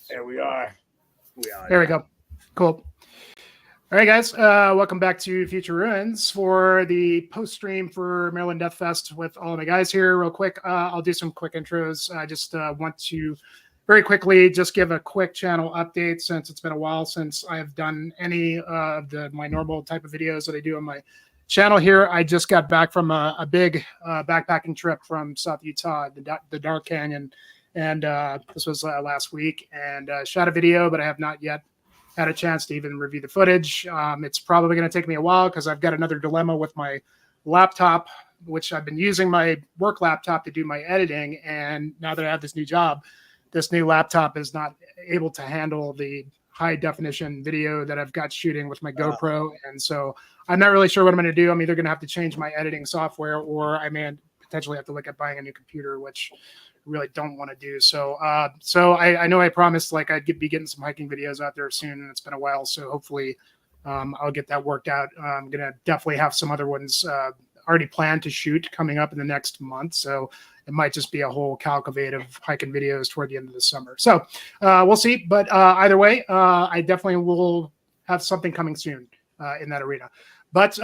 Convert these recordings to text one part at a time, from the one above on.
There we are. There we go. Cool. All right, guys. Welcome back to Future Ruins for the post stream for Maryland Deathfest with all of my guys here. Real quick, I'll do some quick intros. I just want to very quickly just give a quick channel update since it's been a while since I have done any of my normal type of videos that I do on my channel here. I just got back from a big backpacking trip from South Utah, the Dark Canyon, and this was last week, and shot a video, but I have not yet had a chance to even review the footage. It's probably going to take me a while because I've got another dilemma with my laptop, which I've been using my work laptop to do my editing. And now that I have this new job, this new laptop is not able to handle the high definition video that I've got shooting with my GoPro. And so I'm not really sure what I'm going to do. I'm either going to have to change my editing software, or I may potentially have to look at buying a new computer, which really don't want to do. So I know I promised like I'd be getting some hiking videos out there soon, and it's been a while. So hopefully I'll get that worked out. I'm going to definitely have some other ones already planned to shoot coming up in the next month. So it might just be a whole cavalcade of hiking videos toward the end of the summer. So we'll see. But either way, I definitely will have something coming soon in that arena. But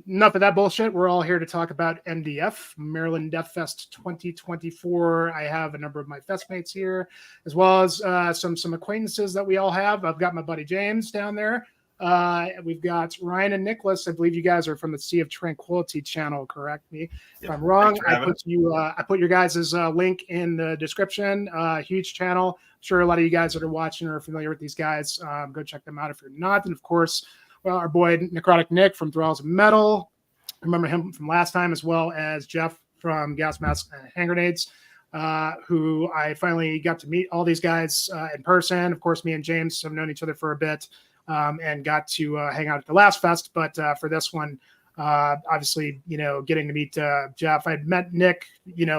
enough of that bullshit. We're all here to talk about MDF, Maryland Deathfest 2024. I have a number of my festmates here, as well as some acquaintances that we all have. I've got my buddy James down there. We've got Ryan and Nicholas. I believe you guys are from the Sea of Tranquility channel. Correct me if I'm wrong. I put your guys' link in the description. Huge channel. I'm sure a lot of you guys that are watching are familiar with these guys. Go check them out if you're not. And of course, well, our boy Necrotic Nick from Thralls of Metal. Remember him from last time, as well as Geoff from Gas Masks and Hand Grenades, who I finally got to meet all these guys in person. Of course, me and James have known each other for a bit and got to hang out at the last fest. But for this one, obviously, getting to meet Geoff. I'd met Nick,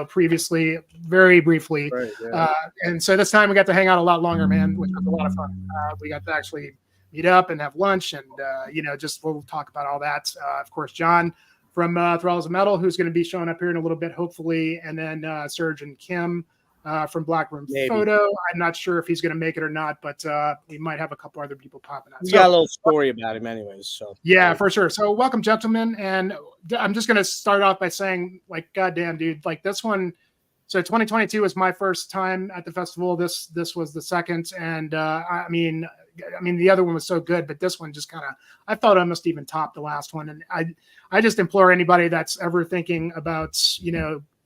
previously, very briefly. Right, yeah. And so this time we got to hang out a lot longer, man, which was a lot of fun. We got to actually meet up and have lunch, and just we'll talk about all that. Of course, John from Thralls of Metal, who's going to be showing up here in a little bit, hopefully, and then Serge and Kim from Black Room Photo. I'm not sure if he's going to make it or not, but we might have a couple other people popping out. We got a little story about him, anyways. So yeah, for sure. So welcome, gentlemen, and I'm just going to start off by saying, like, goddamn, dude, like this one. So 2022 was my first time at the festival. This was the second, and I mean, the other one was so good, but this one just kind of, I thought I must even top the last one. And I just implore anybody that's ever thinking about,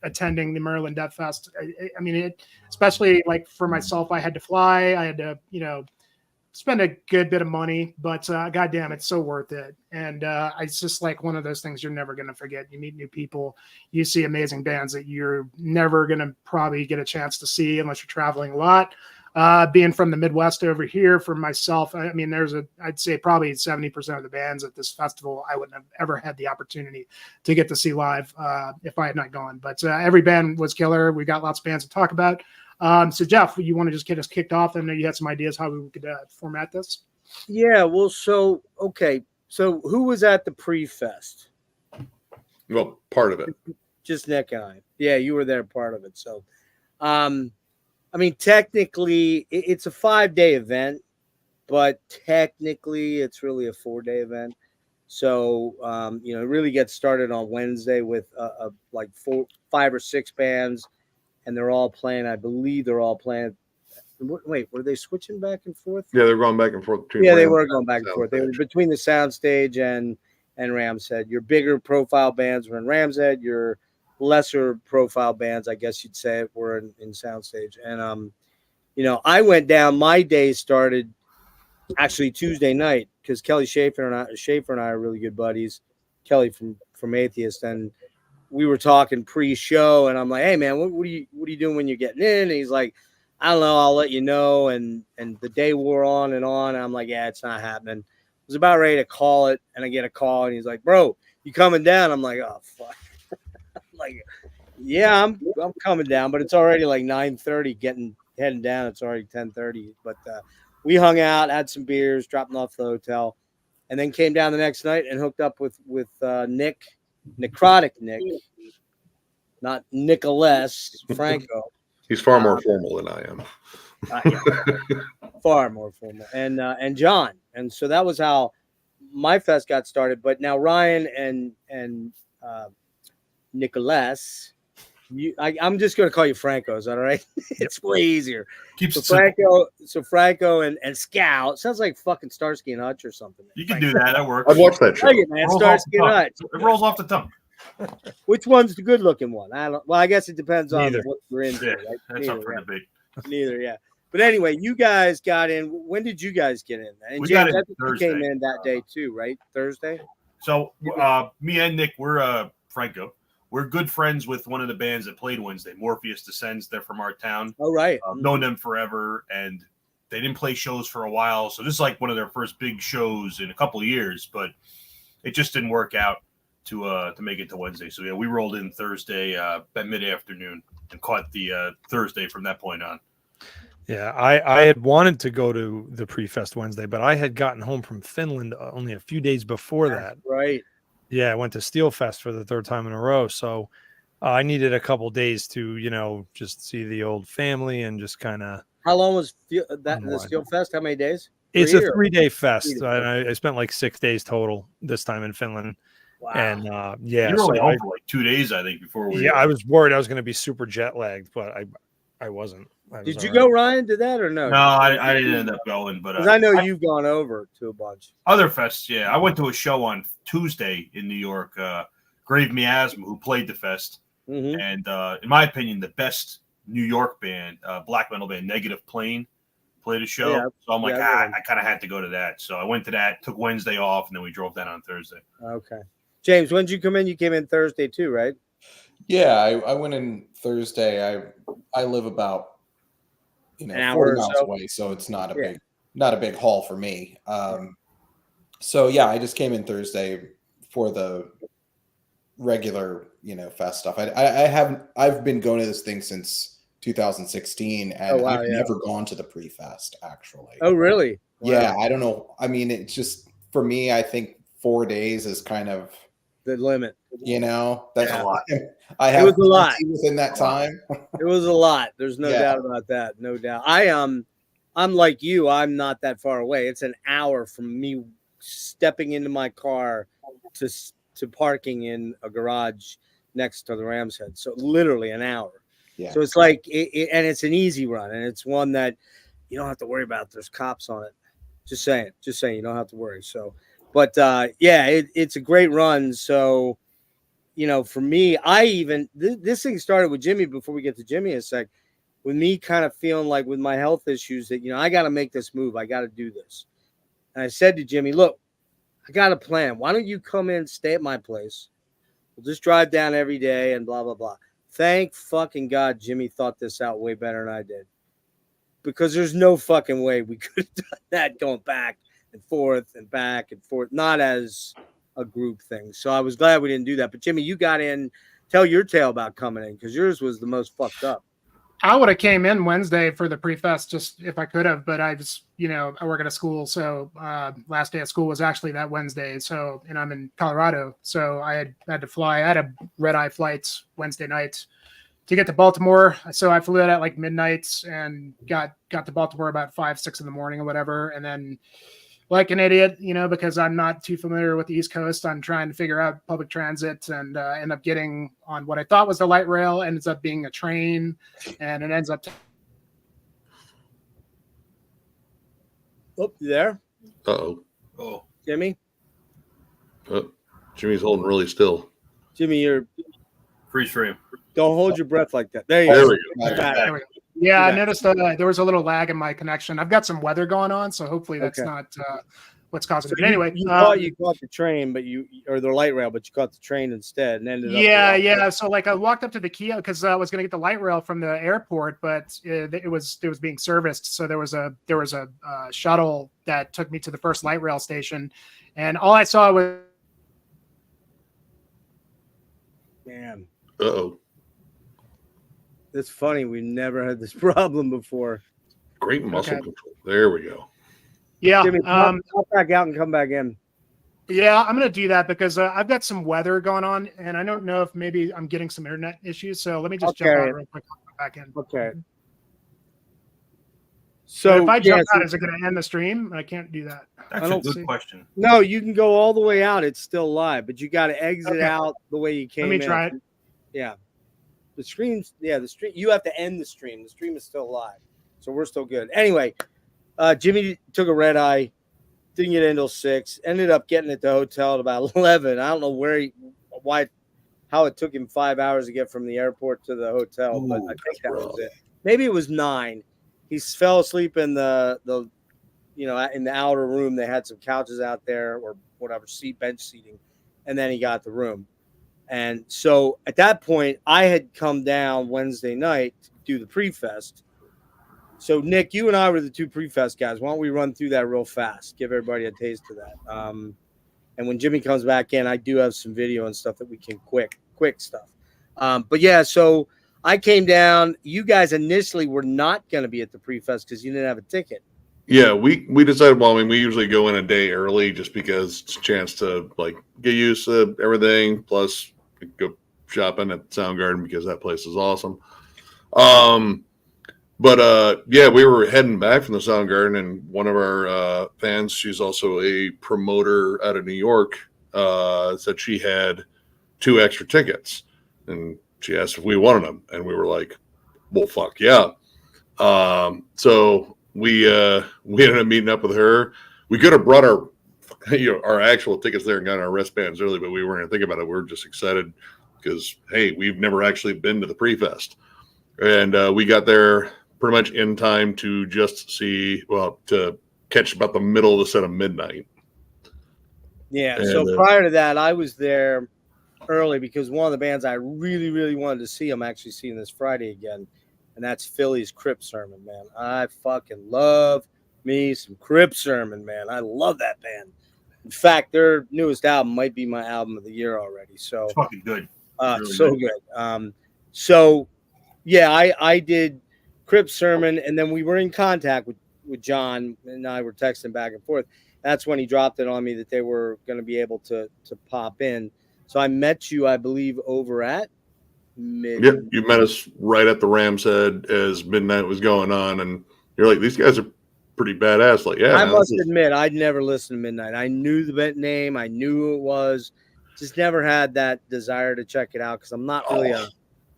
attending the Maryland Deathfest. I mean, especially like for myself, I had to fly, I had to, spend a good bit of money, but goddamn, it's so worth it. And it's just like one of those things you're never going to forget. You meet new people, you see amazing bands that you're never going to probably get a chance to see unless you're traveling a lot. Being from the Midwest over here, for myself, I mean, I'd say probably 70% of the bands at this festival I wouldn't have ever had the opportunity to get to see live if I had not gone. But every band was killer. We got lots of bands to talk about. So Geoff, you want to just get us kicked off? I know you had some ideas how we could format this. Yeah, well, so who was at the pre-fest? Well, part of it. Just Nick and I. Yeah, you were there, part of it. So, I mean, technically, it's a 5-day event, but technically, it's really a 4-day event. So, it really gets started on Wednesday with like 5 or 6 bands, and they're all playing. I believe they're all playing. Wait, were they switching back and forth? Yeah, they're going back and forth. Yeah, they were going back and forth. They were between the soundstage and Ram's Head. Your bigger profile bands were in Ram's Head. Your lesser profile bands, I guess you'd say, were in soundstage. And I went down. My day started actually Tuesday night because Kelly Schaefer and I are really good buddies. Kelly from Atheist, and we were talking pre-show, and I'm like, "Hey man, what are you doing when you're getting in?" And he's like, "I don't know, I'll let you know." And the day wore on, and I'm like, "Yeah, it's not happening." I was about ready to call it, and I get a call, and he's like, "Bro, you coming down?" I'm like, "Oh fuck." Like, yeah, I'm coming down, but it's already like 9:30 heading down. It's already 10:30. But we hung out, had some beers, dropped them off the hotel, and then came down the next night and hooked up with Nick, Necrotic Nick, not Nicholas Franco. He's far more formal than I am. Yeah. Far more formal. And John. And so that was how my fest got started. But now Ryan and Nicholas, I'm just going to call you Franco. Is that all right? It's way easier. Keeps So Franco and Skow. It sounds like fucking Starsky and Hutch or something. You can do that. That works. I've watched that show. Like it, man. Starsky and Hutch. It rolls off the tongue. Which one's the good looking one? I guess it depends on Neither. what you're into. Yeah, Right? that's up for debate. Neither, yeah. But anyway, you guys got in. When did you guys get in? And We James, got in I think you Thursday. came in that day too, right? Thursday? So me and Nick, we're Franco. We're good friends with one of the bands that played Wednesday, Morpheus Descends. They're from our town. Oh, right. Known them forever, and they didn't play shows for a while. So this is like one of their first big shows in a couple of years, but it just didn't work out to make it to Wednesday. So yeah, we rolled in Thursday at mid-afternoon and caught the Thursday from that point on. Yeah, I had wanted to go to the pre-fest Wednesday, but I had gotten home from Finland only a few days before that. Right. Yeah, I went to Steel Fest for the third time in a row. So I needed a couple days to, just see the old family and just kind of. How long was the Steel Fest? How many days? It's a 3-day fest. And I spent like 6 days total this time in Finland. Wow. And you were only home for like 2 days, I think, before we. Yeah, I was worried I was going to be super jet lagged, but I wasn't. Did you go, Ryan? Did that or no? No, I didn't end up going, but I know you've gone over to a bunch. Other fests, yeah. I went to a show on Tuesday in New York. Grave Miasma, who played the fest, and in my opinion, the best New York band, black metal band, Negative Plane, played a show. Yeah, so I'm like, I kind of had to go to that. So I went to that, took Wednesday off, and then we drove down on Thursday. Okay. James, when did you come in? You came in Thursday too, right? Yeah, I went in Thursday. I live about 40 miles away, so it's not a big haul for me. So yeah, I just came in Thursday for the regular fest stuff. I've been going to this thing since 2016, and I've never gone to the pre-fest actually. Oh really? Wow. Yeah, I don't know. I mean, it's just for me. I think 4 days is kind of the limit. That's a lot. It was a lot within that time. It was a lot. There's no doubt about that. No doubt. I'm like you. I'm not that far away. It's an hour from me stepping into my car to parking in a garage next to the Ram's Head. So literally an hour. Yeah. So it's like and it's an easy run, and it's one that you don't have to worry about. There's cops on it. Just saying. You don't have to worry. So, but it's a great run. So. For me, this thing started with Jimmy before we get to Jimmy in a sec, with me kind of feeling like with my health issues that, I got to make this move. I got to do this. And I said to Jimmy, look, I got a plan. Why don't you come in, stay at my place? We'll just drive down every day and blah, blah, blah. Thank fucking God Jimmy thought this out way better than I did. Because there's no fucking way we could have done that going back and forth and back and forth. Not as a group thing. So I was glad we didn't do that. But Jimmy, you got in. Tell your tale about coming in, because yours was the most fucked up. I would have came in Wednesday for the pre-fest just if I could have, but I was, I work at a school. So last day of school was actually that Wednesday. So, and I'm in Colorado. So I had to fly. I had a red-eye flight Wednesday night to get to Baltimore. So I flew out at like midnight and got to Baltimore about 5-6 in the morning or whatever. And then like an idiot, because I'm not too familiar with the East Coast, I'm trying to figure out public transit and end up getting on what I thought was the light rail, ends up being a train, and it ends up. Oh, you there? Oh, Jimmy? Jimmy's holding really still. Jimmy, you're freeze frame. Don't hold your breath like that. There you go. There we go. Yeah, I noticed there was a little lag in my connection. I've got some weather going on, so hopefully that's not what's causing it. But anyway, you caught the train, or the light rail, but you caught the train instead, and ended up. Yeah. So like I walked up to the kiosk because I was going to get the light rail from the airport, but it was being serviced. So there was a shuttle that took me to the first light rail station, and all I saw was. Man. Uh-oh. It's funny. We never had this problem before. Great muscle control. There we go. Yeah. Jimmy, pop back out and come back in. Yeah, I'm going to do that because I've got some weather going on, and I don't know if maybe I'm getting some internet issues. So let me just jump out real quick and come back in. Okay. So if I jump out, is it going to end the stream? I can't do that. That's a good question. No, you can go all the way out. It's still live, but you got to exit out the way you came in. Let me try it. Yeah. The stream. You have to end the stream. The stream is still live. So we're still good. Anyway, Jimmy took a red eye, didn't get in until 6, ended up getting at the hotel at about 11. I don't know how it took him 5 hours to get from the airport to the hotel, but I think that was it. Maybe it was 9. He fell asleep in the in the outer room. They had some couches out there or whatever, bench seating, and then he got the room. And so at that point, I had come down Wednesday night to do the pre-fest. So, Nick, you and I were the 2 pre-fest guys. Why don't we run through that real fast, give everybody a taste of that. And when Jimmy comes back in, I do have some video and stuff that we can quick stuff. But, yeah, so I came down. You guys initially were not going to be at the pre-fest because you didn't have a ticket. Yeah, we decided, well, I mean, we usually go in a day early just because it's a chance to, like, get used to everything, plus go shopping at Soundgarden because that place is awesome. But yeah, we were heading back from the Soundgarden, and one of our fans, she's also a promoter out of New York, said she had 2 extra tickets, and she asked if we wanted them, and we were like, well, fuck yeah. So we ended up meeting up with her. We could have brought our actual tickets there and got our wristbands early, but we weren't going to think about it. We were just excited because, hey, we've never actually been to the pre-fest. And we got there pretty much in time to just to catch about the middle of the set of midnight. Yeah, and so prior to that, I was there early because one of the bands I really, really wanted to see, I'm actually seeing this Friday again, and that's Philly's Crypt Sermon, man. I fucking love me some Crypt Sermon, man. I love that band. In fact, their newest album might be my album of the year already. So it's fucking good. Really so good. So yeah, I did Crypt Sermon, and then we were in contact with John, and I were texting back and forth. That's when he dropped it on me that they were going to be able to pop in. So I met you, I believe, over at midnight. Yep, you met us right at the Ram's Head as midnight was going on, and you're like, these guys are pretty badass. Like, yeah. I must admit, I'd never listened to Midnight. I knew the band name, I knew who it was, just never had that desire to check it out because I'm not really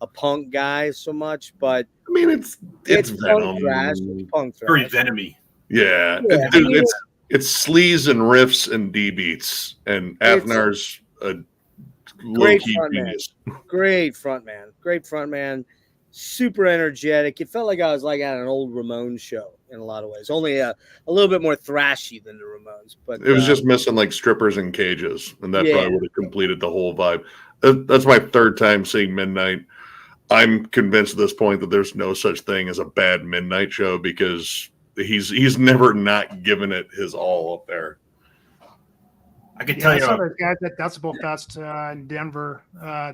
a punk guy so much, but I mean, it's punk thrash. It's punk thrash. Very venomy. Yeah. Dude, it's sleaze and riffs and D beats, and Avnar's a low-key genius. Great frontman, super energetic. It felt like I was like at an old Ramones show in a lot of ways, only a little bit more thrashy than the Ramones. But it was just missing like strippers and cages, and that probably would have completed the whole vibe. That's my 3rd time seeing Midnight. I'm convinced at this point that there's no such thing as a bad Midnight show because he's never not given it his all up there. I can tell you, I saw those guys at Decibel Fest in Denver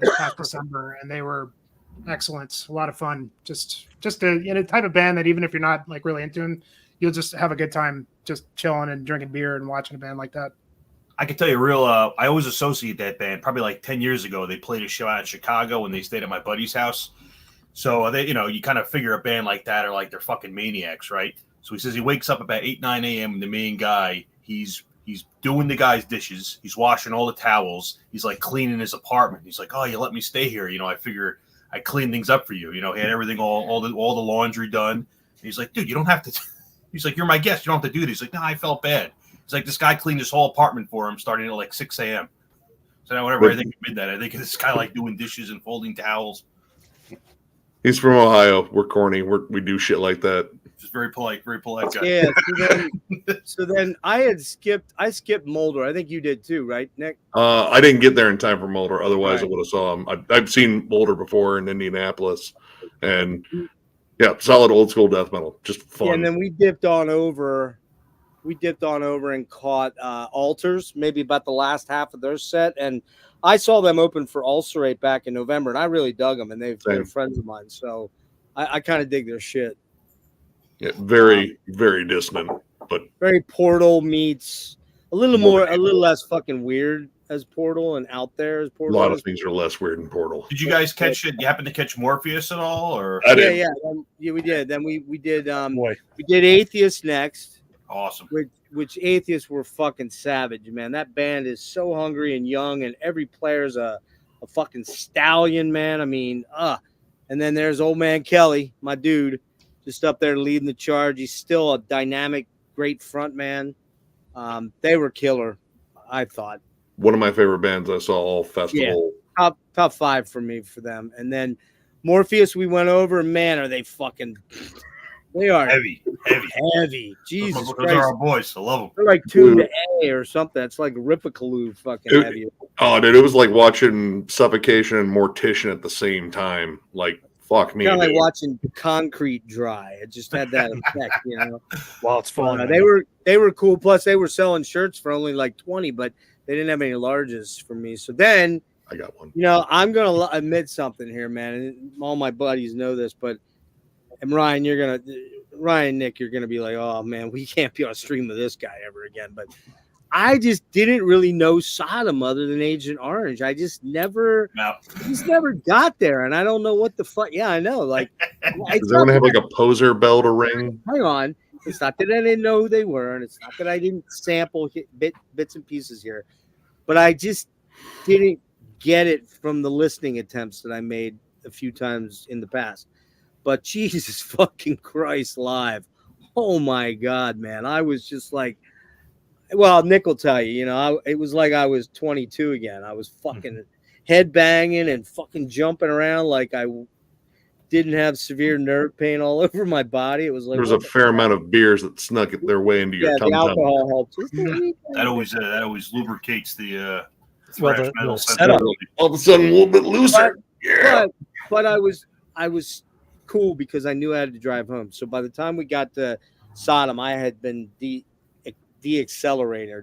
this past December, and they were excellent. A lot of fun. Just a type of band that even if you're not like really into them, you'll just have a good time just chilling and drinking beer and watching a band like that. I can tell you I always associate that band. Probably like 10 years ago, they played a show out in Chicago when they stayed at my buddy's house. So they, you kind of figure a band like that are like they're fucking maniacs, right? So he says he wakes up about 8, 9 a.m. and the main guy, he's doing the guy's dishes. He's washing all the towels. He's like cleaning his apartment. He's like, oh, you let me stay here. I figure I clean things up for you. He had everything, all the laundry done. And he's like, dude, you don't have to. He's like, you're my guest. You don't have to do this. He's like, no, I felt bad. It's like this guy cleaned his whole apartment for him starting at like 6 a.m. So now whenever I think of midnight, I think of this guy like doing dishes and folding towels. He's from Ohio. We're corny. We do shit like that. Just very polite guy. Yeah. So then I skipped Mulder. I think you did too, right, Nick? I didn't get there in time for Mulder. Otherwise, I would have saw him. I've seen Mulder before in Indianapolis, and yeah, solid old school death metal, just fun. Yeah, and then we dipped on over and caught Altars, maybe about the last half of their set, and I saw them open for Ulcerate back in November, and I really dug them, and they're friends of mine, so I kind of dig their shit. Yeah, very, very dissonant, but very Portal meets a little less fucking weird, as Portal and out there as A Portal. lot of things are less weird in Portal. Did you guys catch it? You happen to catch Morpheus at all, or? Yeah, we did. Then we did we did Atheist next. Awesome. Which Atheists were fucking savage, man. That band is so hungry and young, and every player's a fucking stallion, man. I mean, and then there's old man Kelly, my dude, just up there leading the charge. He's still a dynamic, great front man. They were killer, I thought. One of my favorite bands I saw all festival. Yeah, top 5 for me for them. And then Morpheus, we went over, and man, are they fucking... They are heavy. Jesus those Christ. are our boys. I love them. They're like tuned to A or something. It's like Ripicaloo fucking heavy. Oh, dude, it was like watching Suffocation and Mortician at the same time. Like, fuck me. Kind of like watching concrete dry. It just had that effect, you know. While it's falling. They were cool. Plus, they were selling shirts for only like 20, but they didn't have any larges for me. So then I got one. You know, I'm gonna admit something here, man. And all my buddies know this, but and Ryan, Nick, you're gonna be like, oh man, we can't be on a stream with this guy ever again. But I just didn't really know Sodom other than Agent Orange. I just never got there, and I don't know what the fuck. Yeah, I know. Like, does everyone have like a poser bell to ring? Hang on, it's not that I didn't know who they were, and it's not that I didn't sample bits and pieces here, but I just didn't get it from the listening attempts that I made a few times in the past. But Jesus fucking Christ, live. Oh my God, man. I was just like, well, Nick will tell you, you know, it was like I was 22 again. I was fucking head banging and fucking jumping around like I didn't have severe nerve pain all over my body. It was like there was a fair amount of beers that snuck their way into your tum-tum. The alcohol helps. That always lubricates the setup. All of a sudden, a little bit looser. But I was cool because I knew I had to drive home. So by the time we got to Sodom, I had been decelerating. Oh,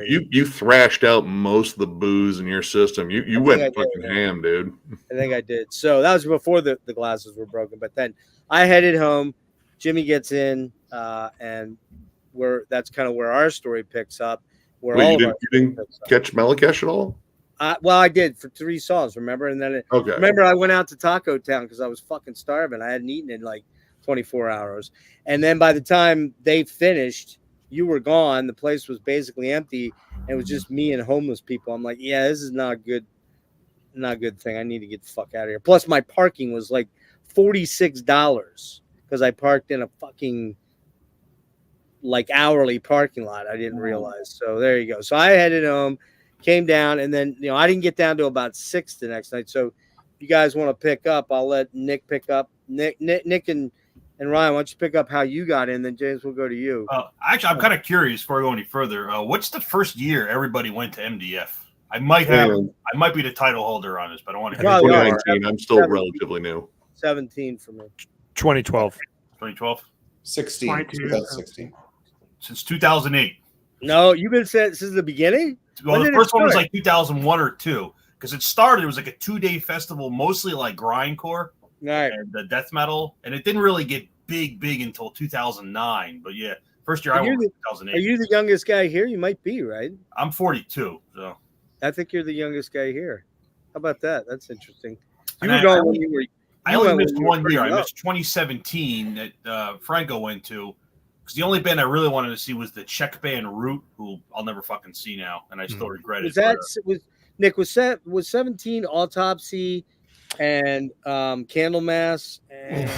you thrashed out most of the booze in your system. You went fucking ham, dude. I think I did. So that was before the glasses were broken. But then I headed home. Jimmy gets in, and that's kind of where our story picks up. Wait, you didn't catch Malakesh at all? Well, I did for 3 songs, remember? And then remember I went out to Taco Town because I was fucking starving. I hadn't eaten in like 24 hours. And then by the time they finished, you were gone. The place was basically empty. And it was just me and homeless people. I'm like, yeah, this is not a good thing. I need to get the fuck out of here. Plus my parking was like $46 because I parked in a fucking like hourly parking lot. I didn't realize. So there you go. So I headed home. Came down, and then, you know, I didn't get down to about 6 the next night. So if you guys want to pick up, I'll let Nick pick up. Nick and Ryan, why don't you pick up how you got in, then James will go to you. Actually, I'm kind of curious before I go any further. What's the first year everybody went to MDF? I might be the title holder on this, but I want to. 2019. I'm still relatively new. 17 for me. 2012. 2012. 2016. Since 2008. No, you've been saying since the beginning? Well, the first one was like 2001 or 2 because it started. It was like a 2-day festival, mostly like grindcore and the death metal, and it didn't really get big until 2009. But yeah, first year I went 2008. Are you the youngest guy here? You might be, right? I'm 42, so I think you're the youngest guy here. How about that? That's interesting. I only missed 1 year. I missed 2017 that Franco went to. Because the only band I really wanted to see was the Czech band Root, who I'll never fucking see now, and I still regret it. Was 17 Autopsy and Candlemass? And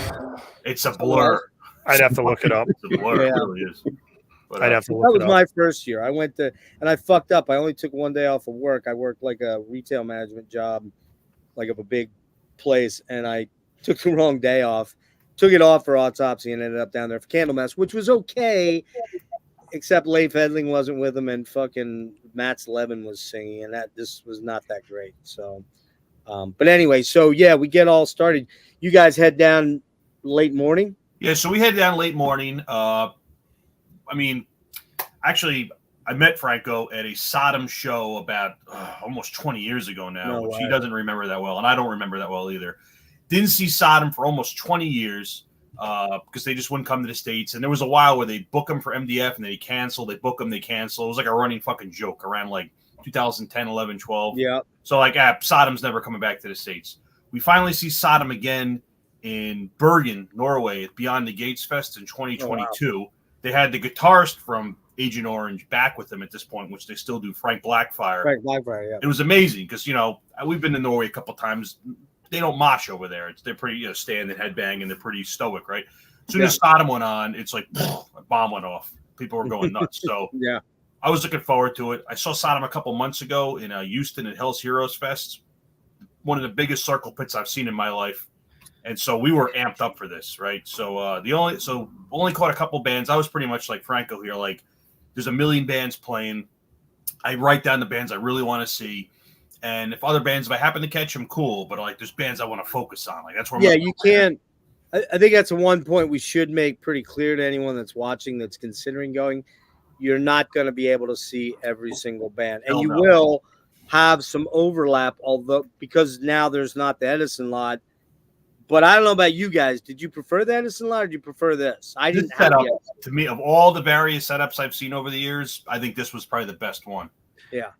it's a blur. I'd have to look it up. It's a blur. It really is. But, I'd have to look it up. That was my first year. I went to, and I fucked up. I only took 1 day off of work. I worked like a retail management job, like of a big place, and I took the wrong day off. Took it off for Autopsy and ended up down there for Candlemass, which was okay, except Leif Edling wasn't with him and fucking Mats Levin was singing, and this was not that great. So, but anyway, so yeah, we get all started. You guys head down late morning? Yeah, so we head down late morning. I mean, actually, I met Franco at a Sodom show about almost 20 years ago now, which he doesn't remember that well, and I don't remember that well either. Didn't see Sodom for almost 20 years because they just wouldn't come to the States. And there was a while where they'd book them for MDF and they cancel. They book them, they cancel. It was like a running fucking joke around like 2010, 11, 12. Yeah. So like, Sodom's never coming back to the States. We finally see Sodom again in Bergen, Norway, at Beyond the Gates Fest in 2022. Oh, wow. They had the guitarist from Agent Orange back with them at this point, which they still do, Frank Blackfire. Frank Blackfire, yeah. It was amazing because, we've been to Norway a couple times. They don't mosh over there. They're pretty, standing headbang, and they're pretty stoic, right? As soon as Sodom went on, it's like a bomb went off. People were going nuts. So yeah, I was looking forward to it. I saw Sodom a couple months ago in Houston at Hell's Heroes Fest. One of the biggest circle pits I've seen in my life. And so we were amped up for this, right? So only caught a couple bands. I was pretty much like Franco here. Like, there's a million bands playing. I write down the bands I really want to see. And if other bands, if I happen to catch them, cool. But like, there's bands I want to focus on. Like, that's where you can't. I think that's one point we should make pretty clear to anyone that's watching, that's considering going. You're not going to be able to see every single band, and you will have some overlap. Although, because now there's not the Edison lot. But I don't know about you guys. Did you prefer the Edison lot, or did you prefer this? I didn't have it. To me, of all the various setups I've seen over the years, I think this was probably the best one. Yeah.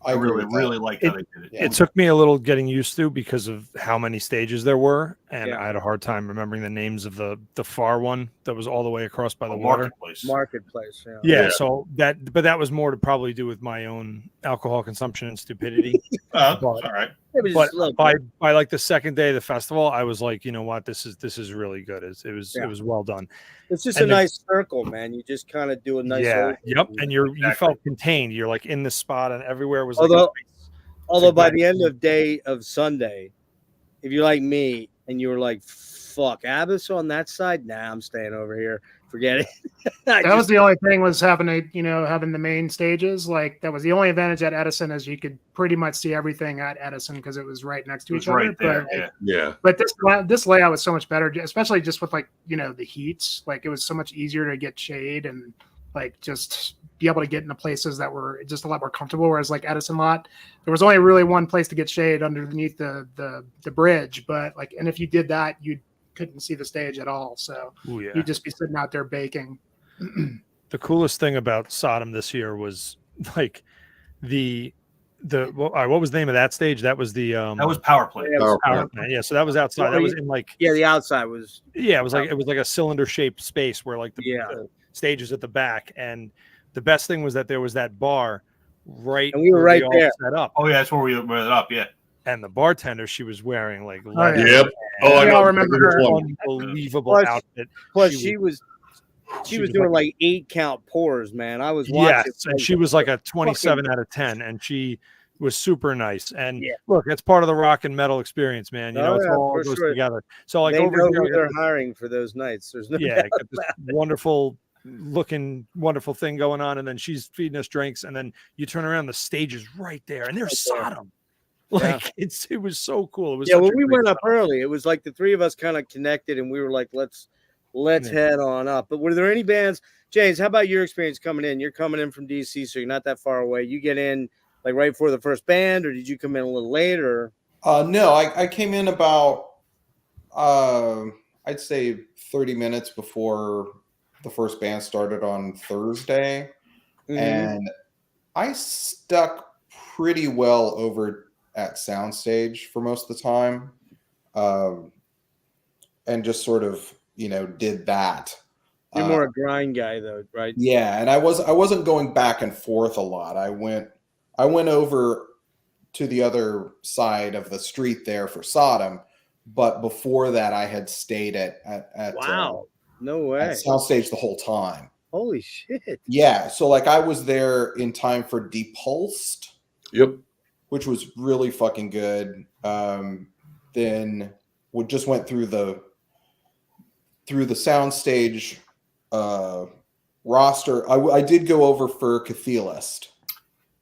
I really liked how they did it. It took me a little getting used to because of how many stages there were, and I had a hard time remembering the names of the far one that was all the way across by the water. Marketplace. Yeah. So that was more to probably do with my own alcohol consumption and stupidity. All right. But by like the second day of the festival, I was like, you know what, this is really good. It was well done. It's just a nice circle, man. You just kind of do a nice. And you felt contained. You're like in the spot, and everywhere was. Although by the end of day of Sunday, if you're like me and you were like, "Fuck, Abyss on that side," I'm staying over here. Forget it. That was the only thing, was having the main stages. Like, that was the only advantage at Edison, is you could pretty much see everything at Edison because it was right next to each other. But this layout was so much better, especially just with the heat. Like, it was so much easier to get shade and like just be able to get into places that were just a lot more comfortable. Whereas like Edison lot, there was only really one place to get shade underneath the bridge. But and if you did that, you couldn't see the stage at all. So you'd just be sitting out there baking. The coolest thing about Sodom this year was like what was the name of that stage? That was the that was Power Play. Power Play. Yeah, so that was outside. That was in the outside was it was like a cylinder shaped space where like the stage is at the back, and the best thing was that there was that bar right, and we were right there set up. Oh yeah, that's where we were up. Yeah. And the bartender, she was wearing like I remember her unbelievable outfit. Plus, she was doing like 8 count pours, man. I was watching. Yes, and she was like a 27 out of 10, and she was super nice. And look, that's part of the rock and metal experience, man. You know, it all goes together. So like, they over know here, who they're hiring for those nights. There's no got this wonderful thing going on, and then she's feeding us drinks, and then you turn around, the stage is right there, and there's Sodom. Like it was so cool. It was when we went up early, it was like the three of us kind of connected, and we were like, let's head on up. But were there any bands, James? How about your experience coming in? You're coming in from DC, so you're not that far away. You get in like right before the first band, or did you come in a little later? No, I came in about I'd say 30 minutes before the first band started on Thursday, and I stuck pretty well over at Soundstage for most of the time, and just sort of did that. You're more a grind guy though, right? Yeah, and I wasn't going back and forth a lot. I went over to the other side of the street there for Sodom, but before that I had stayed at wow, no way, at Soundstage the whole time. Holy shit. Yeah, so like I was there in time for Depulsed. Yep. Which was really fucking good. Then we just went through the Soundstage roster. I did go over for Cathilist.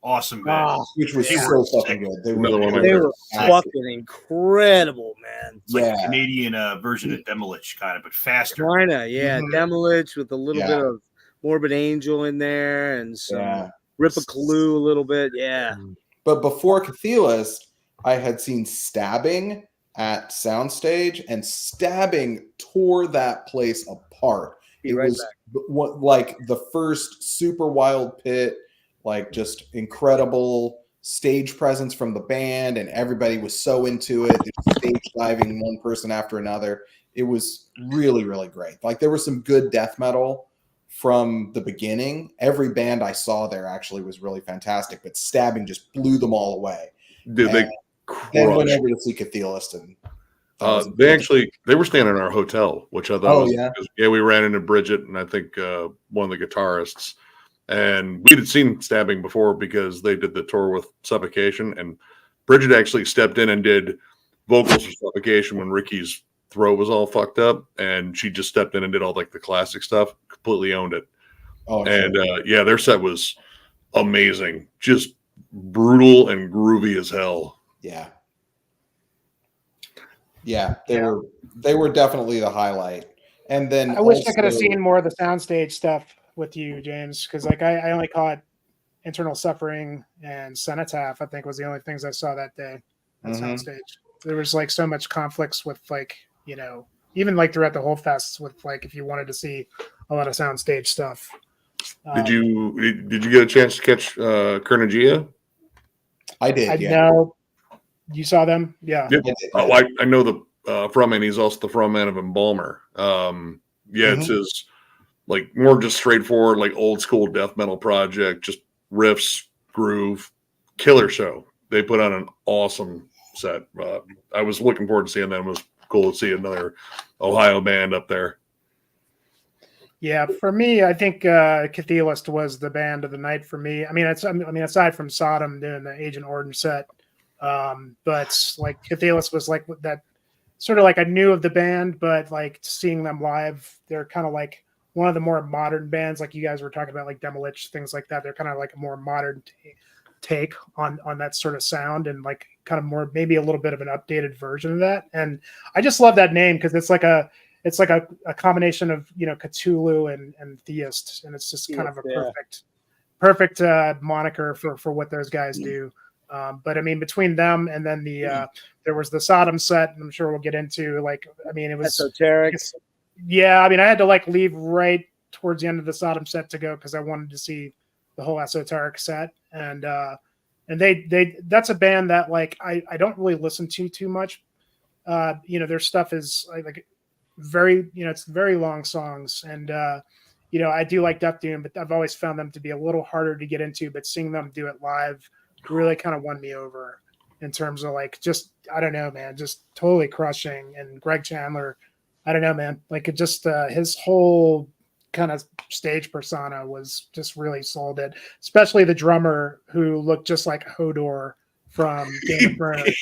Awesome, man. Which was so fucking good. They were fucking incredible, man. It's like a Canadian version of Demolich, kind of, but faster. Kinda, Demolich with a little bit of Morbid Angel in there and some Ripper-Clue a little bit. Yeah. But before Cathilist, I had seen Stabbing at Soundstage, and Stabbing tore that place apart. It was like the first super wild pit. like just incredible stage presence from the band, and everybody was so into it. Just stage diving one person after another. It was really, really great. Like there was some good death metal from the beginning. Every band I saw there actually was really fantastic, but Stabbing just blew them all away. Dude, then went over to see Catheist, and they were staying in our hotel, which I thought we ran into Bridget and I think one of the guitarists, and we had seen Stabbing before because they did the tour with Suffocation, and Bridget actually stepped in and did vocals for Suffocation when Ricky's throat was all fucked up, and she just stepped in and did all like the classic stuff, completely owned it. Their set was amazing, just brutal and groovy as hell. They were definitely the highlight. And then I wish I could have seen more of the soundstage stuff with you, James, because like I only caught Internal Suffering and Cenotaph, I think was the only things I saw that day at soundstage. There was like so much conflicts with like, you know, even like throughout the whole fest with like if you wanted to see a lot of soundstage stuff. Did you get a chance to catch Kernagia? I did. No. You saw them? Yeah. Yep. I know the frontman. He's also the frontman of Embalmer. It's his like more just straightforward, like old school death metal project, just riffs, groove, killer show. They put on an awesome set. I was looking forward to seeing them. It was cool to see another Ohio band up there. Yeah, for me, I think Catheist was the band of the night for me. I mean, aside from Sodom doing the Agent Orange set, but like Catheist was like that sort of like I knew of the band, but like seeing them live, they're kind of like one of the more modern bands, like you guys were talking about, like Demolich, things like that. They're kind of like a more modern take on that sort of sound, and like kind of more maybe a little bit of an updated version of that. And I just love that name because it's like a combination of, you know, Cthulhu and Theist, and it's just kind of a perfect moniker for what those guys do. But I mean, between them and then there was the Sodom set, and I'm sure we'll get into like, I mean, it was Esoteric. Yeah, I mean, I had to like leave right towards the end of the Sodom set to go because I wanted to see the whole Esoteric set, and they that's a band that like I don't really listen to too much. You know, their stuff is like very, you know, it's very long songs, and you know, I do like Death Doom, but I've always found them to be a little harder to get into. But seeing them do it live really kind of won me over in terms of like just I don't know, man, just totally crushing. And Greg Chandler, I don't know, man, like it just his whole kind of stage persona was just really sold it, especially the drummer who looked just like Hodor from Game of Thrones.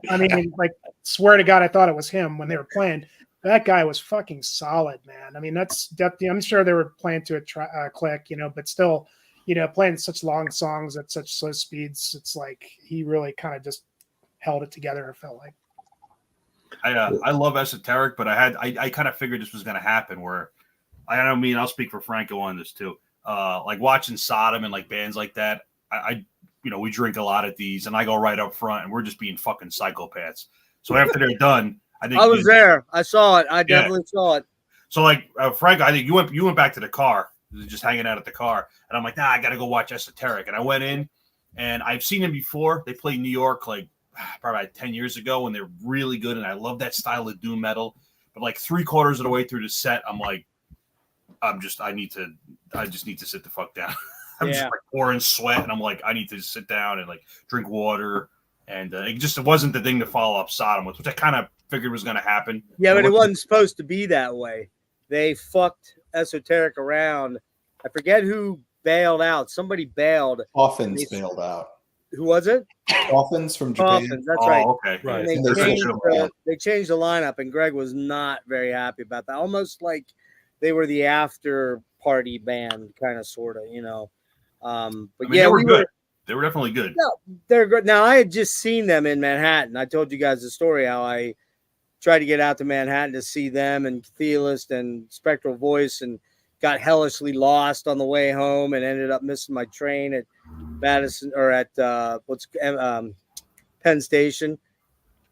I mean, like, swear to God, I thought it was him when they were playing. That guy was fucking solid, man. I mean, that's definitely, I'm sure they were playing to a click, you know, but still, you know, playing such long songs at such slow speeds, it's like he really kind of just held it together, it felt like. I love Esoteric, but I kind of figured this was going to happen where I don't mean, I'll speak for Franco on this too. Like watching Sodom and like bands like that, I you know, we drink a lot of these and I go right up front and we're just being fucking psychopaths. So after they're done, I think I was there. I saw it. I definitely saw it. So like Franco, I think you went back to the car, just hanging out at the car, and I'm like, nah, I got to go watch Esoteric. And I went in, and I've seen them before. They played New York like probably like 10 years ago, when they're really good, and I love that style of doom metal. But like 3/4 of the way through the set, I'm like, I just need to sit the fuck down. I'm just like pouring sweat, and I'm like, I need to sit down and like drink water. And it wasn't the thing to follow up Sodom with, which I kind of figured was going to happen. Yeah, but it wasn't supposed to be that way. They fucked Esoteric around. I forget who bailed out. Somebody bailed. Coffins bailed out. Who was it? Coffins from Japan. Coffins, that's right. Okay. Right. They changed the lineup, and Greg was not very happy about that. Almost like they were the after party band, kind of, sort of, you know. But I mean, they were good. They were definitely good. No, they're good. Now, I had just seen them in Manhattan. I told you guys the story how I tried to get out to Manhattan to see them and Theist and Spectral Voice, and got hellishly lost on the way home and ended up missing my train at Madison or at Penn Station.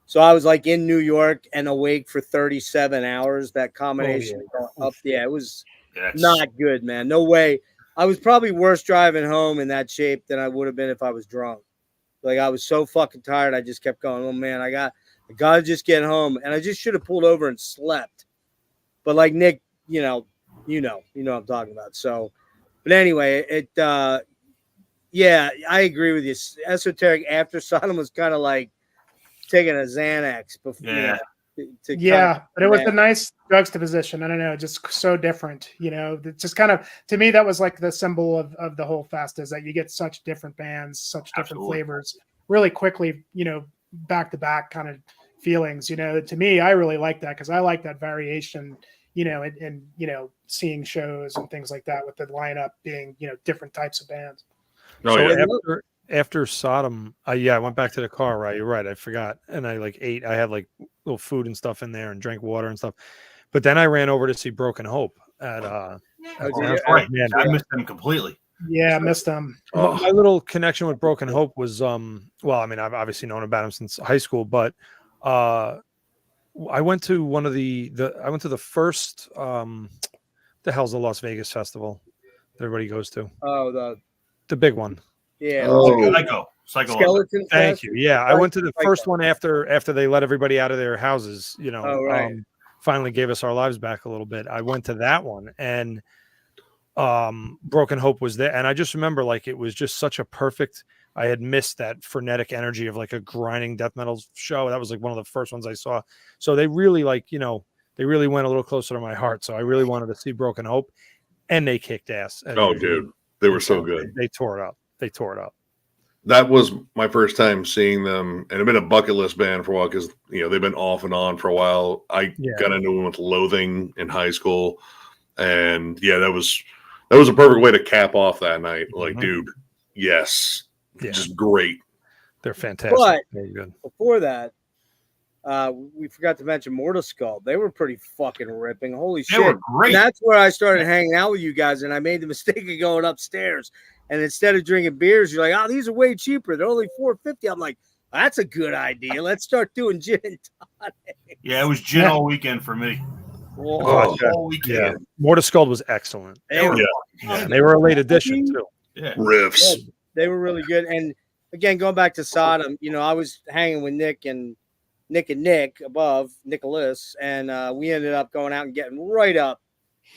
So I was like in New York and awake for 37 hours. That combination up, yeah, it was not good, man. No way. I was probably worse driving home in that shape than I would have been if I was drunk. Like I was so fucking tired. I just kept going, oh man, I gotta just get home. And I just should have pulled over and slept. But like Nick, you know what I'm talking about. So, but anyway, yeah, I agree with you. Esoteric after Sodom was kind of like taking a Xanax before. Yeah, but it was a nice juxtaposition. I don't know, just so different. It's just kind of, to me, that was like the symbol of the whole fest, is that you get such different bands, such different flavors, really quickly. Back to back kind of feelings. To me, I really like that because I like that variation. And seeing shows and things like that with the lineup being different types of bands. Oh, so yeah. After Sodom, I went back to the car, right? You're right. I forgot. And I ate. I had little food and stuff in there and drank water and stuff. But then I ran over to see Broken Hope at right. Man, I missed them completely. Yeah, I missed them. My little connection with Broken Hope was I've obviously known about him since high school, but I went to one of I went to the first the hell's the Las Vegas festival that everybody goes to. Oh, the big one. Yeah. Psycho. Skeleton Thank Fest? you. Yeah, I went to the first one after they let everybody out of their houses. Right. Finally gave us our lives back a little bit. I went to that one, and Broken Hope was there, and I just remember it was just such a perfect. I had missed that frenetic energy of a grinding death metal show. That was one of the first ones I saw. So they really they really went a little closer to my heart. So I really wanted to see Broken Hope, and they kicked ass. Oh, dude, they were so good. They tore it up. That was my first time seeing them, and I've been a bucket list band for a while because they've been off and on for a while. I got into them with Loathing in high school, and that was a perfect way to cap off that night. Dude, yes, just great. They're fantastic. But very good. Before that, we forgot to mention Mortal Skull. They were pretty fucking ripping. Holy shit! They were great. And that's where I started hanging out with you guys, and I made the mistake of going upstairs. And instead of drinking beers, you're like, "Oh, these are way cheaper. They're only $4.50." I'm like, "That's a good idea. Let's start doing gin and tonic." Yeah, it was gin all weekend for me. All weekend. Yeah, Mortal Skull was excellent. They were, they were a late addition too. Yeah, riffs. Yeah, they were really good. And again, going back to Sodom, I was hanging with Nick above Nicholas, and we ended up going out and getting right up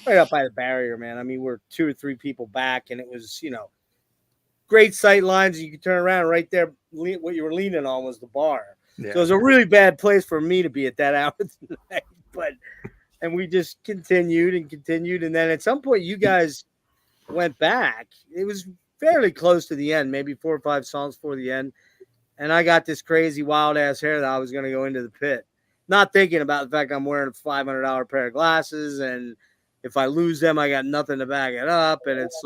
by the barrier, man. I mean, we're 2 or 3 people back, and it was, great sight lines. You could turn around right there. What you were leaning on was the bar. Yeah. So it was a really bad place for me to be at that hour tonight. And we just continued. And then at some point, you guys went back. It was fairly close to the end, maybe 4 or 5 songs before the end. And I got this crazy wild ass hair that I was going to go into the pit, not thinking about the fact I'm wearing a $500 pair of glasses. And if I lose them, I got nothing to back it up. And it's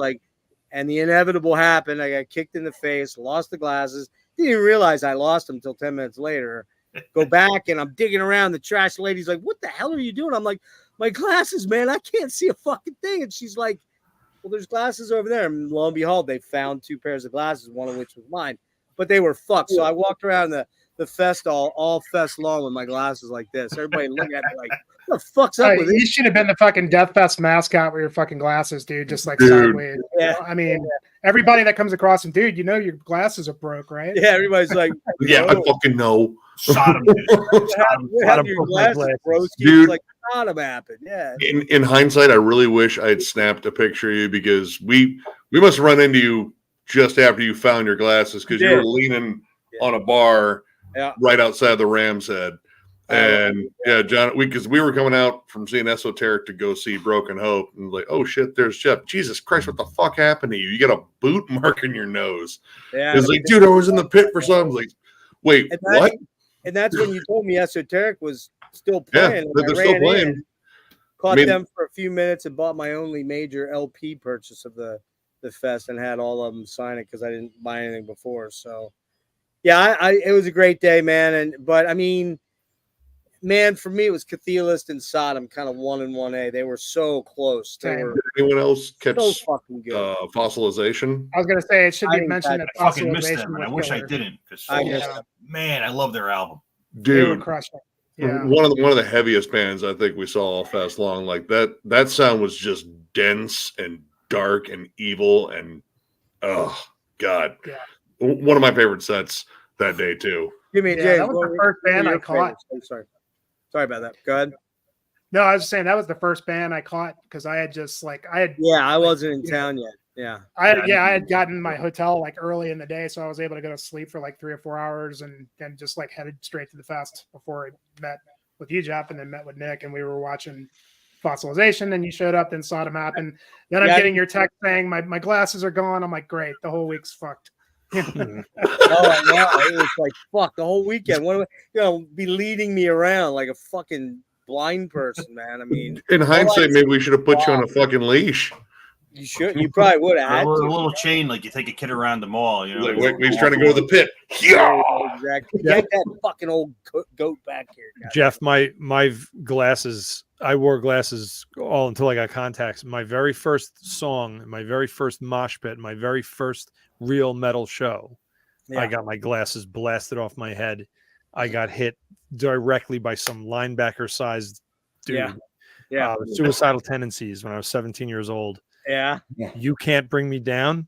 and the inevitable happened. I got kicked in the face, lost the glasses. Didn't even realize I lost them until 10 minutes later. Go back and I'm digging around. The trash lady's like, "What the hell are you doing?" I'm like, "My glasses, man. I can't see a fucking thing." And she's like, "Well, there's glasses over there." And lo and behold, they found 2 pairs of glasses, one of which was mine. But they were fucked. So I walked around the fest all fest long with my glasses like this. Everybody looking at me like, "What the fuck's up with it?" You should have been the fucking Deathfest mascot with your fucking glasses, dude. Just sideways. Yeah. I mean, everybody that comes across him, dude, your glasses are broke, right? Yeah, everybody's like, "Yeah, I fucking know." Sodom. Have your glasses, bro. Dude, like Sodom happened. Yeah. In hindsight, I really wish I had snapped a picture of you because we must have run into you just after you found your glasses because you were leaning on a bar right outside the Ram's Head. And John, because we were coming out from seeing Esoteric to go see Broken Hope, and like, "Oh shit, there's Geoff." Jesus Christ, what the fuck happened to you? You got a boot mark in your nose. Yeah. It's like, dude, I was in the pit for something. Like, wait, what? And that's when you told me Esoteric was still playing. Yeah, they're still playing. Caught them for a few minutes and bought my only major LP purchase of the fest and had all of them sign it because I didn't buy anything before. So, yeah, it was a great day, man. But I mean, man, for me, it was Atheist and Sodom, kind of 1 and 1A. They were so close. Did anyone else catch so fucking good. Fossilization? I was going to say, it should be mentioned that I fucking missed them, and I wish I didn't. Man, I love their album. Dude, yeah. one of the heaviest bands I think we saw all fest long. Like that sound was just dense and dark and evil, and oh god, Yeah. one of my favorite sets that day too. Give me Yeah, that was the first band I caught. Sorry about that. Go ahead. No, I was just saying that was the first band I caught because I had just I wasn't in town yet. Yeah. I had gotten my hotel like early in the day, so I was able to go to sleep for like 3 or 4 hours and then just like headed straight to the fest before I met with you, Geoff, and then met with Nick, and we were watching Fossilization, and you showed up, then Sodom happened. Then I'm getting your text saying my glasses are gone. I'm like, great, the whole week's fucked. Oh, it was like fuck the whole weekend. What be leading me around like a fucking blind person, man. I mean, in hindsight, maybe we should have put you on a fucking leash. You should. You probably would have had a little chain, like you take a kid around the mall. You know, like he's trying to go to the pit. Yeah, exactly. Get that fucking old goat back here, guys. Geoff. My glasses. I wore glasses all until I got contacts. My very first song, my very first mosh pit, my very first real metal show. I got my glasses blasted off my head. I got hit directly by some linebacker-sized dude. Yeah. Suicidal tendencies when I was 17 years old. Yeah. You can't bring me down.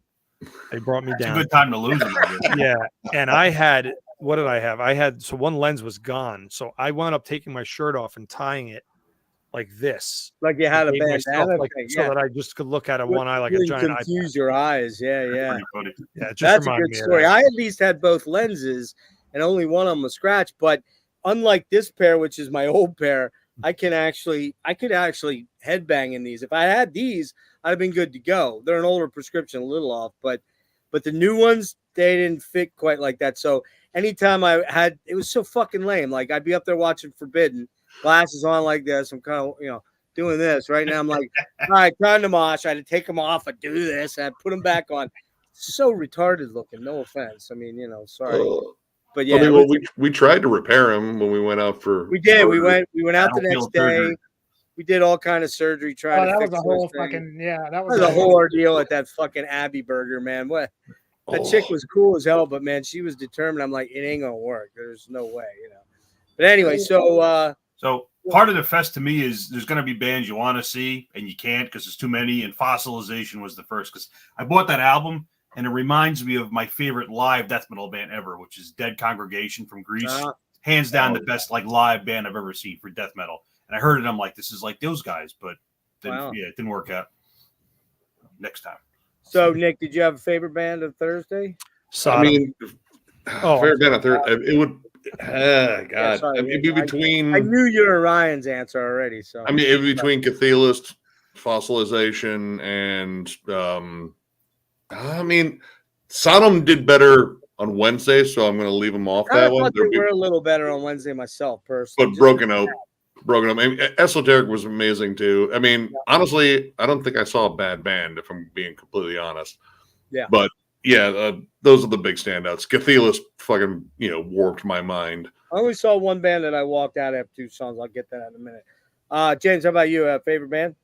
They brought me down. It's a good time to lose them. Yeah. And I had, what did I have? So one lens was gone. So I wound up taking my shirt off and tying it like this. Like you had a bandana so that I just could look at one eye like a giant eye. Confuse your eyes. Yeah. That's a good story. I at least had both lenses and only one of them was scratched. But unlike this pair, which is my old pair, I could actually headbang in these. If I had these, I'd have been good to go. They're an older prescription, a little off, but the new ones, they didn't fit quite like that. So anytime it was so fucking lame. Like I'd be up there watching Forbidden, glasses on like this. I'm kind of, doing this right now. I'm like, all right, time to mosh. I had to take them off. I do this. And I put them back on. So retarded looking. No offense. I mean, sorry. But yeah, we tried to repair them when we went out for. We did. We went out the next day. Surgery. We did all kind of surgery trying to fix that was a whole fucking that was a whole ordeal at that fucking Abbey Burger, man. What that chick was cool as hell, but man, she was determined. I'm like, it ain't gonna work. There's no way, But anyway, so part of the fest to me is there's gonna be bands you want to see and you can't because there's too many. And Fossilization was the first because I bought that album and it reminds me of my favorite live death metal band ever, which is Dead Congregation from Greece. Hands down the best live band I've ever seen for death metal. And I heard it. I'm like, this is like those guys, but it didn't work out. Next time. So, Nick, did you have a favorite band of Thursday? Sodom. I mean, favorite band of Thursday. It would. God, it'd be between. I knew you were Ryan's answer already. So I mean, it'd be between Cathedralist, Fossilization, and I mean, Sodom did better on Wednesday, so I'm going to leave them off that one. They were a little better on Wednesday myself, personally. But Broken Hope. I mean, Esoteric was amazing too. I mean, honestly, I don't think I saw a bad band, if I'm being completely honest. Yeah. But yeah, those are the big standouts. Cathedralist fucking, warped my mind. I only saw one band that I walked out after 2 songs. I'll get that in a minute. James, how about you? Favorite band?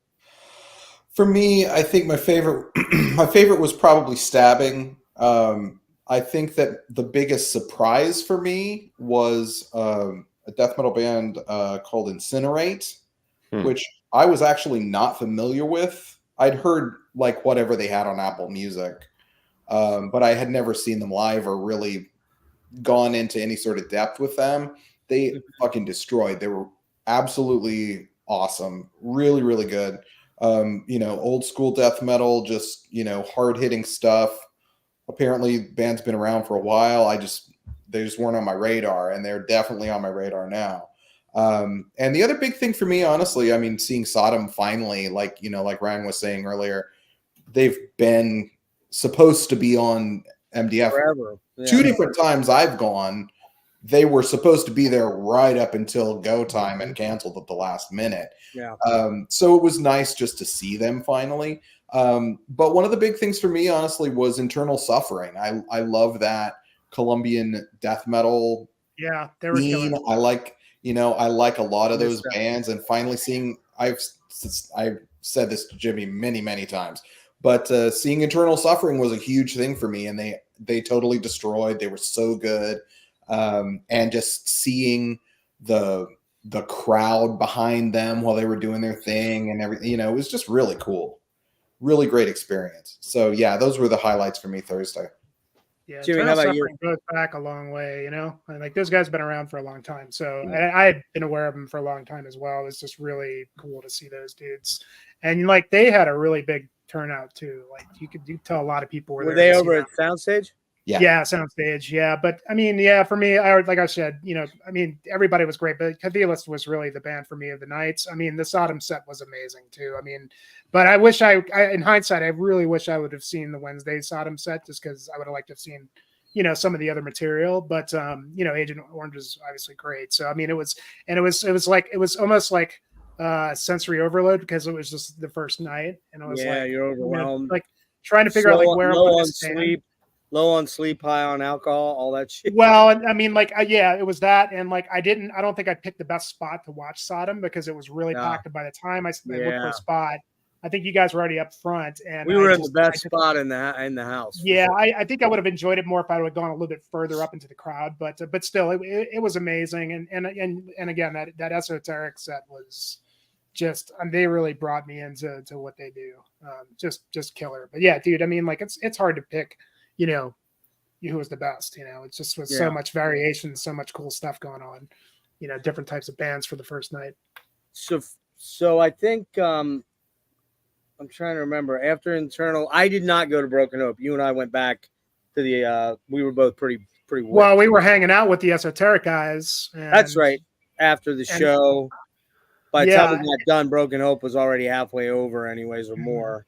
For me, I think my favorite was probably Stabbing. I think that the biggest surprise for me was a death metal band called Incinerate, which I was actually not familiar with. I'd heard like whatever they had on Apple Music, but I had never seen them live or really gone into any sort of depth with them. They fucking destroyed. They were absolutely awesome. Really, really good. Old school death metal, just, hard hitting stuff. Apparently band's been around for a while. They just weren't on my radar, and they're definitely on my radar now. And the other big thing for me, honestly, I mean, seeing Sodom finally, like Ryan was saying earlier, they've been supposed to be on MDF forever. Yeah. 2 different times I've gone, they were supposed to be there right up until go time and canceled at the last minute. Yeah. So it was nice just to see them finally. But one of the big things for me, honestly, was Internal Suffering. I love that Colombian death metal. Yeah, they were killing. I like a lot of those bands, and finally seeing, I've said this to Jimmy many, many times, but seeing Internal Suffering was a huge thing for me, and they totally destroyed. They were so good. And just seeing the crowd behind them while they were doing their thing and everything, it was just really cool. really great experience. So yeah, those were the highlights for me Thursday. Yeah, Jimmy, Eternal how about Suffering goes back a long way, you know. And like those guys have been around for a long time, so I had been aware of them for a long time as well. It's just really cool to see those dudes, and like they had a really big turnout too. Like you tell a lot of people were there. They over at Soundstage? Yeah, Soundstage. Yeah, but I mean, yeah, for me, like I said, you know, I mean, everybody was great, but kvlt was really the band for me of the nights. I mean, the Sodom set was amazing too. I mean, but I wish I in hindsight, I really wish I would have seen the Wednesday Sodom set just because I would have liked to have seen, you know, some of the other material. But you know, Agent Orange is obviously great. So I mean, it was almost like sensory overload because it was just the first night, and I was you're overwhelmed, you know, like trying to figure out like where I want to sleep. Low on sleep, high on alcohol, all that shit. Well, I mean, like, yeah, it was that. And like, I don't think I picked the best spot to watch Sodom because it was really packed. And by the time I looked for a spot, I think you guys were already up front. And we were in the best spot in the house. Yeah. Sure. I think I would have enjoyed it more if I would have gone a little bit further up into the crowd, but still it was amazing. And again, that esoteric set was just, they really brought me into what they do. Just killer. But yeah, dude, I mean, like it's hard to pick, you know, who was the best, you know, it just was so much variation, so much cool stuff going on, you know, different types of bands for the first night. So I think, I'm trying to remember after Internal, I did not go to Broken Hope. You and I went back to the, we were both pretty well, we were hanging out with the esoteric guys. That's right. After the show, by the time we got done, Broken Hope was already halfway over anyways, or more.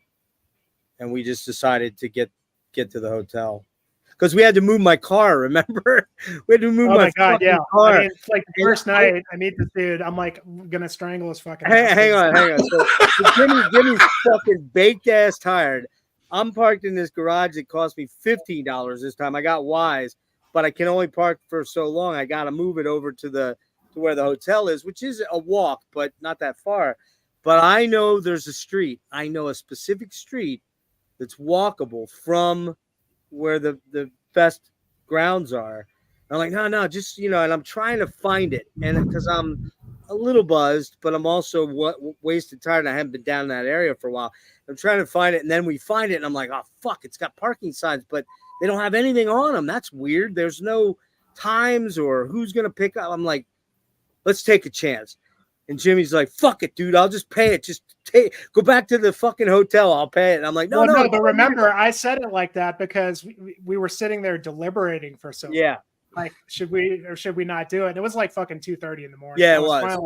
And we just decided to get to the hotel because we had to move my car. Remember, we had to move my car. I mean, it's like the first night I meet this dude, I'm like, I'm gonna strangle his fucking. Hang on. So Jimmy's fucking baked ass tired. I'm parked in this garage. It cost me $15 this time. I got wise, but I can only park for so long. I got to move it over to where the hotel is, which is a walk, but not that far. But I know there's a street. I know a specific street that's walkable from where the best grounds are. I'm like, no, just, you know, and I'm trying to find it. And because I'm a little buzzed, but I'm also wasted tired. And I haven't been down in that area for a while. I'm trying to find it. And then we find it. And I'm like, oh, fuck, it's got parking signs, but they don't have anything on them. That's weird. There's no times or who's going to pick up. I'm like, let's take a chance. And Jimmy's like, fuck it, dude. I'll just pay it. Just go back to the fucking hotel. I'll pay it. And I'm like, no. But remember, I said it like that because we were sitting there deliberating for so long. Like, should we or should we not do it? And it was like fucking 2:30 in the morning. Yeah, it was.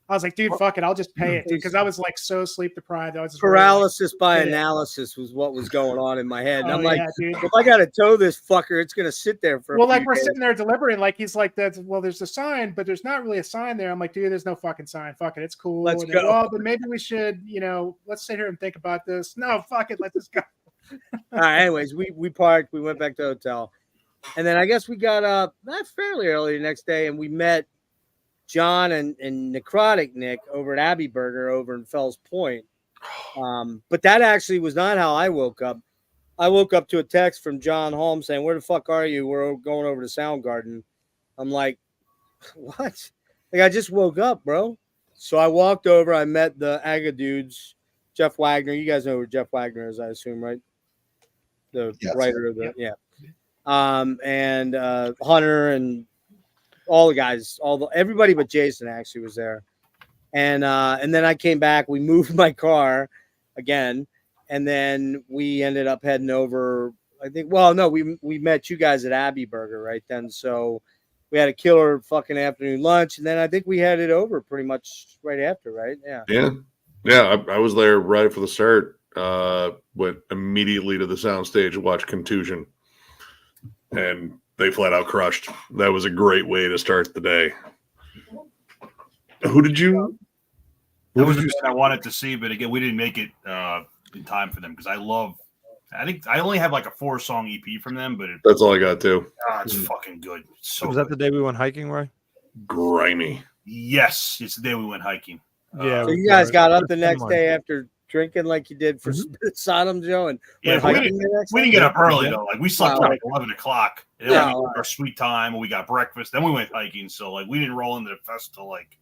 I was like, dude, fuck it. I'll just pay it, dude. Because I was like so sleep deprived. I was just paralysis by analysis was what was going on in my head. And I'm like, if I got to tow this fucker, it's going to sit there for like we're sitting there deliberating. Like he's like, there's a sign, but there's not really a sign there. I'm like, dude, there's no fucking sign. Fuck it. It's cool. Let's go. Well, but maybe we should, you know, let's sit here and think about this. No, fuck it. Let's just go. All right. Anyways, we parked. We went back to the hotel. And then I guess we got up fairly early the next day and we met John and Necrotic Nick over at Abbey Burger over in Fells Point. But that actually was not how I woke up. I woke up to a text from John Holmes saying, where the fuck are you? We're going over to Soundgarden. I'm like, what? Like, I just woke up, bro. So I walked over. I met the Aga dudes, Jeff Wagner. You guys know who Jeff Wagner is, I assume, right? The writer of the, and Hunter and all the guys, everybody but Jason actually was there. And then I came back. We moved my car again, and then we ended up heading over. I think. Well, no, we met you guys at Abbey Burger right then. So we had a killer fucking afternoon lunch, and then I think we headed over pretty much right after, right? Yeah. I was there right for the start. Went immediately to the soundstage to watch Contusion, and they flat out crushed. That was a great way to start the day. Who did you? That was the band I wanted to see, but again, we didn't make it in time for them because I think I only have like a 4-song EP from them, but that's all I got too. It's fucking good. So was that the day we went hiking, Roy? Grimy. Yes, it's the day we went hiking. Yeah. So you guys got up the next day after drinking like you did for Sodom, Joe, and we didn't get up early though. Like we slept like 11 o'clock. And then we got our sweet time, and we got breakfast. Then we went hiking. So like we didn't roll into the fest till like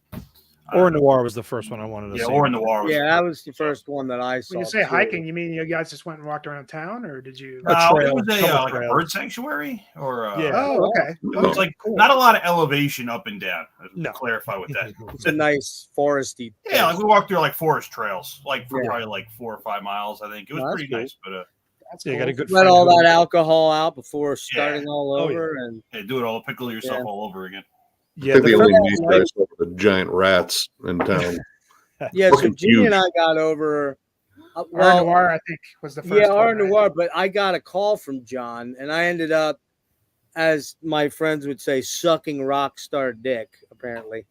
Or Noir was the first one I wanted to see. Or Noir. Yeah, that was the first one that I saw. When you say hiking, you mean you guys just went and walked around town, or did you? No, it was like a bird sanctuary, or oh, okay. It was like not a lot of elevation up and down. No, clarify with that. It's a nice foresty. Yeah, like we walked through like forest trails, like for probably like 4 or 5 miles. I think it was pretty nice, but that's cool. You got a good. Let all that alcohol out before starting all over, and do it all, pickle yourself all over again. Yeah, the only guys over the giant rats in town. Yeah, so Jimmy and I got over. Well, Noir, I think, was the first. Yeah, Noir, but I got a call from John, and I ended up, as my friends would say, sucking rock star dick, apparently,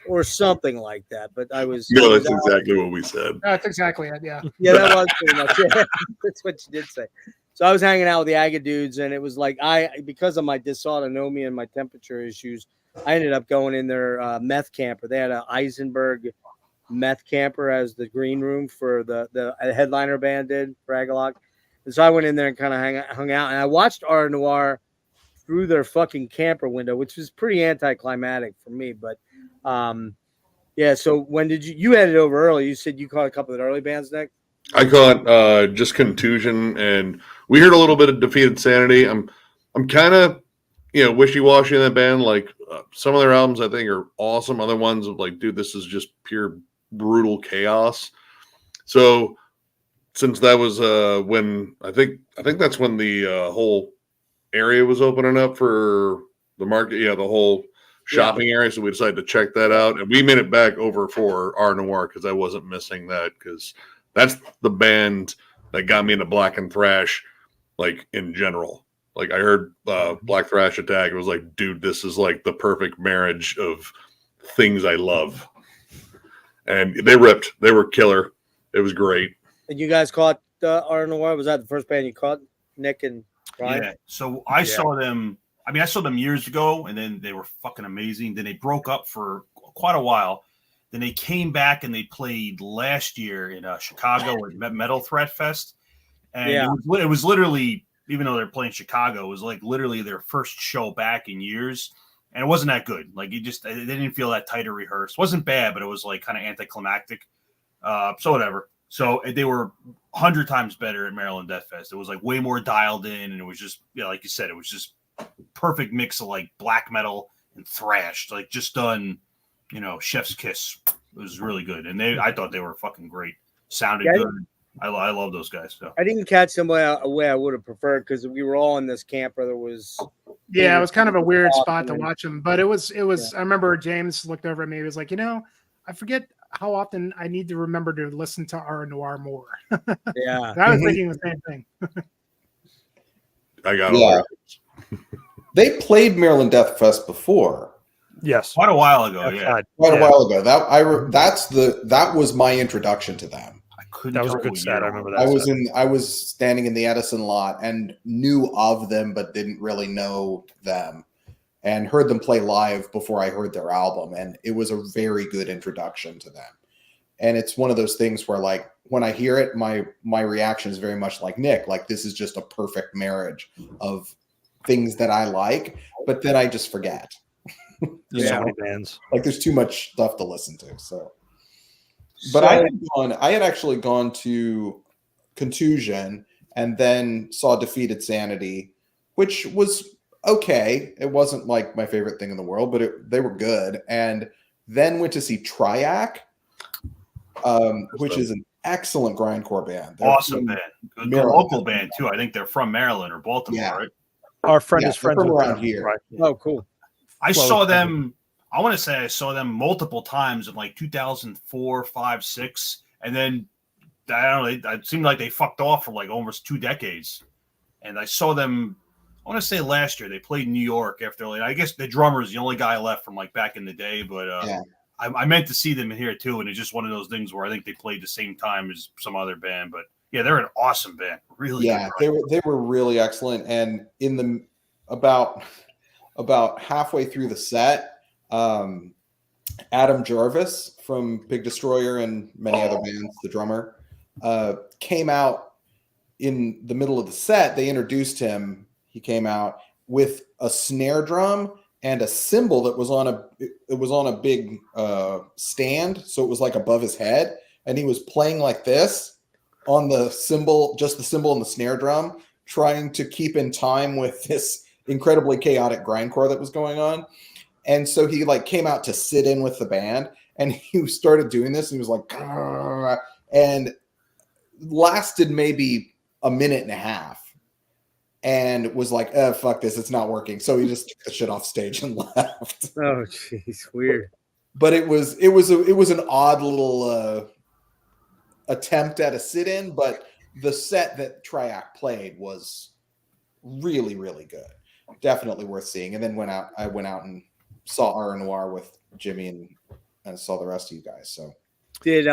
or something like that. But I was. No, that's exactly what we said. That's exactly it. Yeah. Yeah, that was pretty much it. That's what you did say. So I was hanging out with the Aga dudes, and it was like because of my dysautonomia and my temperature issues, I ended up going in their meth camper. They had an Eisenberg meth camper as the green room for the headliner band did for Agalloch. And so I went in there and kind of hung out, and I watched Art Noir through their fucking camper window, which was pretty anticlimactic for me. But yeah, so when did you headed over early? You said you caught a couple of the early bands, Nick? I caught just Contusion, and we heard a little bit of Defeated Sanity. I'm kind of wishy-washy in that band. Like some of their albums I think are awesome. Other ones are like, dude, this is just pure brutal chaos. So since that was when I think that's when the whole area was opening up for the market, the whole shopping area. So we decided to check that out, and we made it back over for Art Noir because I wasn't missing that, because that's the band that got me into Black and Thrash, like in general. Like I heard Black Thrash Attack, it was like, dude, this is like the perfect marriage of things I love. And they ripped. They were killer. It was great. And you guys caught Art Noir? Was that the first band you caught, Nick and Ryan? Yeah. So I saw them. I mean, I saw them years ago, and then they were fucking amazing. Then they broke up for quite a while. Then they came back and they played last year in Chicago at Metal Threat Fest. And it was literally, even though they're playing Chicago, it was like literally their first show back in years. And it wasn't that good. Like they didn't feel that tight or rehearsed. It wasn't bad, but it was like kind of anticlimactic. So whatever. So they were 100 times better at Maryland Deathfest. It was like way more dialed in, and it was just, like you said, it was just perfect mix of like black metal and thrash, like just done, chef's kiss. It was really good, and I thought they were fucking great. Sounded good. I love those guys. So. I didn't catch them way I would have preferred, because we were all in this camper. There was it was kind of a weird spot to watch them, but it was. I remember James looked over at me. He was like, I forget how often I need to remember to listen to Art Noir more. Yeah, I was thinking the same thing. I got it. They played Maryland Deathfest before. Yes, quite a while ago. Quite a while ago. That was my introduction to them. That was a good set. I remember that. I was standing in the Edison lot and knew of them, but didn't really know them, and heard them play live before I heard their album. And it was a very good introduction to them. And it's one of those things where, like, when I hear it, my reaction is very much like Nick, like this is just a perfect marriage of things that I like, but then I just forget. So many bands. Like there's too much stuff to listen to. So. But I had actually gone to Contusion and then saw Defeated Sanity, which was okay. It wasn't like my favorite thing in the world, but they were good. And then went to see Triac, which is an excellent grindcore band. They're awesome band. Good local band too. I think they're from Maryland or Baltimore, right? Our friend is friends from with around them. here. Right. Oh, cool. I saw them. I want to say I saw them multiple times in like 2004, 5, 6, and then I don't know. It seemed like they fucked off for like almost 2 decades. And I saw them. I want to say last year they played in New York after. Like, I guess the drummer is the only guy left from like back in the day. But I meant to see them in here too, and it's just one of those things where I think they played the same time as some other band. But yeah, they're an awesome band. Really, good. They were really excellent. And in the about halfway through the set. Adam Jarvis from Pig Destroyer and many other bands, the drummer, came out in the middle of the set. They introduced him. He came out with a snare drum and a cymbal that was on a big stand, so it was like above his head, and he was playing like this on the cymbal, just the cymbal and the snare drum, trying to keep in time with this incredibly chaotic grindcore that was going on. And so he like came out to sit in with the band, and he started doing this, and he was like, grrr, and lasted maybe a minute and a half. And was like, fuck this, it's not working. So he just took the shit off stage and left. Oh, jeez, weird. But it was an odd little attempt at a sit-in. But the set that Triac played was really, really good. Definitely worth seeing. And then I went out and saw R Noir with Jimmy and saw the rest of you guys. So did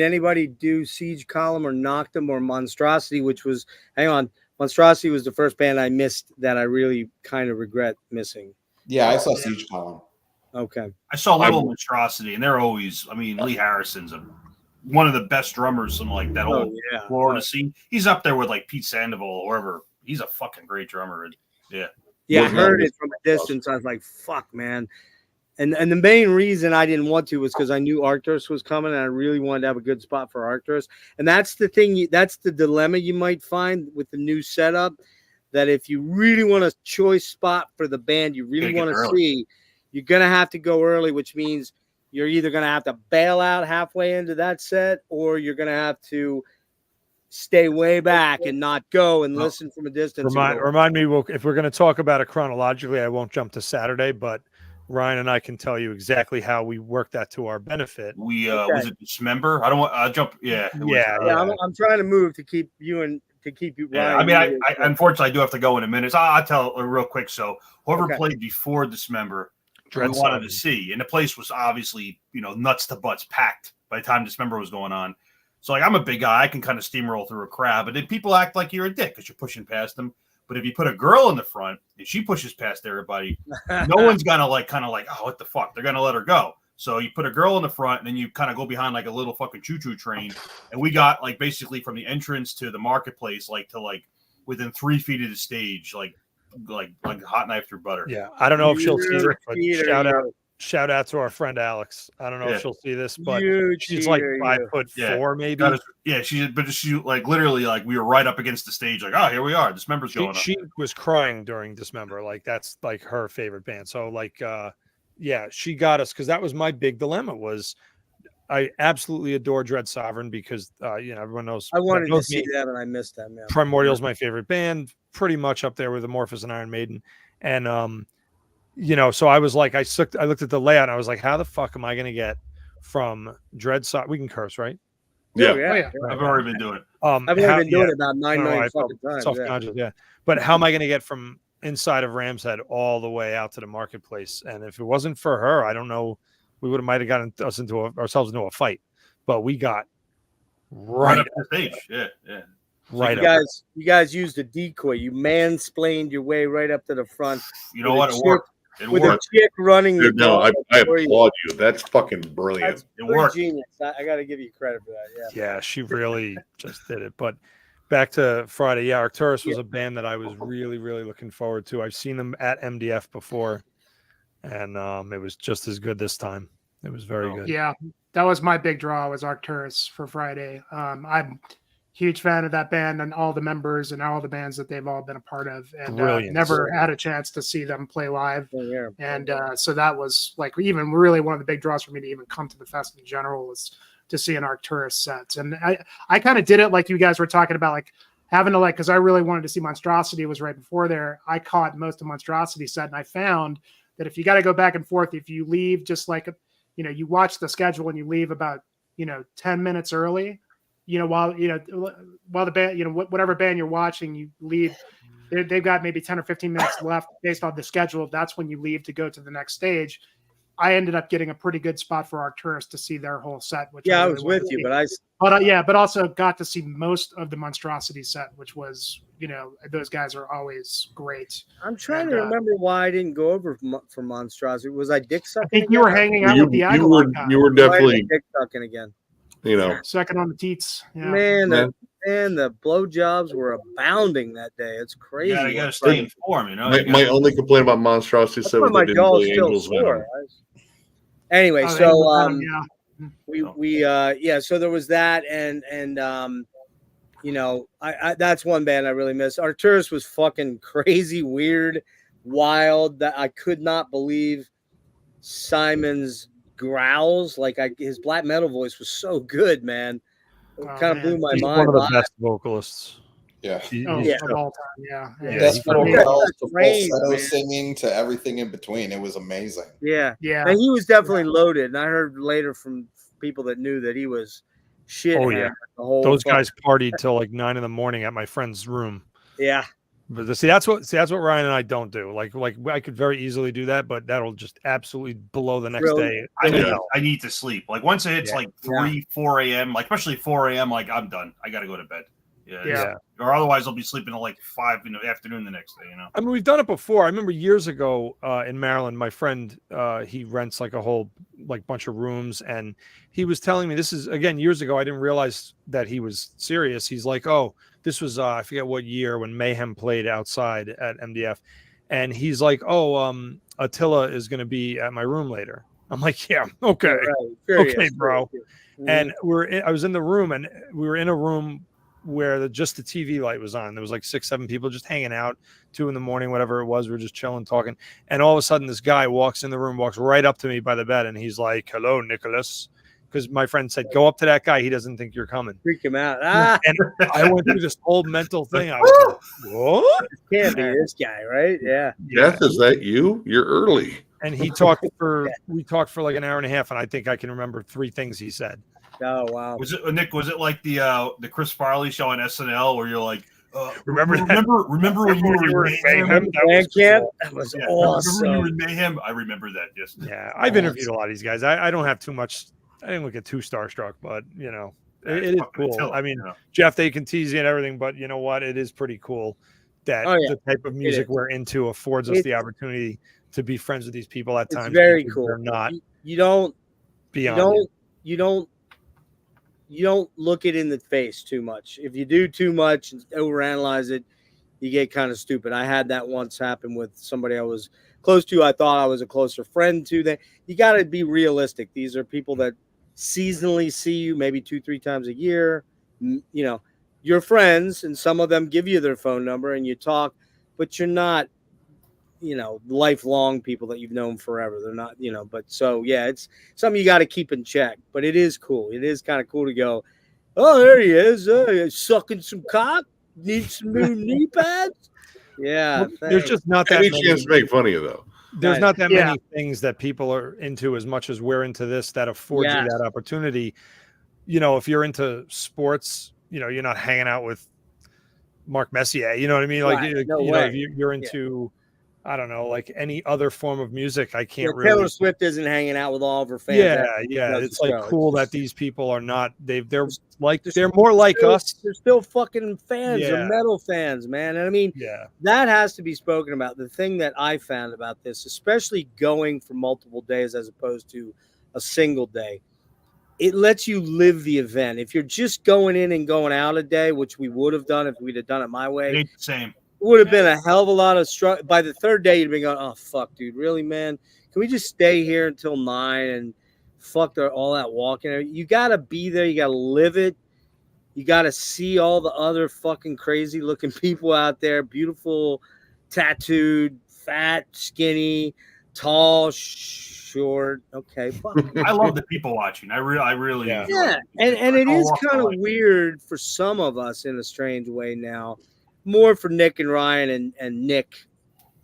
anybody do Siege Column or Noctum or Monstrosity? Which was Monstrosity was the first band I missed that I really kind of regret missing. Yeah, I saw Siege Column. Okay. I saw Little Monstrosity, and they're always, Lee Harrison's one of the best drummers in like that whole Florida scene. He's up there with like Pete Sandoval or whoever. He's a fucking great drummer. Yeah. Yeah, I heard it from a distance. I was like, fuck, man. And the main reason I didn't want to was because I knew Arcturus was coming, and I really wanted to have a good spot for Arcturus. And that's the thing. That's the dilemma you might find with the new setup, that if you really want a choice spot for the band you really want to see, you're going to have to go early, which means you're either going to have to bail out halfway into that set, or you're going to have to stay way back and not go and listen from a distance. Remind me, if we're going to talk about it chronologically, I won't jump to Saturday, but Ryan and I can tell you exactly how we work that to our benefit. We was it Dismember? I don't want to jump. Yeah. I'm trying to move to keep you Ryan. I unfortunately I do have to go in a minute. So I'll tell real quick. So whoever played before Dismember, we wanted to see, and the place was obviously nuts to butts packed by the time Dismember was going on. So like I'm a big guy, I can kind of steamroll through a crowd, but then people act like you're a dick because you're pushing past them. But if you put a girl in the front and she pushes past everybody, no one's gonna kind of like, oh, what the fuck? They're gonna let her go. So you put a girl in the front, and then you kind of go behind like a little fucking choo-choo train. And we got like basically from the entrance to the marketplace, to within 3 feet of the stage, like a hot knife through butter. Yeah, I don't know if she'll see this, but shout out to our friend Alex. I don't know if she'll see this, but she's like 5'4", maybe. She like literally like we were right up against the stage. Like, oh, here we are. Dismember's going on. She was crying during Dismember. Like that's like her favorite band. So like, she got us because that was my big dilemma. Was I absolutely adore Dread Sovereign because everyone knows. I wanted to see them and I missed them. Yeah. Primordial's my favorite band, pretty much up there with Amorphous and Iron Maiden, and so I was like, I looked at the layout and I was like, how the fuck am I going to get from Dread Sovereign? We can curse, right? Yeah. I've already been doing it. I've only been doing it about 9 million fucking times. Self-conscious, But how am I going to get from inside of Ram's Head all the way out to the marketplace? And if it wasn't for her, I don't know, we might have gotten ourselves into a fight. But we got right up the stage. Yeah. Right. You guys used a decoy. You mansplained your way right up to the front. You know what? It worked. With a chick running. Dude, no, I applaud you. That's fucking brilliant. It worked. Genius. I got to give you credit for that. Yeah, she really just did it. But back to Friday. Yeah, Arcturus was a band that I was really, really looking forward to. I've seen them at MDF before, and it was just as good this time. It was very good. Yeah, that was my big draw. Was Arcturus for Friday. I'm huge fan of that band and all the members and all the bands that they've all been a part of, and never had a chance to see them play live. And so that was like even really one of the big draws for me to even come to the fest in general was to see an Arcturus set. And I kind of did it like you guys were talking about, like having to because I really wanted to see Monstrosity was right before there. I caught most of Monstrosity set, and I found that if you got to go back and forth, if you leave just you watch the schedule and you leave about 10 minutes early, while the band, whatever band you're watching, you leave, they've got maybe 10 or 15 minutes left based on the schedule. That's when you leave to go to the next stage. I ended up getting a pretty good spot for Arcturus to see their whole set. Which I was with you, but also got to see most of the Monstrosity set, which was, those guys are always great. I'm trying to remember why I didn't go over for Monstrosity. Was I dick sucking? I think you were hanging out with the Agalloch. You were definitely dick sucking again. Second on the teats. Yeah. Man, man, the blowjobs were abounding that day. It's crazy. Yeah, you got to stay in form, you know. My only complaint about Monstrosity said was they didn't play Angels Venom. Anyway, so so there was that, and you know, I that's one band I really miss. Arcturus was fucking crazy, weird, wild. That I could not believe Simon's growls. Like his black metal voice was so good, man. It kind of blew my mind. One of the best vocalists. Yeah. Of all time. Death metal bells to falsetto singing to everything in between. It was amazing. Yeah. And he was definitely loaded. And I heard later from people that knew that he was shit. Oh yeah, those guys partied till like 9 a.m. at my friend's room. Yeah, but see that's what Ryan and I don't do. Like I could very easily do that, but that'll just absolutely blow the next day. I need to sleep. Like once it hits like 4 a.m., like especially 4 a.m., like I'm done. I got to go to bed. Yeah. Or otherwise I'll be sleeping till like 5 in the afternoon the next day, you know. I mean, we've done it before. I remember years ago in Maryland, my friend, he rents like a whole like bunch of rooms, and he was telling me, this is again years ago. I didn't realize that he was serious. He's like, oh, this was I forget what year when Mayhem played outside at MDF, and he's like, oh, Attila is going to be at my room later. I'm like, yeah, okay, okay, bro. And I was in the room, and we were in a room where just the TV light was on. There was like 6-7 people just hanging out, 2 a.m, whatever it was. We were just chilling, talking. And all of a sudden this guy walks in the room, walks right up to me by the bed. And he's like, hello, Nicholas. Because my friend said, go up to that guy. He doesn't think you're coming. Freak him out. And I went through this whole mental thing. I was like, what? Can't be this guy, right? Yeah. Jeff, is that you? You're early. And we talked for like an hour and a half. And I think I can remember 3 things he said. Oh wow! Was it Nick? Was it like the Chris Farley show on SNL where you're like, remember when you were in Mayhem? That was awesome. Remember when you were in Mayhem? I remember that. Yes. Yeah, I've interviewed a lot of these guys. I don't have too much. I didn't get too starstruck, but you know, it is cool. I mean, Geoff, they can tease you and everything, but you know what? It is pretty cool that the type of music we're into affords us the opportunity to be friends with these people at times. It's very cool. They're not. You don't. You don't look it in the face too much. If you do too much and overanalyze it, you get kind of stupid. I had that once happen with somebody I was close to. I thought I was a closer friend to. You got to be realistic. These are people that seasonally see you maybe 2-3 times a year. You know, you're friends, and some of them give you their phone number and you talk, but you're not, you know, lifelong people that you've known forever. They're not, you know, but so yeah, it's something you got to keep in check, but it is cool. It is kind of cool to go, oh, there he is, sucking some cock, need some new knee pads. Yeah. Well, there's just not that many chance to make fun of you though. There's not that many things that people are into as much as we're into this that afford you that opportunity. You know, if you're into sports, you know, you're not hanging out with Mark Messier, you know what I mean? Like, you know, if you're into I don't know, like any other form of music, I can't really. Taylor Swift isn't hanging out with all of her fans. Yeah. It's like cool that these people are not. They're more like us. They're still fucking fans. They're metal fans, man. And I mean, that has to be spoken about. The thing that I found about this, especially going for multiple days as opposed to a single day, it lets you live the event. If you're just going in and going out a day, which we would have done if we'd have done it my way, it ain't the same. Would have been a hell of a lot of struggle. By the 3rd day, you'd be going, oh, fuck, dude. Really, man? Can we just stay here until 9 and fuck all that walking? You got to be there. You got to live it. You got to see all the other fucking crazy looking people out there. Beautiful, tattooed, fat, skinny, tall, short. Okay, fuck. I love the people watching. I really yeah. And it is kind of weird for some of us in a strange way now. More for Nick and Ryan and Nick,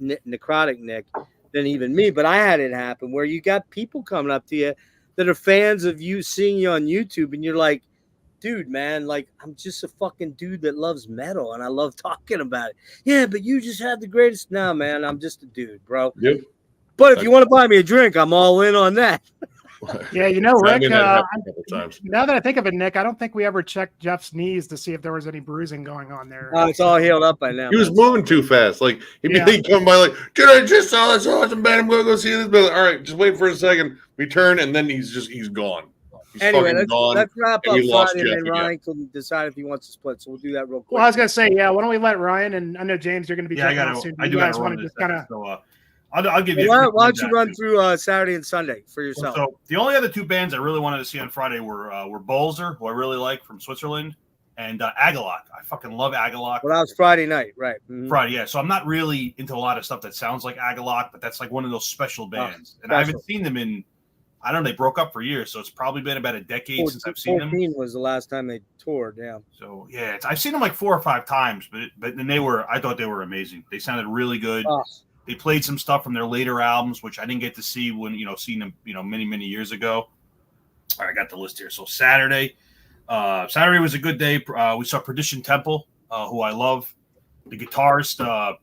Necrotic Nick, than even me. But I had it happen where you got people coming up to you that are fans of you, seeing you on YouTube, and you're like, dude, man, like, I'm just a fucking dude that loves metal, and I love talking about it. Yeah, but you just have the greatest. No, man, I'm just a dude, bro. Yep. But if you want to buy me a drink, I'm all in on that. Yeah, you know, Rick, now that I think of it, Nick, I don't think we ever checked Jeff's knees to see if there was any bruising going on there. Oh, it's all healed up by now. He was moving too fast. Like, he'd come by like, dude, I just saw this awesome band. I'm going to go see this. But all right, just wait for a second. We turn, and then he's gone. He's Anyway, fucking gone. let's wrap and up we lost Friday, and then Geoff again. Ryan can decide if he wants to split. So we'll do that real quick. Well, I was gonna say, yeah. Why don't we let Ryan, and I know James, you're gonna be jumping off soon. I You do guys gotta want run to this just kind of. So I'll give you. Why don't you run through Saturday and Sunday for yourself? So the only other two bands I really wanted to see on Friday were Bolzer, who I really like from Switzerland, and Agalloch. I fucking love Agalloch. Well, that was Friday night, right? Mm-hmm. Friday, yeah. So I'm not really into a lot of stuff that sounds like Agalloch, but that's like one of those special bands. And I haven't seen them in, I don't know, they broke up for years, so it's probably been about a decade since I've seen them. 14 was the last time they toured, yeah. So yeah, I've seen them like 4 or 5 times, but then I thought they were amazing. They sounded really good. They played some stuff from their later albums, which I didn't get to see when seeing them many years ago. All right, I got the list here. So Saturday was a good day. We saw Perdition Temple, who I love. The guitarist,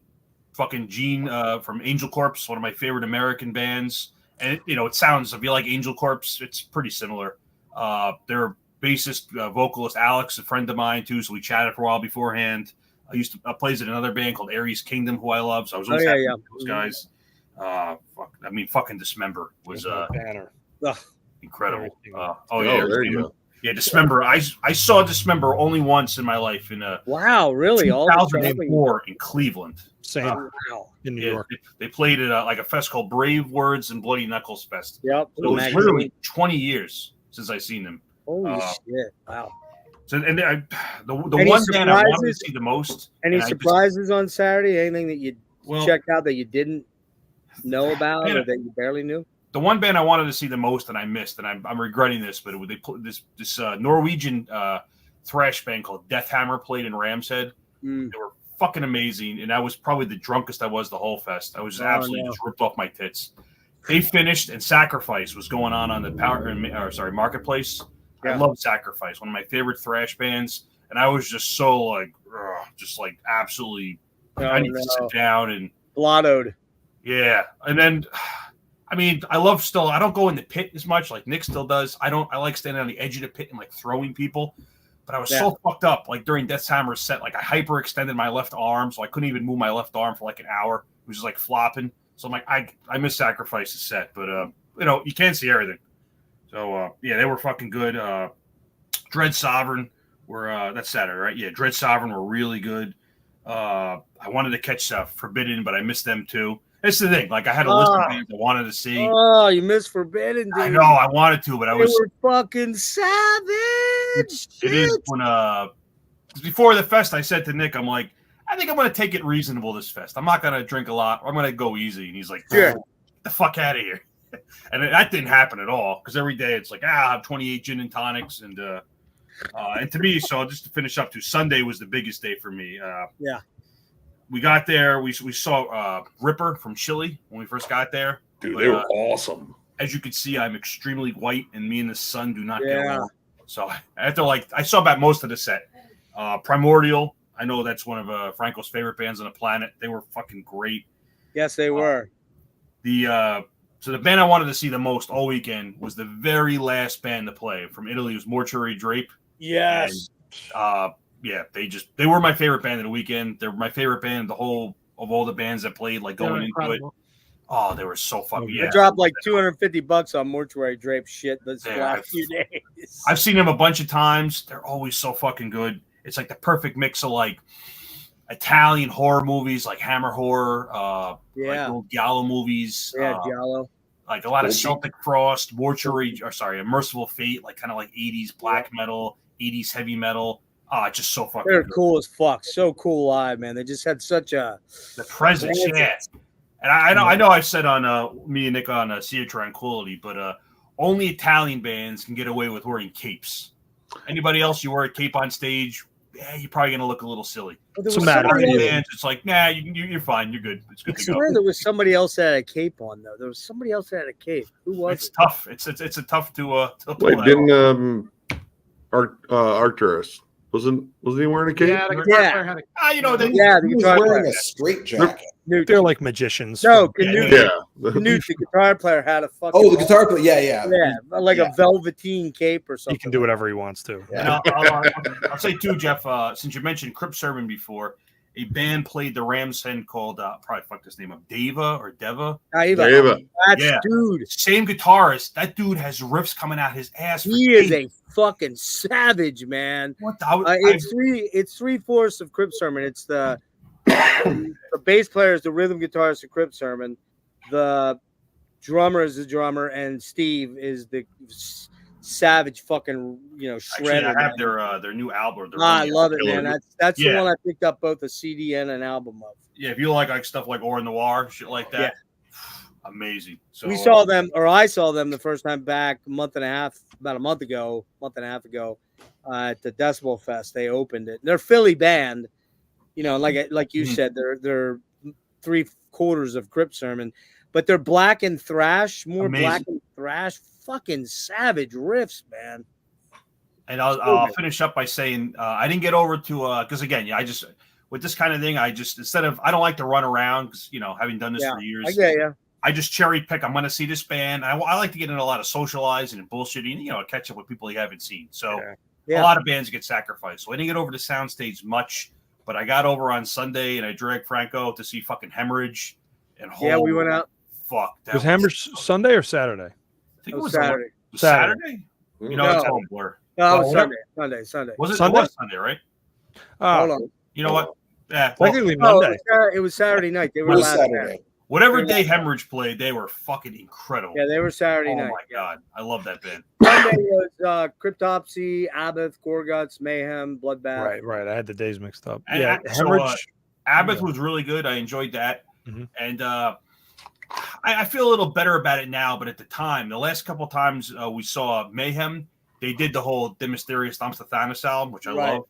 fucking Gene from Angel Corpse, one of my favorite American bands. And it sounds, if you like Angel Corpse, it's pretty similar. Their bassist, vocalist Alex, a friend of mine too, so we chatted for a while beforehand. I plays in another band called Aries Kingdom, who I love. So I was always happy with those guys. Fucking Dismember was banner. Incredible. There you go. Yeah, Dismember. I saw Dismember only once in my life in wow, really? 2004 in Cleveland. Same in New York. They played at like a fest called Brave Words and Bloody Knuckles Fest. Yep. So it was literally 20 years since I seen them. Holy shit! Wow. So and the one band I wanted to see the most. Any surprises on Saturday? Anything that you checked out that you didn't know about or that you barely knew? The one band I wanted to see the most and I missed, and I'm regretting this, but they put this Norwegian thrash band called Death Hammer played in Ram's Head. They were fucking amazing, and I was probably the drunkest I was the whole fest. I was just absolutely just ripped off my tits. They finished, and Sacrifice was going on the Marketplace. Yeah. I love Sacrifice, one of my favorite thrash bands, and I was just so like absolutely. I need to sit down and blottoed. Yeah, and then. I mean, I don't go in the pit as much like Nick still does. I like standing on the edge of the pit and like throwing people, but I was so fucked up. Like during Death Hammer's set, like I hyperextended my left arm, so I couldn't even move my left arm for like an hour. It was just like flopping. So I'm like, I miss Sacrifice's set, but you can't see everything. So they were fucking good. Dread Sovereign were that's Saturday, right? Yeah, Dread Sovereign were really good. I wanted to catch Forbidden, but I missed them too. That's the thing. Like I had a list of bands I wanted to see. Oh, you missed Forbidden, dude. I know I wanted to, but they were fucking savage. It is when before the fest, I said to Nick, I'm like, I think I'm gonna take it reasonable this fest. I'm not gonna drink a lot. I'm gonna go easy. And he's like, get the fuck out of here. And that didn't happen at all because every day it's like, I have 28 gin and tonics and to me, so just to finish up, Sunday was the biggest day for me. We got there. We saw Ripper from Chile when we first got there. Dude, they were awesome. As you can see, I'm extremely white, and me and the sun do not get along. So I saw about most of the set. Primordial, I know that's one of Franco's favorite bands on the planet. They were fucking great. Yes, they were. So the band I wanted to see the most all weekend was the very last band to play from Italy. It was Mortuary Drape. Yes. And, they were my favorite band of the weekend. They're my favorite band of all the bands that played, like going into it. Oh, they were so fucking I dropped like $250 on Mortuary Drape shit this last few days. I've seen them a bunch of times. They're always so fucking good. It's like the perfect mix of like Italian horror movies, like Hammer horror, like old Giallo movies. Giallo. Like a lot of Celtic Frost, A Merciful Fate, like kind of like 80s black metal, 80s heavy metal. Just so fucking They're good. Cool as fuck. So cool live, man. They just had such the presence, yeah. And I know I've said on me and Nick on Sea of Tranquility, but only Italian bands can get away with wearing capes. Anybody else, you wear a cape on stage, you're probably gonna look a little silly. Bands, it's like, nah, you're fine, you're good. It's good to go. There was somebody else that had a cape on though. There was somebody else that had a cape. Who was it? It's tough. It's a tough to wait, didn't Arcturus wasn't he wearing a cape? Yeah, the guitar had the guitar player wearing a straight jacket. They're like magicians. No, the guitar player had a fucking. Oh, the guitar player, yeah, like a velveteen cape or something. He can do whatever he wants to. Yeah. I'll say too, Geoff. Since you mentioned Crypt Sermon before, a band played the Ram's End called probably fuck this name up, Deva. Deva. That's yeah. dude. Same guitarist. That dude has riffs coming out his ass. He is a fucking savage, man. What it's 3/4 of Crypt Sermon. It's the bass player is the rhythm guitarist of Crypt Sermon. The drummer is the drummer, and Steve is the savage fucking shredder. Actually, I have their new album. I love it, man. That's the one I picked up both a CD and an album of. Yeah, if you like stuff like Or Noir, shit like that, amazing. So we saw them, or I saw them the first time back about a month and a half ago, at the Decibel Fest. They opened it. They're a Philly band, like you said, they're 3/4 of Crypt Sermon, but they're black and thrash, black and thrash. Fucking savage riffs, man. And I'll finish up by saying I didn't get over to because again, I just with this kind of thing, I just I don't like to run around because having done this for years, I just cherry pick. I'm going to see this band. I like to get in a lot of socializing and bullshitting, catch up with people you haven't seen. So a lot of bands get sacrificed. So I didn't get over to Soundstage much, but I got over on Sunday and I dragged Franco to see fucking Hemorrhage. And we went out. Fuck. Was Hemorrhage Sunday or Saturday? I think it was Saturday. Saturday? It's all blur. No, it was Sunday. Was it Sunday? It was Sunday, right? Hold on. You know what? Yeah. Technically Monday. It was Saturday night. They were last Saturday. Whatever day Hemorrhage played, they were fucking incredible. Yeah, they were Saturday night. Oh my god, I love that band. Sunday was Cryptopsy, Abath, Goreguts, Mayhem, Bloodbath. Right. I had the days mixed up. And Hemorrhage. Abath was really good. I enjoyed that, and I feel a little better about it now. But at the time, the last couple of times we saw Mayhem, they did the whole De Mysterious Stomps the Thanos album, which I love.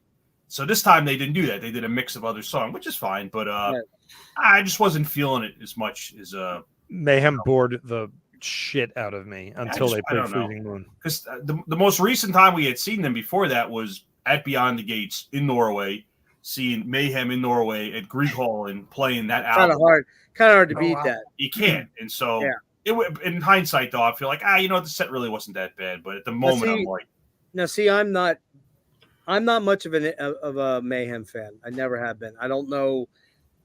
So this time they didn't do that. They did a mix of other songs, which is fine. But I just wasn't feeling it as much as Mayhem bored the shit out of me until they played Freezing Moon. Because the most recent time we had seen them before that was at Beyond the Gates in Norway, seeing Mayhem in Norway at Greek Hall and playing that album. Kind of hard to beat that. You can't. And so in hindsight, though, I feel like the set really wasn't that bad. But at the moment, I'm like, now see, I'm not much of a Mayhem fan. I never have been. I don't know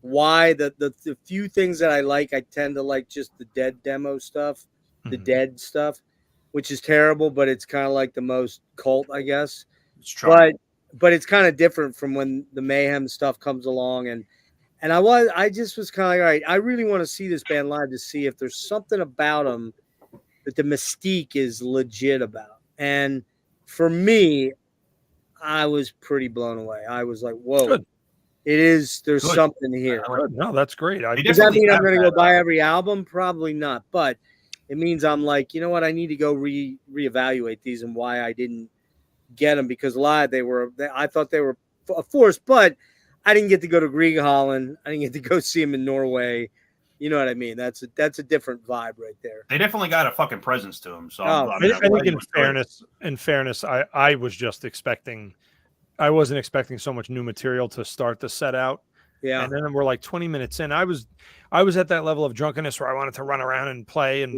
why. The few things that I like, I tend to like just the Dead demo stuff, the Dead stuff, which is terrible, but it's kind of like the most cult, I guess. It's true. But it's kind of different from when the Mayhem stuff comes along, and I just was kind of like, all right, I really want to see this band live to see if there's something about them that the mystique is legit about. And for me, I was pretty blown away. I was like, whoa. Good. There's something here. No, that's great. Does that mean I'm going to go buy every album? Probably not. But it means I'm like, you know what? I need to go reevaluate these and why I didn't get them, because live I thought they were a force, but I didn't get to go to Grieg Holland. I didn't get to go see them in Norway. You know what I mean? That's a different vibe right there. They definitely got a fucking presence to them. So I think in fairness, I was just expecting. I wasn't expecting so much new material to start the set out. Yeah. And then we're like 20 minutes in. I was at that level of drunkenness where I wanted to run around and play and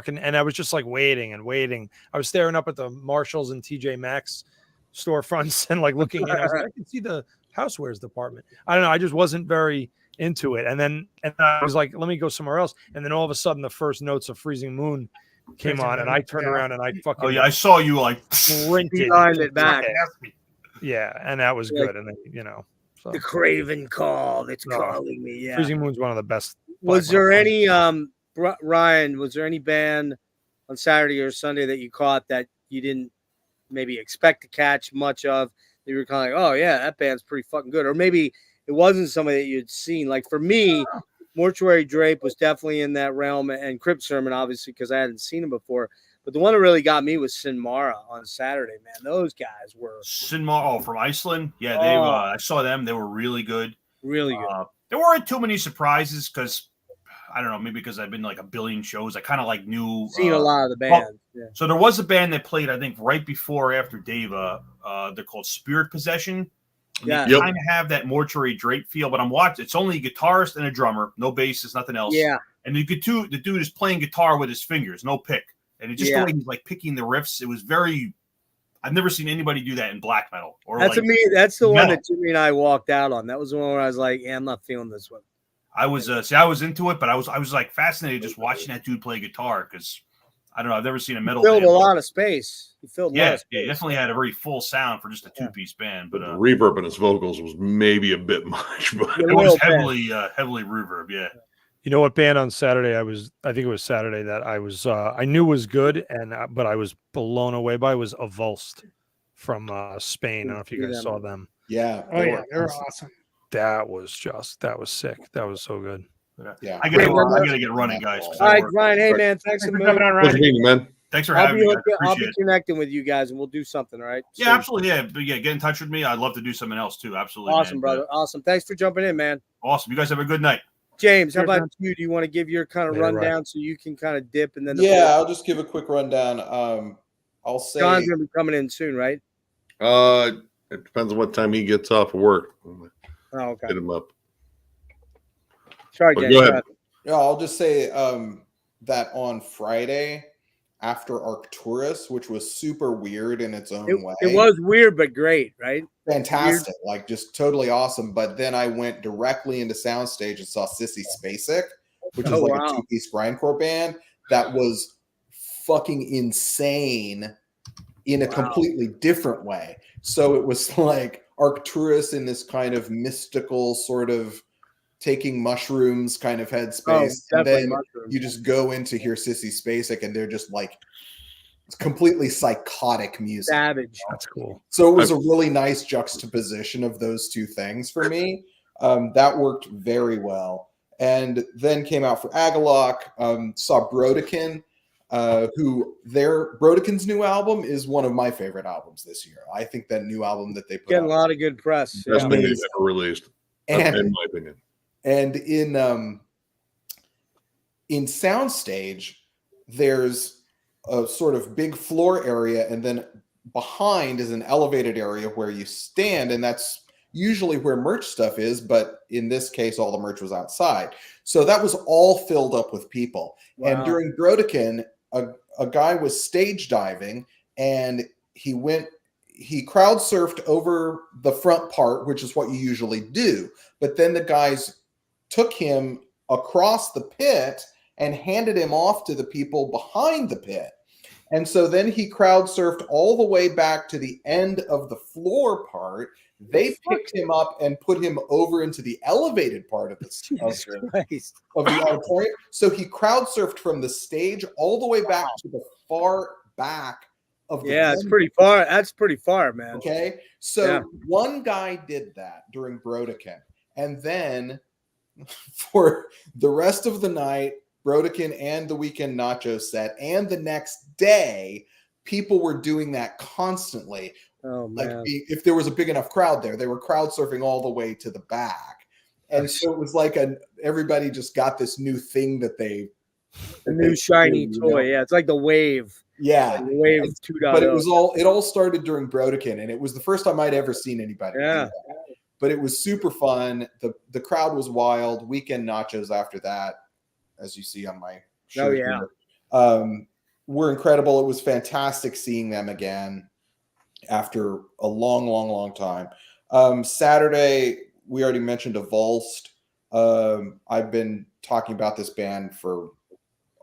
and I was just like waiting. I was staring up at the Marshalls and TJ Maxx storefronts and like looking in. I was like, I can see the housewares department. I don't know. I just wasn't very into it. And I was like, let me go somewhere else. And then all of a sudden the first notes of Freezing Moon came on and I turned around and I fucking. Oh yeah, I saw you like sprinted it back. Yeah, and that was good. And then, so. The Craven Call that's calling me. Yeah. Freezing Moon's one of the best. Was there any Ryan, was there any band on Saturday or Sunday that you caught that you didn't maybe expect to catch much of? You were kind of like, oh yeah, that band's pretty fucking good. Or maybe it wasn't somebody that you'd seen. Like for me, Mortuary Drape was definitely in that realm, and Crypt Sermon, obviously, because I hadn't seen him before. But the one that really got me was Sinmara on Saturday, man. Those guys were Sinmara from Iceland. Yeah, they I saw them. They were really good. Really good. There weren't too many surprises because I don't know, maybe because I've been like a billion shows. I kind of like knew seen a lot of the bands. So there was a band that played, I think, right before or after Deva. They're called Spirit Possession. Yeah, they kind of have that Mortuary Drape feel, but I'm watching. It's only a guitarist and a drummer, no bassist, nothing else. Yeah, and the dude is playing guitar with his fingers, no pick. And it just the way he's like picking the riffs, it was very I've never seen anybody do that in black metal. Or that's like That's the metal. one that Jimmy and I walked out on. That was the one where I was like, yeah, I'm not feeling this one. I was I was into it, but I was like fascinated just watching that dude play guitar because I don't know, I've never seen a metal filled band. a lot of space. He filled yeah, he definitely had a very full sound for just a two-piece band. But the reverb in his vocals was maybe a bit much, but it was heavily reverb. Yeah. You know what band on Saturday I think it was Saturday that I knew was good but I was blown away by was Avulsed from Spain. I don't know if you guys saw them. Yeah. Oh yeah, they're awesome. That was sick. That was so good. Yeah. I gotta get running, guys. All right, Ryan. Hey man, thanks a million. man. Thanks for having me. I'll be connecting with you guys and we'll do something, all right? Yeah, absolutely. Yeah, but yeah, get in touch with me. I'd love to do something else too. Absolutely. Awesome, man. brother. Awesome. Thanks for jumping in, man. Awesome. You guys have a good night. James, how about you? Do you want to give your kind of rundown so you can kind of dip and then I'll just give a quick rundown. I'll say John's gonna be coming in soon, right? It depends on what time he gets off of work. Oh, okay. Hit him up. Sorry, James. Go ahead. Yeah, I'll just say that on Friday after Arcturus, which was super weird in its own way. It was weird, but great, right? Fantastic, like just totally awesome. But then I went directly into Soundstage and saw Sissy Spacek, which is like a two-piece grindcore band that was fucking insane in a completely different way. So it was like Arcturus in this kind of mystical sort of taking mushrooms kind of headspace, and then you just go into hear Sissy Spacek, and they're just like it's completely psychotic music. Savage. That's cool. So it was a really nice juxtaposition of those two things for me. That worked very well. And then came out for Agalloch, saw Brodekin, Brodekin's new album is one of my favorite albums this year. I think that new album that they put getting a lot of good press. Best thing they've ever released, in my opinion. And in Soundstage, there's a sort of big floor area, and then behind is an elevated area where you stand, and that's usually where merch stuff is, but in this case, all the merch was outside. So that was all filled up with people. Wow. And during Brodekin, a guy was stage diving, and he crowd surfed over the front part, which is what you usually do. But then the guys took him across the pit and handed him off to the people behind the pit. And so then he crowd surfed all the way back to the end of the floor part. They picked him up and put him over into the elevated part of the auditorium. So he crowd surfed from the stage all the way back to the far back of the it's pretty far. That's pretty far, man. Okay. So one guy did that during Brodekin. And then for the rest of the night, Brodekin and the Weekend Nacho set, and the next day, people were doing that constantly. Oh, man. Like if there was a big enough crowd there, they were crowd surfing all the way to the back. And so it was like everybody just got this new thing that the new shiny toy. Yeah, it's like the Wave. Yeah, like the Wave 2.0. But it all started during Brodekin, and it was the first time I'd ever seen anybody do that. But it was super fun. The crowd was wild. Weekend Nachos after that, as you see on my shirt here, were incredible. It was fantastic seeing them again after a long, long, long time. Saturday, we already mentioned Avulsed. I've been talking about this band for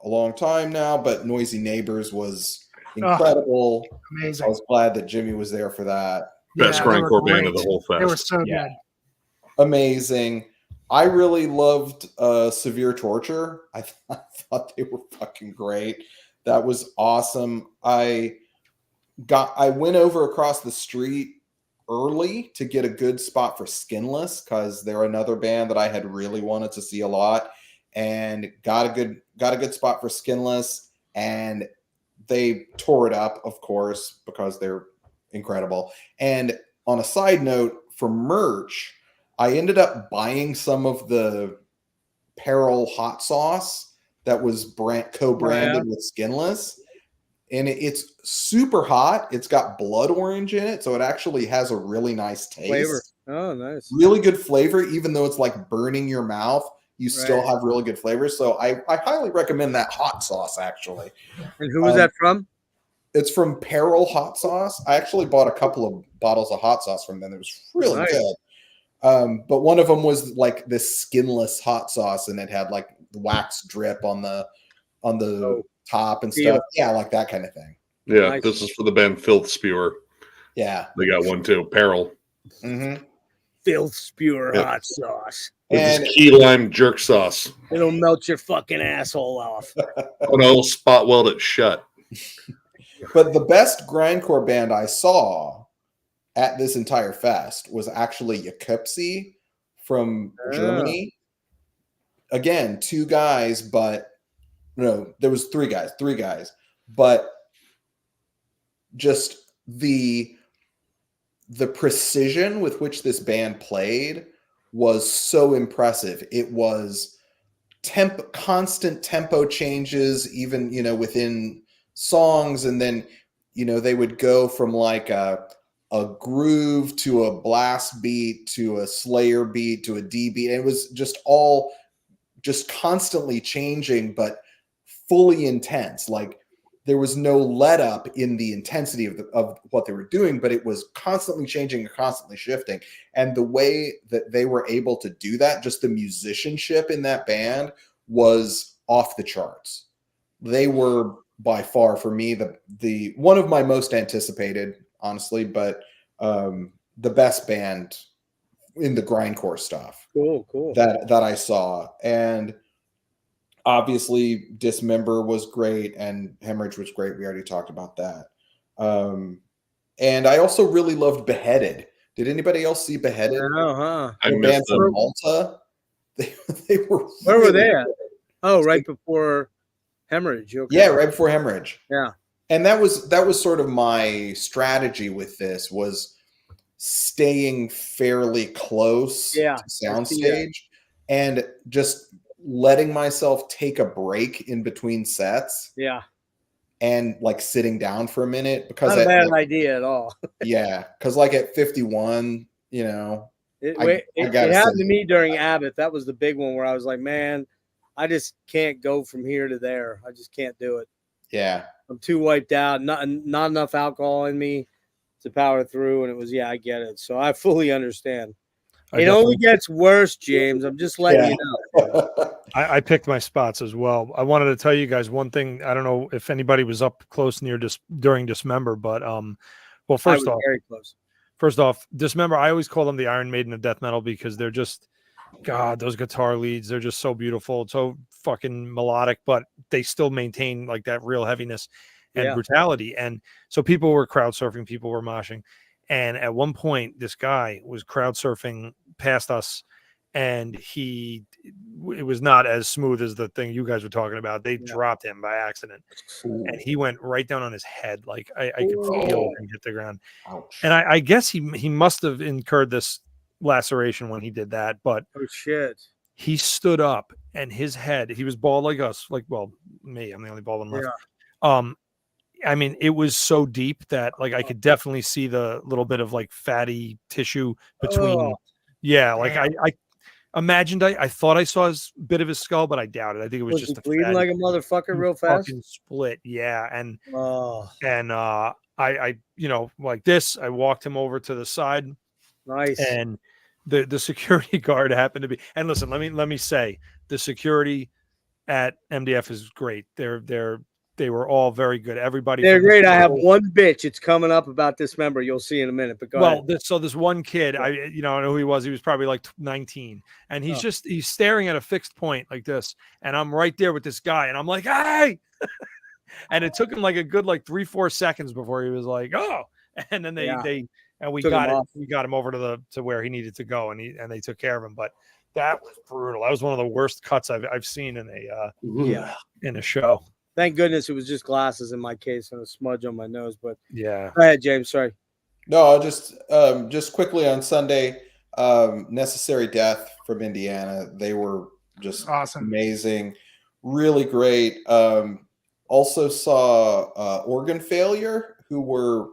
a long time now, but Noisy Neighbors was incredible. Amazing. I was glad that Jimmy was there for that. Best grindcore band of the whole fest. They were so good. Amazing. I really loved Severe Torture. I thought they were fucking great. That was awesome. I went over across the street early to get a good spot for Skinless, because they're another band that I had really wanted to see a lot, and got a good spot for Skinless, and they tore it up, of course, because they're incredible. And on a side note, for merch, I ended up buying some of the Peril hot sauce that was co-branded with Skinless. And it's super hot. It's got blood orange in it, so it actually has a really nice taste. Flavor. Oh, nice. Really good flavor, even though it's like burning your mouth. You still have really good flavor. So I highly recommend that hot sauce, actually. And who was that from? It's from Peril Hot Sauce. I actually bought a couple of bottles of hot sauce from them. It was really good. But one of them was like this skinless hot sauce, and it had like wax drip on the top and stuff. Yeah, like that kind of thing. Yeah, nice. This is for the band Filth Spewer. Yeah, they got one too. Peril. Mm-hmm. Filth Spewer hot sauce. This is key lime jerk sauce. It'll melt your fucking asshole off. And I'll spot weld it shut. But the best grindcore band I saw at this entire fest was actually Yakupsi from Germany. Again, two guys, but no, there was three guys, but just the precision with which this band played was so impressive. It was constant tempo changes, even, within songs. And then, they would go from like a groove to a blast beat to a Slayer beat to a D beat. It was just all constantly changing, but fully intense. Like there was no let up in the intensity of what they were doing, but it was constantly changing and constantly shifting. And the way that they were able to do that, just the musicianship in that band was off the charts. They were by far, for me, the one of my most anticipated, honestly, but the best band in the grindcore stuff. Cool. That I saw. And obviously Dismember was great and Hemorrhage was great. We already talked about that. And I also really loved Beheaded. Did anybody else see Beheaded? No, I missed them. From Malta. They were. Where were they at? Oh, right before Hemorrhage. Okay. Yeah, right before Hemorrhage. Yeah. And that was sort of my strategy with this, was staying fairly close to soundstage and just letting myself take a break in between sets. Yeah. And like sitting down for a minute, because not a bad idea at all. Yeah. Cause like at 51, it happened to me during Abbott. That was the big one where I was like, man, I just can't go from here to there. I just can't do it. Yeah. I'm too wiped out. Not enough alcohol in me to power through. And it was, I get it. So I fully understand. It only gets worse, James. I'm just letting you know. I picked my spots as well. I wanted to tell you guys one thing. I don't know if anybody was up close during Dismember, but well, first off, very close. First off, Dismember, I always call them the Iron Maiden of death metal because they're just, God, those guitar leads, they're just so beautiful, so fucking melodic, but they still maintain like that real heaviness and brutality. And so people were crowd surfing, people were moshing. And at one point, this guy was crowd surfing past us, and it was not as smooth as the thing you guys were talking about. They dropped him by accident. Ooh. And he went right down on his head. Like I could feel him hit the ground. Ouch. And I guess he must have incurred this laceration when he did that. But oh shit, he stood up, and his head, he was bald like us, like, well, me, I'm the only bald one left. Yeah. I mean, it was so deep that like I could definitely see the little bit of like fatty tissue between. Oh, like I imagined, I thought I saw a bit of his skull, but I doubt it. I think it was just he bleeding like a motherfucker real fast. Fucking split, yeah. And I like this, I walked him over to the side. Nice. And the security guard happened to be. And listen, let me say, the security at MDF is great. They were all very good. Everybody. They're great. I have one bitch. It's coming up about Dismember. You'll see in a minute. But go ahead. This one kid, I know who he was. He was probably like 19, and he's staring at a fixed point like this, and I'm right there with this guy, and I'm like, hey, and it took him like a good 3-4 seconds before he was like, oh, and then we got him over to where he needed to go, and they took care of him. But that was brutal. That was one of the worst cuts I've seen in a show. Thank goodness it was just glasses in my case and a smudge on my nose. But yeah, go ahead, James. Sorry. No, just quickly on Sunday, Necessary Death from Indiana. They were just awesome, amazing, really great. Also saw Organ Failure, who were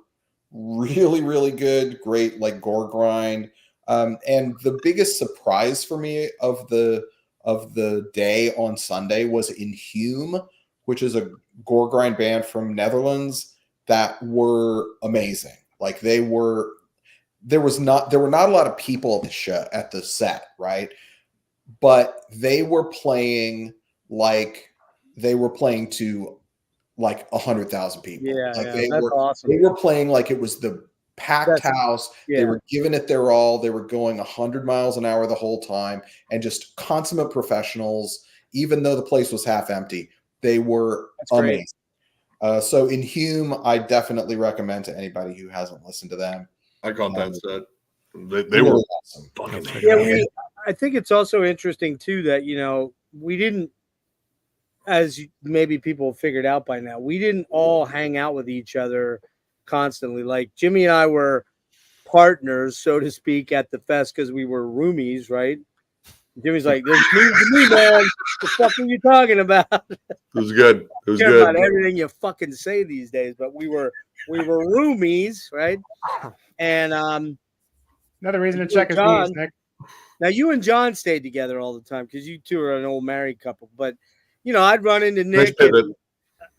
really, really good. Great, like gore grind. And the biggest surprise for me of the day on Sunday was Inhume, which is a gore grind band from Netherlands. that were amazing. Like there were not a lot of people at the set, right? But they were playing to like 100,000 people. Yeah, like that's awesome. They were playing like it was the packed house. Yeah. They were giving it their all. They were going 100 miles an hour the whole time, and just consummate professionals. Even though the place was half empty, they were amazing. So in Hume, I definitely recommend to anybody who hasn't listened to them. I caught that set. They were awesome. Yeah, I think it's also interesting too that we didn't, as maybe people have figured out by now, we didn't all hang out with each other constantly. Like Jimmy and I were partners, so to speak, at the fest because we were roomies, right? Jimmy's like, "There's me, man. What the fuck are you talking about?" It was good. It was care good. About everything you fucking say these days, but we were roomies, right? And another reason to check his knees, Nick. Now you and John stayed together all the time because you two are an old married couple. But I'd run into Nick.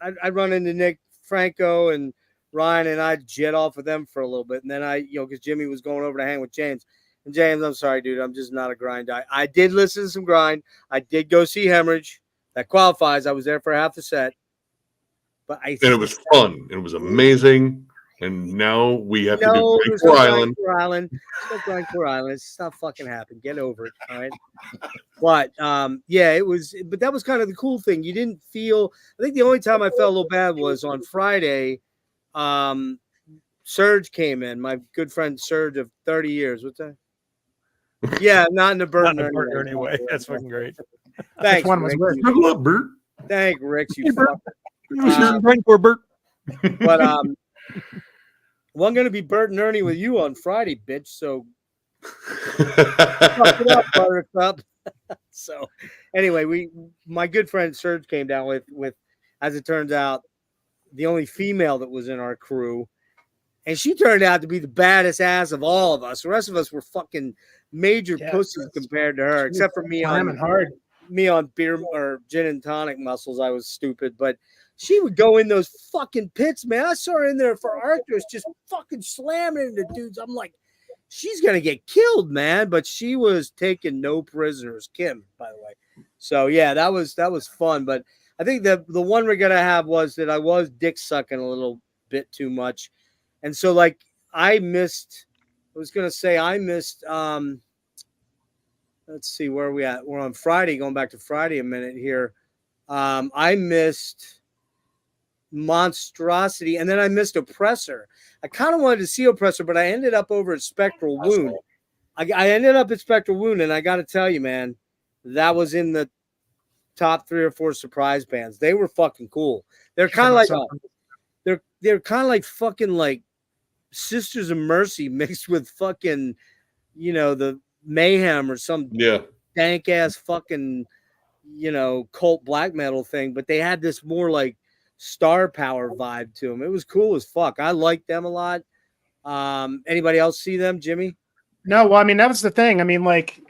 I'd run into Nick, Franco, and Ryan, and I'd jet off with them for a little bit, and then because Jimmy was going over to hang with James. And James, I'm sorry, dude, I'm just not a grind guy. I did listen to some grind. I did go see Hemorrhage. That qualifies. I was there for half the set. But and it was fun. It was amazing. And now we have to do Grindcore Island. Grindcore Island. It's not fucking happened. Get over it. All right. But it was. But that was kind of the cool thing. You didn't feel. I think the only time I felt a little bad was on Friday. Serge came in. My good friend Serge of 30 years. What's that? Yeah, not in the Burton anyway. That's fucking great. Thanks. One was Rick. Good luck, Bert. Thank Rick. You fuck. Grindcore, Bert. But I'm going to be Bert and Ernie with you on Friday, bitch. So fuck it up, Buttercup. So anyway, my good friend Serge came down with, as it turns out, the only female that was in our crew. And she turned out to be the baddest ass of all of us. The rest of us were fucking major pussies compared to her, except for me on beer or gin and tonic muscles. I was stupid, but she would go in those fucking pits, man. I saw her in there for Arcturus, just fucking slamming into dudes. I'm like, she's gonna get killed, man. But she was taking no prisoners, Kim, by the way. So yeah, that was fun. But I think the one we're gonna have was that I was dick sucking a little bit too much. And so, like, I missed, let's see, where are we at? We're on Friday, going back to Friday a minute here. I missed Monstrosity, and then I missed Oppressor. I kind of wanted to see Oppressor, but I ended up over at Spectral Wound. I ended up at Spectral Wound, and I got to tell you, man, that was in the top 3 or 4 surprise bands. They were fucking cool. They're kind of like they're kind of like fucking like Sisters of Mercy mixed with fucking, the Mayhem or some dank ass fucking, cult black metal thing. But they had this more like star power vibe to them. It was cool as fuck. I liked them a lot. Anybody else see them, Jimmy? No, well, I mean, that was the thing. I mean, like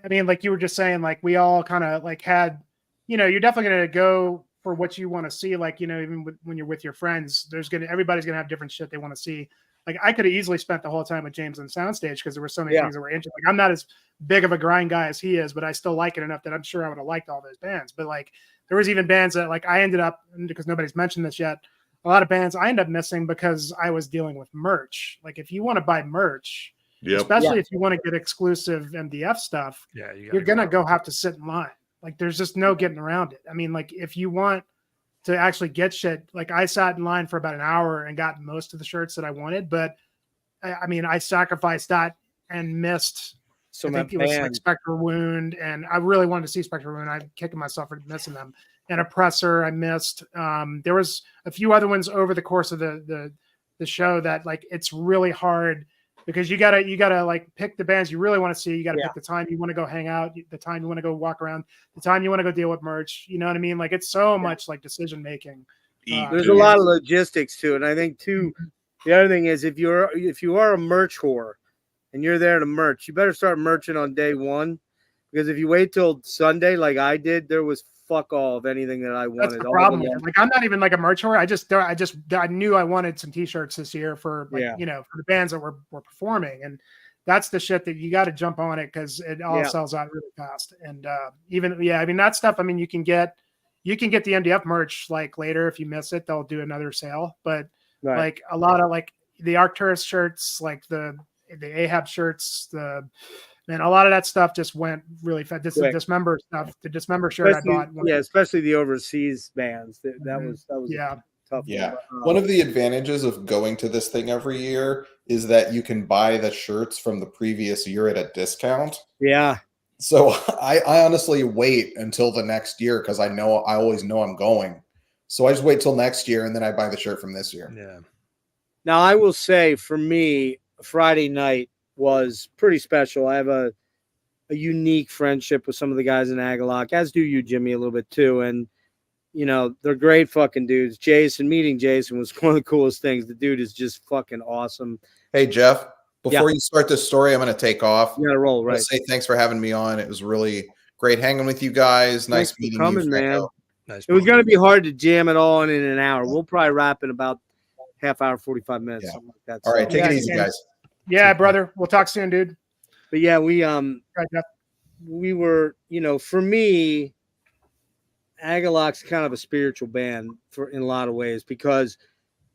you were just saying, like we all kind of like had, you're definitely going to go for what you want to see. Like, even when you're with your friends, everybody's going to have different shit they want to see. Like I could have easily spent the whole time with James on soundstage because there were so many things that were interesting. Like I'm not as big of a grind guy as he is, but I still like it enough that I'm sure I would have liked all those bands. But like there was even bands that like I ended up, because nobody's mentioned this yet, a lot of bands I ended up missing because I was dealing with merch. Like if you want to buy merch, especially if you want to get exclusive MDF stuff, you're going to have to sit in line. Like there's just no getting around it. I mean, like if you want to actually get shit, like I sat in line for about an hour and got most of the shirts that I wanted, but I mean, I sacrificed that and missed. So I think it was like Spectral Wound, and I really wanted to see Spectral Wound. I'm kicking myself for missing them. And Oppressor, I missed. There was a few other ones over the course of the show that like it's really hard because you gotta like pick the bands you really want to see. You gotta pick the time you want to go hang out, the time you want to go walk around, the time you want to go deal with merch. You know what I mean? Like it's so much like decision making. There's a lot of logistics to it. And I think too, the other thing is if you are a merch whore and you're there to merch, you better start merching on day one, because if you wait till Sunday like I did, there was fuck all of anything that I wanted. That's the problem. Like, I'm not even like a merch whore. I knew I wanted some t-shirts this year for for the bands that were performing, and that's the shit that you got to jump on it because it all sells out really fast. And I mean that stuff. I mean, you can get the MDF merch like later if you miss it. They'll do another sale, but like a lot of like the Arcturus shirts, like the Ahab shirts, a lot of that stuff just went really fast. This is Dismember stuff. The Dismember shirt I bought. Especially the overseas bands. That was tough. Yeah. One of the advantages of going to this thing every year is that you can buy the shirts from the previous year at a discount. Yeah. So I honestly wait until the next year because I always know I'm going. So I just wait till next year and then I buy the shirt from this year. Yeah. Now I will say for me, Friday night was pretty special. I have a unique friendship with some of the guys in Agalloch, as do you, Jimmy, a little bit too. And they're great fucking dudes. Meeting Jason was one of the coolest things. The dude is just fucking awesome. Hey, Geoff, before you start this story, I'm going to take off. You got to roll, right? Say thanks for having me on. It was really great hanging with you guys. Nice meeting you, man. Nice. It was going to be hard to jam it all in an hour. We'll probably wrap in about half hour, 45 minutes, something like that. All right, take it easy, guys. Yeah, brother. We'll talk soon, dude. But yeah, we were, for me, Agalloch's kind of a spiritual band in a lot of ways because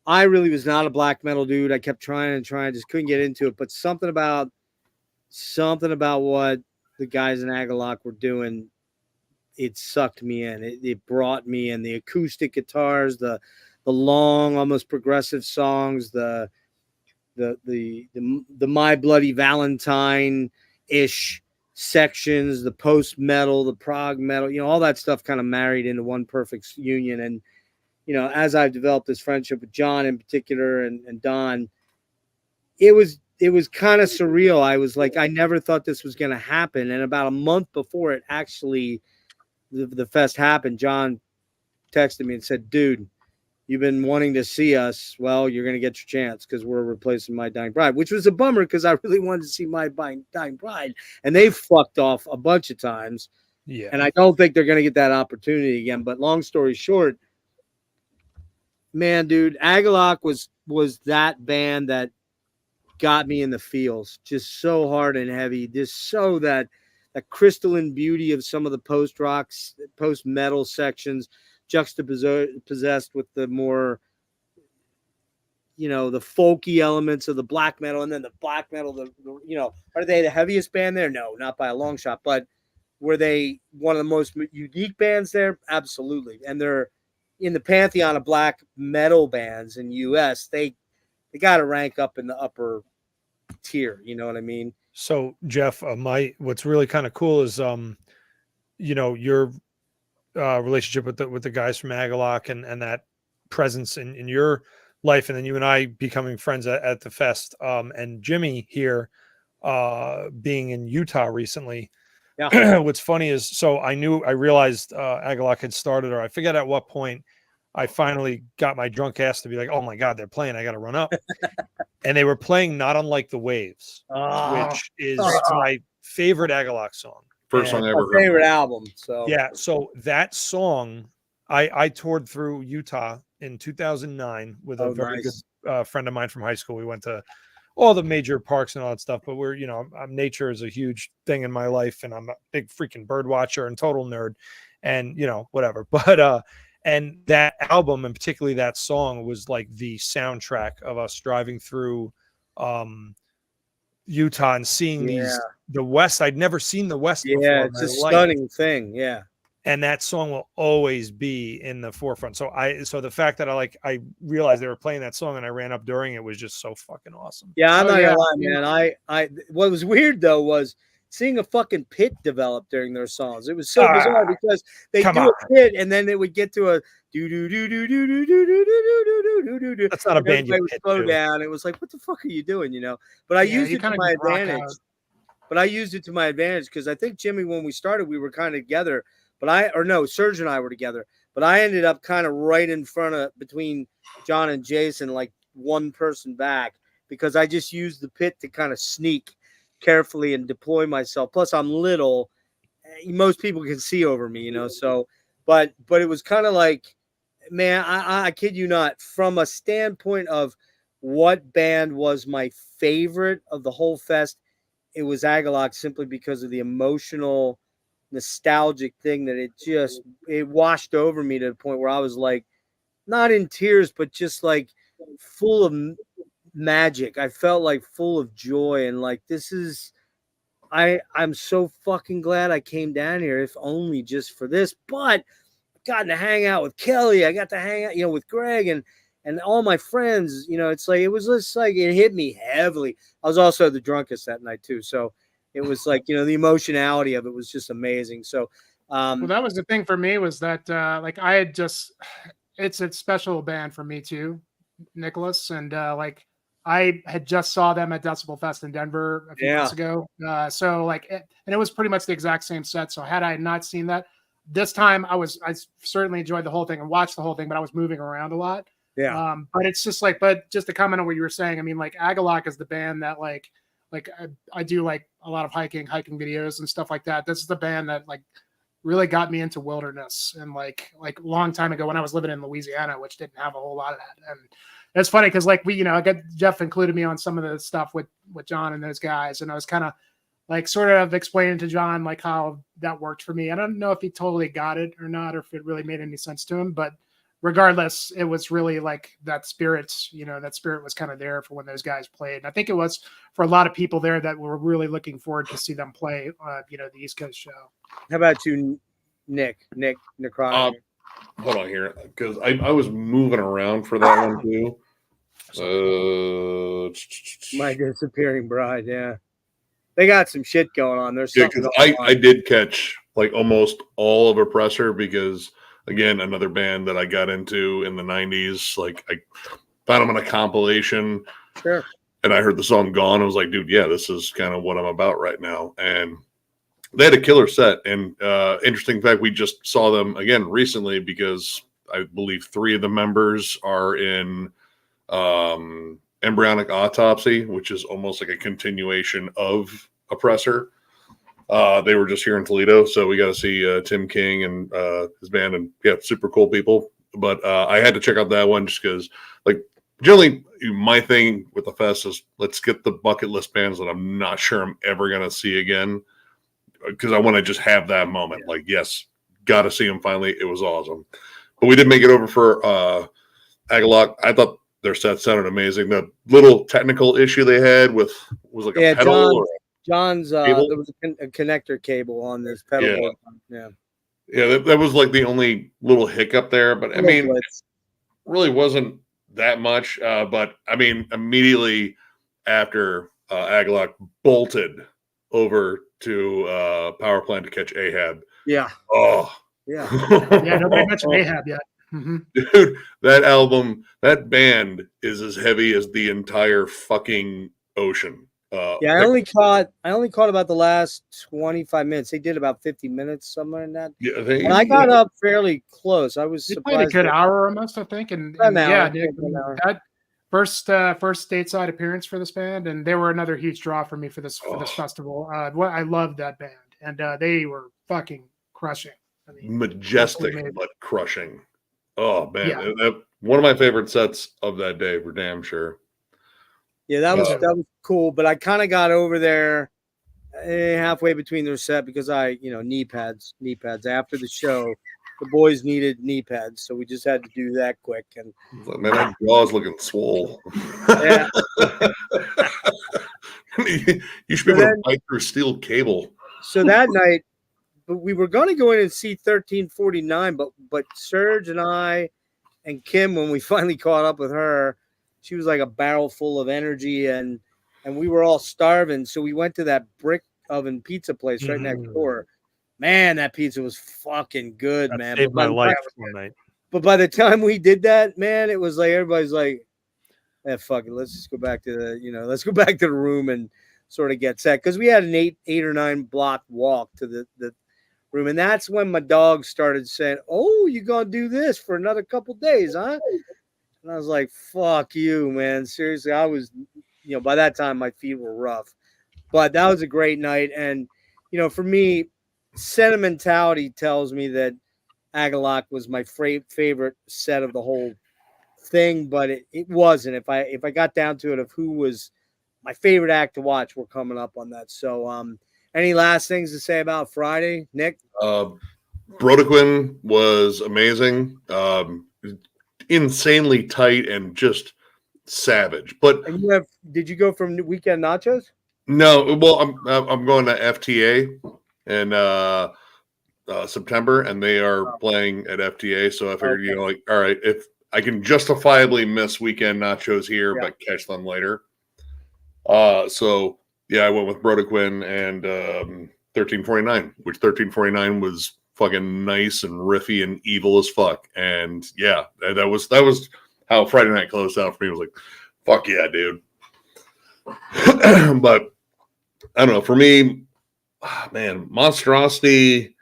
I really was not a black metal dude. I kept trying, just couldn't get into it. But something about what the guys in Agalloch were doing, it sucked me in. It brought me in. The acoustic guitars, the long, almost progressive songs, the My Bloody Valentine ish sections, the post metal, the prog metal, all that stuff kind of married into one perfect union. And as I've developed this friendship with John in particular and Don, it was kind of surreal. I was like, I never thought this was going to happen. And about a month before it actually the fest happened, John texted me and said, dude, you've been wanting to see us. Well, you're going to get your chance because we're replacing My Dying Bride, which was a bummer because I really wanted to see My Dying Bride. And they fucked off a bunch of times. Yeah. And I don't think they're going to get that opportunity again. But long story short, man, dude, Agalloch was that band that got me in the feels. Just so hard and heavy. Just so that crystalline beauty of some of the post-rocks, post-metal sections, juxtaposed with the more, the folky elements of the black metal, and then the black metal, are they the heaviest band there? No, not by a long shot, but were they one of the most unique bands there? Absolutely. And they're in the pantheon of black metal bands in US. They got to rank up in the upper tier. You know what I mean? So Geoff, what's really kind of cool is, your relationship with the guys from Agalloch and that presence in your life, and then you and I becoming friends at the fest, and Jimmy here being in Utah recently. Yeah. What's funny is, so I realized Agalloch had started, or I forget at what point I finally got my drunk ass to be like, oh my God, they're playing, I got to run up. And they were playing Not Unlike the Waves, which is my favorite Agalloch song. First song I ever heard. Favorite album. So yeah, so that song, I toured through Utah in 2009 with a very good friend of mine from high school. We went to all the major parks and all that stuff, but nature is a huge thing in my life, and I'm a big freaking bird watcher and total nerd, and whatever. But and that album, and particularly that song, was like the soundtrack of us driving through Utah and seeing the West. I'd never seen the West before. Yeah, it's a stunning thing. Yeah. And that song will always be in the forefront. So the fact that I realized they were playing that song and I ran up during it was just so fucking awesome. Yeah, I'm not gonna lie, man. I what was weird though was seeing a fucking pit develop during their songs. It was so bizarre because they do a pit and then it would get to a do do do do do do do do do do do. That's not a band. You would slow down. It was like, what the fuck are you doing? But I used it to my advantage. But I used it to my advantage because I think Jimmy, when we started, we were kind of together. Serge and I were together. But I ended up kind of right in front of between John and Jason, like one person back, because I just used the pit to kind of sneak carefully and deploy myself. Plus, I'm little. Most people can see over me, so but it was kind of like, man, I kid you not, from a standpoint of what band was my favorite of the whole fest, it was Agalloch, simply because of the emotional, nostalgic thing that it washed over me to the point where I was like, not in tears, but just like full of magic. I felt like full of joy, and like, this is, I'm so fucking glad I came down here, if only just for this. But I've gotten to hang out with Kelly. I got to hang out, with Greg and all my friends. It's like, it was just like, it hit me heavily. I was also the drunkest that night too, so it was like, the emotionality of it was just amazing. So well, that was the thing for me, was that like, I had just, it's a special band for me too, Nicholas, and like, I had just saw them at Decibel Fest in Denver a few months ago. So like, and it was pretty much the exact same set. So had I not seen that this time, I certainly enjoyed the whole thing and watched the whole thing, but I was moving around a lot. Yeah. But it's just like, but just to comment on what you were saying, I mean, like, Agalloch is the band that like I do like a lot of hiking videos and stuff like that. This is the band that like really got me into wilderness, and like a long time ago when I was living in Louisiana, which didn't have a whole lot of that. And it's funny because like I got Geoff included me on some of the stuff with John and those guys, and I was kind of like sort of explaining to John like how that worked for me. I don't know if he totally got it or not, or if it really made any sense to him, but regardless, it was really like that spirit, that spirit was kind of there for when those guys played. And I think it was for a lot of people there that were really looking forward to see them play, the East Coast show. How about you, Nick Necrotic? Hold on here, because I was moving around for that one too. My Disappearing Bride, yeah. They got some shit going on. There's something because I did catch like almost all of Oppressor, because again, another band that I got into in the 90s. Like, I found them on a compilation. Sure. And I heard the song Gone. I was like, dude, yeah, this is kind of what I'm about right now. And they had a killer set. And interesting fact, we just saw them again recently, because I believe 3 of the members are in Embryonic Autopsy, which is almost like a continuation of Oppressor. They were just here in Toledo, so we got to see Tim King and his band, and yeah, super cool people. But I had to check out that one just because, like, generally my thing with the fest is let's get the bucket list bands that I'm not sure I'm ever gonna see again, because I want to just have that moment. Like, yes, got to see them finally. It was awesome. But we did make it over for Agalloch. I thought their set sounded amazing. The little technical issue they had was like a pedal. John's there was a connector cable on this pedal board. Yeah, that was like the only little hiccup there, but I mean, it really wasn't that much. But I mean, immediately after Agalloch bolted over to Power Plant to catch Ahab. Yeah. Oh. Yeah. Yeah, nobody mentioned Ahab yet. Mm-hmm. Dude, that album, that band is as heavy as the entire fucking ocean. I only caught about the last 25 minutes. They did about 50 minutes, somewhere in that. Yeah, and I got up fairly close. I was surprised. Played a good hour almost, I think. And yeah, that first stateside appearance for this band, and they were another huge draw for me for this festival. I loved that band, and they were fucking crushing. I mean, majestic but crushing. Oh man, one of my favorite sets of that day for damn sure. Yeah, that was cool, but I kind of got over there halfway between their set because knee pads after the show. The boys needed knee pads, so we just had to do that quick. And man, that jaw's looking swole. Yeah, you should be able to bite through steel cable. So that night, we were going to go in and see 1349, but Serge and I and Kim, when we finally caught up with her, she was like a barrel full of energy, and we were all starving. So we went to that brick oven pizza place right next door. Man, that pizza was fucking good, man. Saved my life one night. But by the time we did that, man, it was like everybody's like, fuck it, let's just go back to the room and sort of get set, because we had an 8 or 9 block walk to the room, and that's when my dog started saying, "Oh, you gonna do this for another couple days, huh?" And I was like, "Fuck you, man! Seriously." I was, by that time my feet were rough, but that was a great night, and for me, sentimentality tells me that Agalloch was my favorite set of the whole thing, but it wasn't. If I got down to it of who was my favorite act to watch, we're coming up on that. So any last things to say about Friday, Nick? Brodequin was amazing. Insanely tight and just savage. But did you go from Weekend Nachos? No, well, I'm going to FTA in September, and they are playing at FTA. So I figured, like, all right, if I can justifiably miss Weekend Nachos here, but catch them later. So yeah, I went with Brodequin and 1349, which 1349 was fucking nice and riffy and evil as fuck. And yeah, that was how Friday night closed out for me. It was like, fuck yeah, dude. But I don't know. For me, man, Monstrosity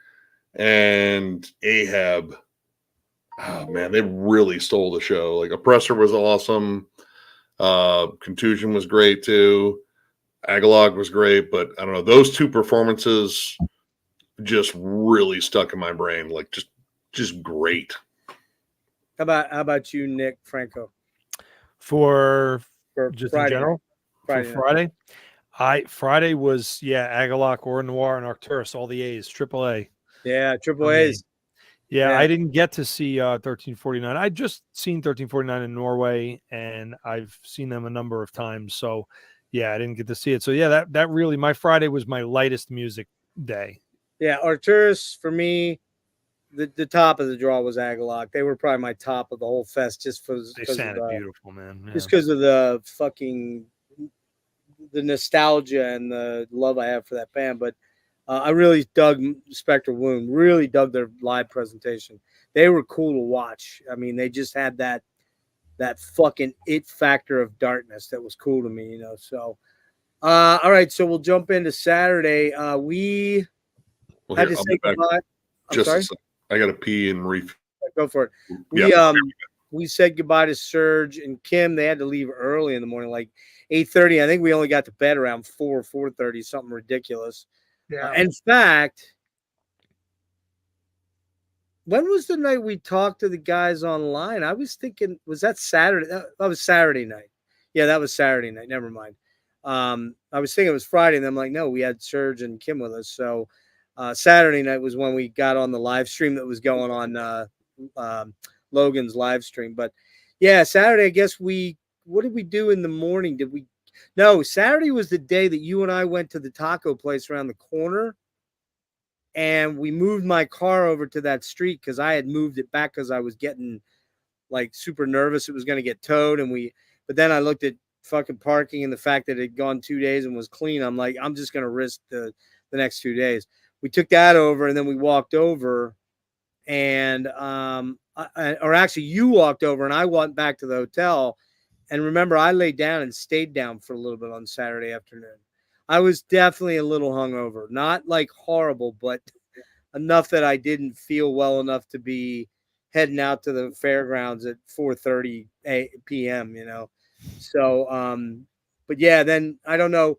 and Ahab, oh man, they really stole the show. Like Oppressor was awesome. Contusion was great too. Agalloch was great, but I don't know. Those two performances just really stuck in my brain. Like just great. How about you, Nick Franco? For just Friday. in general, Friday. Friday was Agalloch, Or Noir, and Arcturus, all the A's, triple A. Yeah, triple A's. Yeah, I didn't get to see 1349. I just seen 1349 in Norway, and I've seen them a number of times. So yeah, I didn't get to see it. So yeah, that really, my Friday was my lightest music day. Yeah, Arcturus for me, the top of the draw was Agalloch. They were probably my top of the whole fest, just for they sounded beautiful, man. Yeah. Just because of the nostalgia and the love I have for that band. But I really dug Spectral Wound. Really dug their live presentation. They were cool to watch. I mean, they just had that fucking it factor of darkness that was cool to me, So, all right, so we'll jump into Saturday. We had to say goodbye. I'm sorry. I got to pee and refill. Go for it. We said goodbye to Serge and Kim. They had to leave early in the morning, like 8:30. I think we only got to bed around 4:30, something ridiculous. Yeah. In fact, when was the night we talked to the guys online? I was thinking, was that Saturday? That was Saturday night. Yeah, that was Saturday night. Never mind. I was thinking it was Friday, and I'm like, no, we had Serge and Kim with us. So Saturday night was when we got on the live stream that was going on Logan's live stream. But yeah, Saturday, I guess what did we do in the morning? No, Saturday was the day that you and I went to the taco place around the corner, and we moved my car over to that street because I had moved it back because I was getting like super nervous it was going to get towed. But then I looked at fucking parking and the fact that it had gone 2 days and was clean. I'm like, I'm just going to risk the next 2 days. We took that over, and then we walked over, and or actually you walked over and I went back to the hotel. And remember, I laid down and stayed down for a little bit on Saturday afternoon. I was definitely a little hungover, not like horrible, but enough that I didn't feel well enough to be heading out to the fairgrounds at 4:30 p.m., So, but yeah, then I don't know.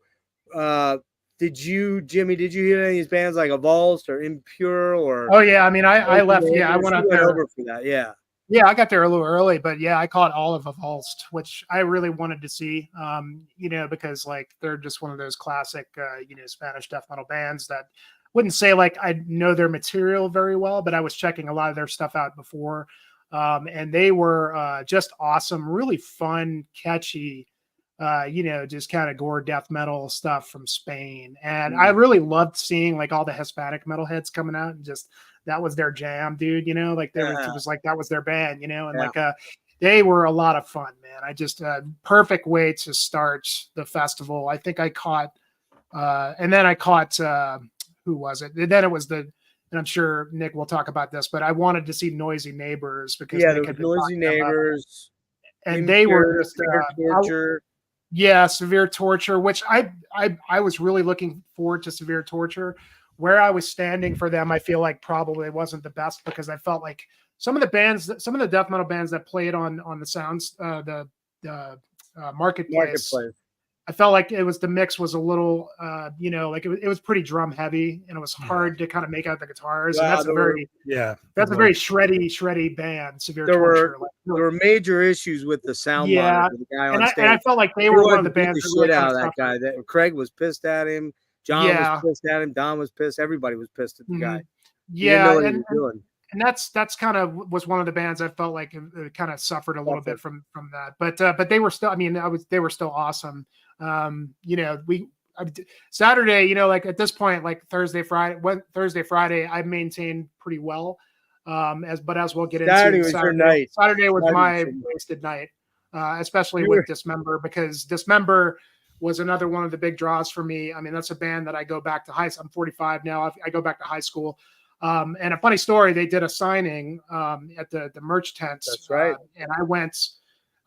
Jimmy, did you hear any of these bands like Avulsed or Impure or? Oh yeah, I mean, I left. Yeah, I went out there over for that. Yeah. Yeah, I got there a little early, but yeah, I caught all of Avulsed, which I really wanted to see, because like they're just one of those classic, Spanish death metal bands that wouldn't say like I know their material very well, but I was checking a lot of their stuff out before, and they were just awesome, really fun, catchy, just kind of gore death metal stuff from Spain, and I really loved seeing like all the Hispanic metalheads coming out and just. That was their jam, dude. Like it was like that was their band, and like they were a lot of fun, man. I just perfect way to start the festival. I think I caught, and then I caught who was it? And then it was and I'm sure Nick will talk about this, but I wanted to see Noisy Neighbors because Nick had Noisy Neighbors, and they were just Torture. Severe Torture, which I was really looking forward to Severe Torture. Where I was standing for them, I feel like probably wasn't the best because I felt like some of the death metal bands that played on the sounds, the marketplace. I felt like the mix was a little, like it was pretty drum heavy, and it was hard to kind of make out the guitars. And that's a very shreddy band. Severe Torture. There were major issues with the sound monitor, the guy on stage. And I felt like they were one of the bands that shit out of that guy. Craig was pissed at him. John was pissed at him. Don was pissed. Everybody was pissed at the guy. He didn't know what he was doing. And that's kind of was one of the bands I felt like it kind of suffered a little bit from that. But they were still, they were still awesome. Saturday, like at this point, like Thursday, Friday, I maintained pretty well. As we'll get Saturday into was your night. Saturday was my wasted night, especially with Dismember, because Dismember was another one of the big draws for me. I mean, that's a band that I go back to I'm 45 now. I go back to high school. And a funny story, they did a signing at the merch tents. That's right. And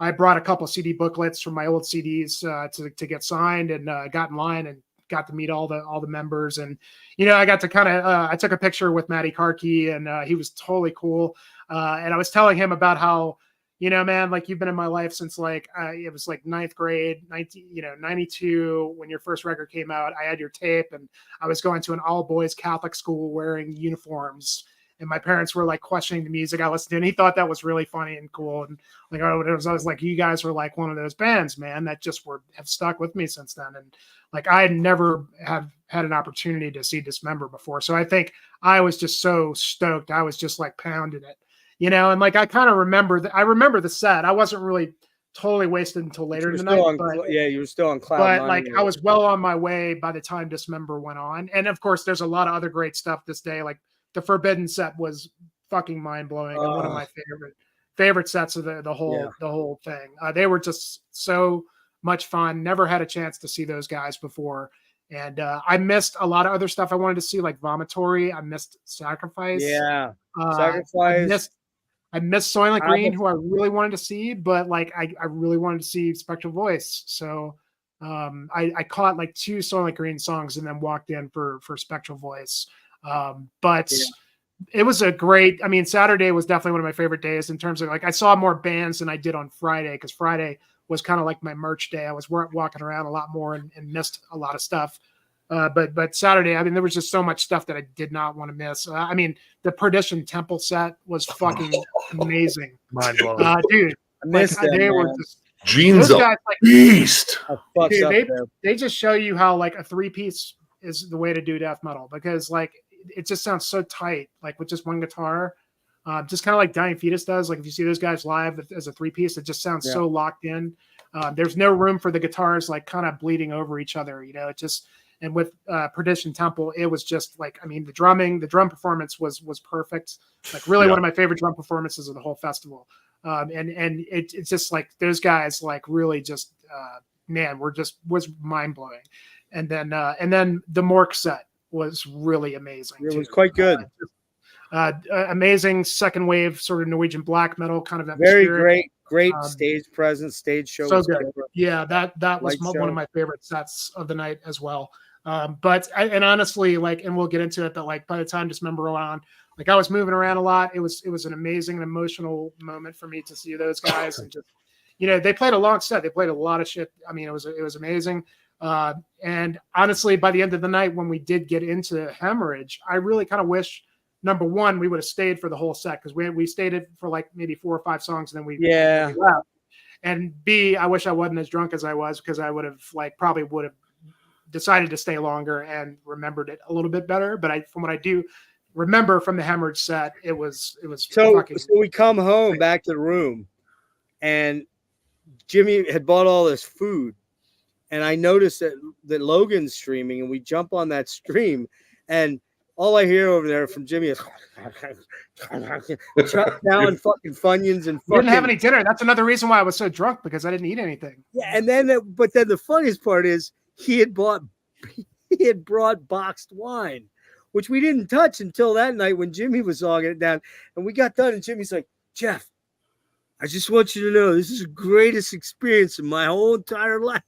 I brought a couple of CD booklets from my old CDs to get signed, and got in line and got to meet all the members. And, I got to kind of, I took a picture with Matty Karki, and he was totally cool. And I was telling him about how, man, like you've been in my life since like, it was like 9th grade, 92, when your first record came out. I had your tape, and I was going to an all boys Catholic school wearing uniforms. And my parents were like questioning the music I listened to, and he thought that was really funny and cool. And like, I was like, you guys were like one of those bands, man, that just have stuck with me since then. And like, I had never had an opportunity to see Dismember before. So I think I was just so stoked. I was just like pounding it, and like, I kind of remember I remember the set. I wasn't really totally wasted until later tonight. You were still on cloud. But like, I was well on my way by the time Dismember went on. And of course, there's a lot of other great stuff this day. Like, the Forbidden set was fucking mind blowing, and one of my favorite sets of the whole thing. They were just so much fun. Never had a chance to see those guys before, and I missed a lot of other stuff I wanted to see, like Vomitory. I missed Sacrifice. Sacrifice. I missed Soylent Green, who I really wanted to see, but like I really wanted to see Spectral Voice. So I caught like 2 Soylent Green songs and then walked in for Spectral Voice. It was a great, Saturday was definitely one of my favorite days in terms of like, I saw more bands than I did on Friday, because Friday was kind of like my merch day. I was walking around a lot more and missed a lot of stuff. But Saturday, there was just so much stuff that I did not want to miss. The Perdition Temple set was fucking amazing. Mind blowing. Dude, I missed them, they man. were just Gene's a beast. Dude, they just show you how like a 3-piece is the way to do death metal, because like it just sounds so tight, like with just one guitar, just kind of like Dying Fetus does. Like if you see those guys live as a 3-piece, it just sounds so locked in. There's no room for the guitars like kind of bleeding over each other, it just. And with Perdition Temple, it was just like, the drum performance was perfect. Like really one of my favorite drum performances of the whole festival. And it's just like those guys like really just was mind blowing. And then the Mork set was really amazing. It was quite good. Amazing second wave sort of Norwegian black metal kind of atmosphere. Very great stage presence, stage show. So good. Yeah, that was one of my favorite sets of the night as well. But honestly, like, and we'll get into it, but like by the time Dismember went on, like I was moving around a lot. It was an amazing and emotional moment for me to see those guys, and just they played a long set. They played a lot of shit. It was amazing. And honestly, by the end of the night, when we did get into Hemorrhage, I really kind of wish, number one, we would have stayed for the whole set, because we stayed it for like maybe 4 or 5 songs, and then we left. And B, I wish I wasn't as drunk as I was, because I would have probably would have decided to stay longer and remembered it a little bit better. But from what I do remember from the Hemorrhage set, it was so we come home back to the room, and Jimmy had bought all this food, and I noticed that Logan's streaming, and we jump on that stream, and all I hear over there from Jimmy is down fucking Funyuns and fucking. Didn't have any dinner. That's another reason why I was so drunk, because I didn't eat anything. Yeah, and then the funniest part is he had brought boxed wine, which we didn't touch until that night when Jimmy was logging it down, and we got done, and Jimmy's like, Geoff, I just want you to know this is the greatest experience in my whole entire life.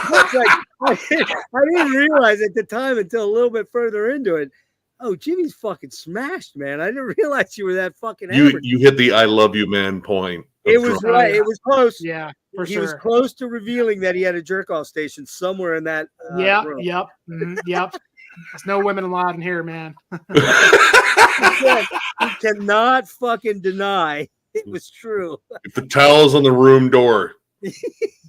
I didn't realize at the time until a little bit further into it. Oh, Jimmy's fucking smashed, man. I didn't realize you were that fucking you hit the I love you, man point. It was right. It was close. Yeah. He was close to revealing that he had a jerk off station somewhere in that. Room. Yep. There's no women allowed in here, man. He cannot fucking deny it was true. If the towel's on the room door,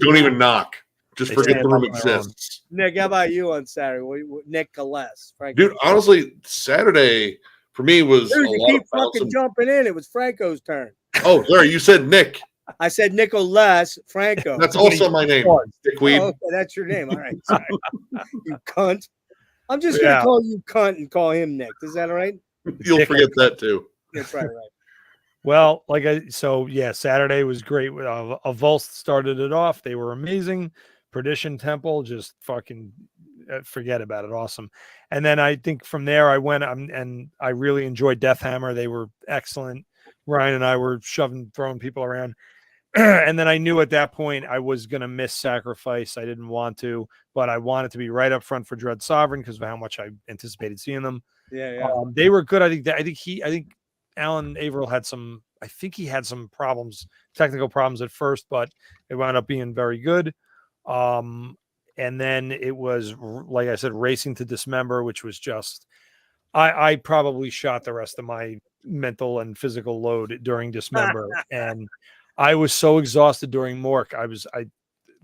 don't even knock. Just forget the room exists. Nick, how about you on Saturday? Nicholas, dude. Honestly, Saturday for me was. Dude, you keep fucking jumping in. It was Franco's turn. Oh, sorry, you said Nick. I said Nicholas Franco. That's also my name. Dickweed. Oh, okay, that's your name. All right, sorry. You cunt. I'm just gonna call you cunt and call him Nick. Is that all right? You'll forget that too. That's right. Well, Saturday was great. Avulst started it off. They were amazing. Perdition Temple, just fucking forget about it. Awesome. And then I think from there I went and I really enjoyed Deathhammer. They were excellent. Ryan and I were throwing people around. And then I knew at that point I was going to miss Sacrifice. I didn't want to, but I wanted to be right up front for Dread Sovereign because of how much I anticipated seeing them. Yeah. They were good. I think Alan Averill had some problems, technical problems at first, but it wound up being very good. And then it was, like I said, Racing to Dismember, which was just, I probably shot the rest of my mental and physical load during Dismember. And I was so exhausted during Mork.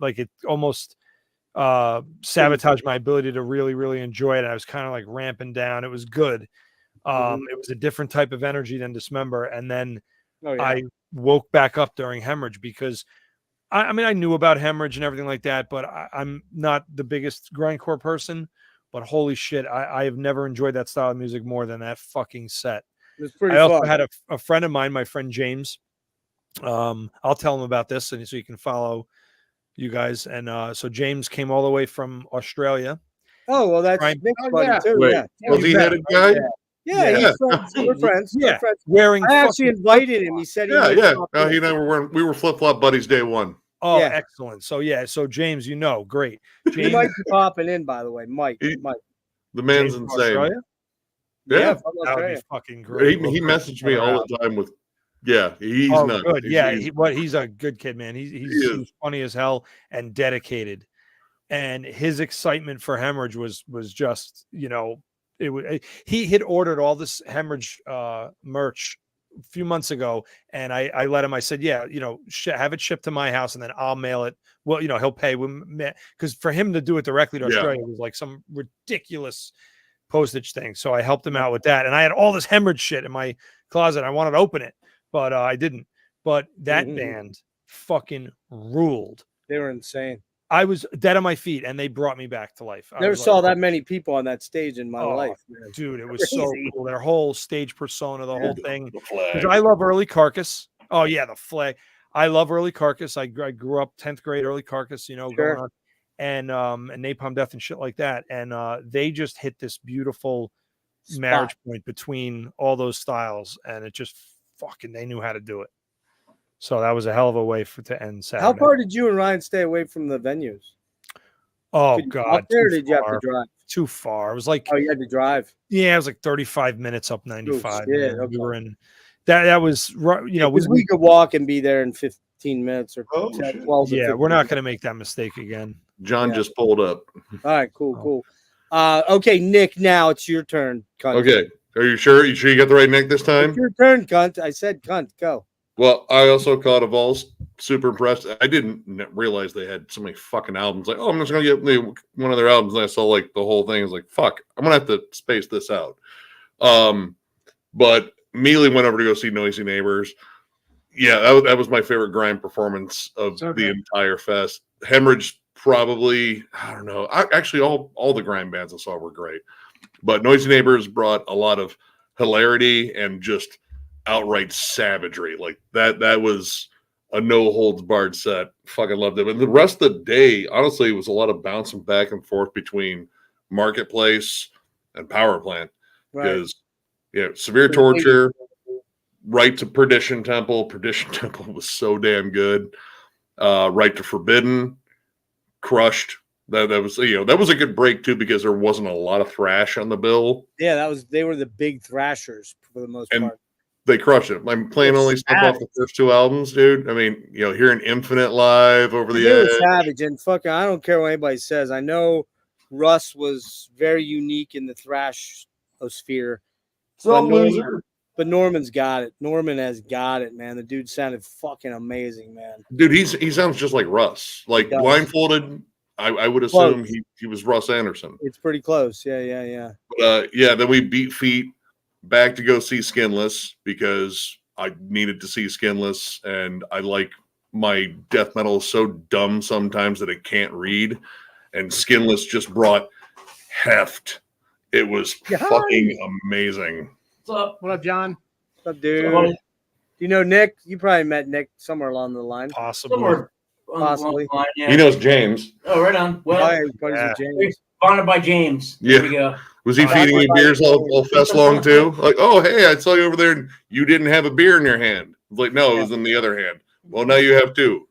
It almost sabotaged my ability to really, really enjoy it. I was kind of like ramping down. It was good. It was a different type of energy than Dismember. And then I woke back up during Hemorrhage because I knew about Hemorrhage and everything like that, but I'm not the biggest grindcore person. But holy shit, I have never enjoyed that style of music more than that fucking set. I also had a friend of mine, my friend James. I'll tell him about this, and so you can follow you guys. And so James came all the way from Australia. Oh well, that's Nick's buddy too. Wait, was he headed guy? Yeah. We're friends. Yeah, we're friends. I actually invited him. He said, he and I we were flip flop buddies day one. Oh, excellent. So James, great. James, he might be popping in, by the way. Mike. The man's insane. Australia? Yeah, that would be fucking great. He messaged me all the time with. Yeah, he's nuts. Good. He's a good kid, man. He's funny as hell and dedicated. And his excitement for Hemorrhage was just, he had ordered all this Hemorrhage merch a few months ago, and I let him. I said, have it shipped to my house, and then I'll mail it. Well, he'll pay because for him to do it directly to Australia was like some ridiculous postage thing. So I helped him out with that, and I had all this Hemorrhage shit in my closet. I wanted to open it, but I didn't. But that band fucking ruled. They were insane. I was dead on my feet, and they brought me back to life. Never saw that many people on that stage in my life, man. Dude. It was so cool. Their whole stage persona, the whole thing. The flag. I love Early Carcass. Oh yeah, the flag. I love Early Carcass. I grew up 10th grade Early Carcass, going on, and Napalm Death and shit like that. And they just hit this beautiful marriage point between all those styles, and it just fucking they knew how to do it. So that was a hell of a way to end Saturday. How far did you and Ryan stay away from the venues? Oh God! Did you have to drive? Too far. It was like you had to drive. Yeah, it was like 35 minutes up 95. Oh, shit, okay. We were in that was we could walk and be there in 15 minutes or 10, 12. Yeah, we're not going to make that mistake again. John just pulled up. All right, cool. Okay, Nick. Now it's your turn. Cunt. Okay, are you sure? You got the right Nick this time? It's your turn, cunt. I said cunt. Go. Well, I also caught Avulst. Super impressed. I didn't realize they had so many fucking albums. Like, I'm just gonna get one of their albums. And I saw like the whole thing. I was like, fuck, I'm gonna have to space this out. But immediately went over to go see Noisy Neighbors. Yeah, that was my favorite grind performance of the entire fest. Hemorrhage, probably, I don't know. Actually, all the grind bands I saw were great, but Noisy Neighbors brought a lot of hilarity and just outright savagery. Like that was a no holds barred set. Fucking loved it. And the rest of the day, honestly, it was a lot of bouncing back and forth between Marketplace and Power Plant. Because Severe Torture, right to Perdition Temple. Perdition Temple was so damn good. Right to Forbidden, crushed. That was that was a good break too, because there wasn't a lot of thrash on the bill. Yeah, they were the big thrashers for the most part. they crush it. I'm playing only stuff off the first 2 albums, dude. I mean, hearing Infinite live over the edge. Savage, and fucking, I don't care what anybody says. I know Russ was very unique in the thrash sphere. But Norman's got it. Norman has got it, man. The dude sounded fucking amazing, man. Dude, he sounds just like Russ. Like blindfolded, I would assume he was Russ Anderson. It's pretty close. Yeah. But, then we beat feet back to go see Skinless because I needed to see Skinless, and I like my death metal so dumb sometimes that it can't read, and Skinless just brought heft. It was fucking amazing. What's up? What up, John? What's up, dude? Do you know Nick? You probably met Nick somewhere along the line. Possibly. Possibly. Line, yeah. He knows James. Oh, right on. Well, James. Bonded by James. Yeah. There we go. Was he feeding you beers all fest long too? Like, oh, hey, I saw you over there and you didn't have a beer in your hand. I was like, no, it was in the other hand. Well, now you have 2.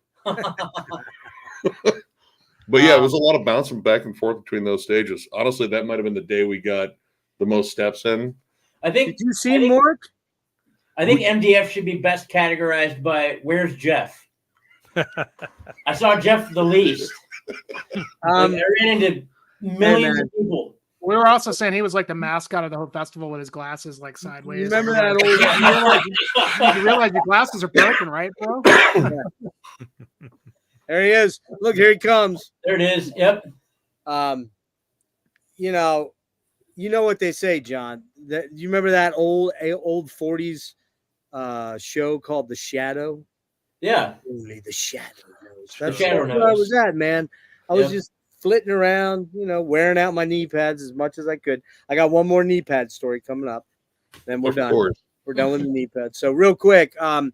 But yeah, it was a lot of bouncing back and forth between those stages. Honestly, that might have been the day we got the most steps in. Did you see Mort? I think MDF should be best categorized by where's Geoff? I saw Geoff the least. I ran into millions of people. We were also saying he was like the mascot of the whole festival with his glasses like sideways. You remember that old? You realize your glasses are broken, right, bro? There he is. Look, here he comes. There it is. Yep. You know what they say, John. That you remember that old 40s show called The Shadow? Yeah. Only the shadow knows. The shadow knows. Where I was at, man. I was just flitting around, wearing out my knee pads as much as I could. I got one more knee pad story coming up. Then we're done. We're done with the knee pads. So real quick, I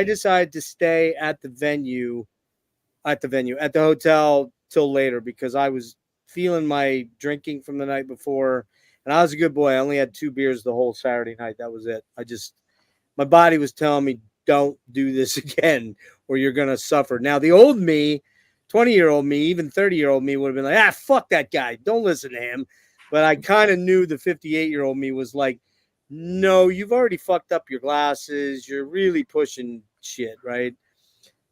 decided to stay at the hotel till later because I was feeling my drinking from the night before, and I was a good boy. I only had 2 beers the whole Saturday night. That was it. My body was telling me, don't do this again or you're going to suffer. Now, the old me, 20-year-old me, even 30-year-old me would have been like, fuck that guy. Don't listen to him. But I kind of knew the 58-year-old me was like, no, you've already fucked up your glasses. You're really pushing shit, right?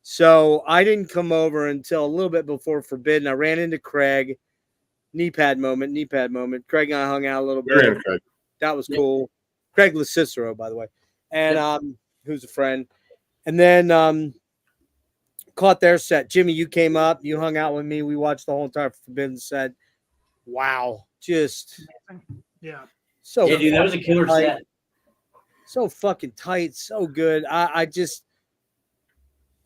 So I didn't come over until a little bit before Forbidden. I ran into Craig. Knee pad moment. Craig and I hung out a little bit. That was cool. Craig LaCicero, by the way. And who's a friend. And then caught their set. Jimmy, you came up. You hung out with me. We watched the whole entire Forbidden set. Wow. Just. Yeah. So yeah, dude, that was a killer set. So fucking tight. So good.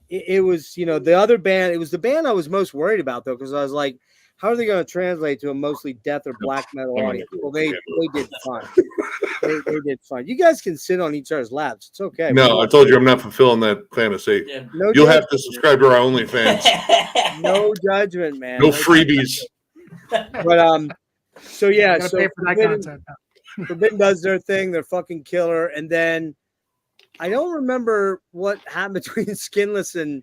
It was, the other band. It was the band I was most worried about, though, because I was like, how are they going to translate to a mostly death or black metal audience? Well, they did fine. They did fine. You guys can sit on each other's laps. It's okay. No, I told you I'm not fulfilling that fantasy. Yeah. You'll have to subscribe to our OnlyFans. No judgment, man. No freebies. But so yeah, so pay for that content. Forbidden does their thing. They're fucking killer. And then I don't remember what happened between Skinless and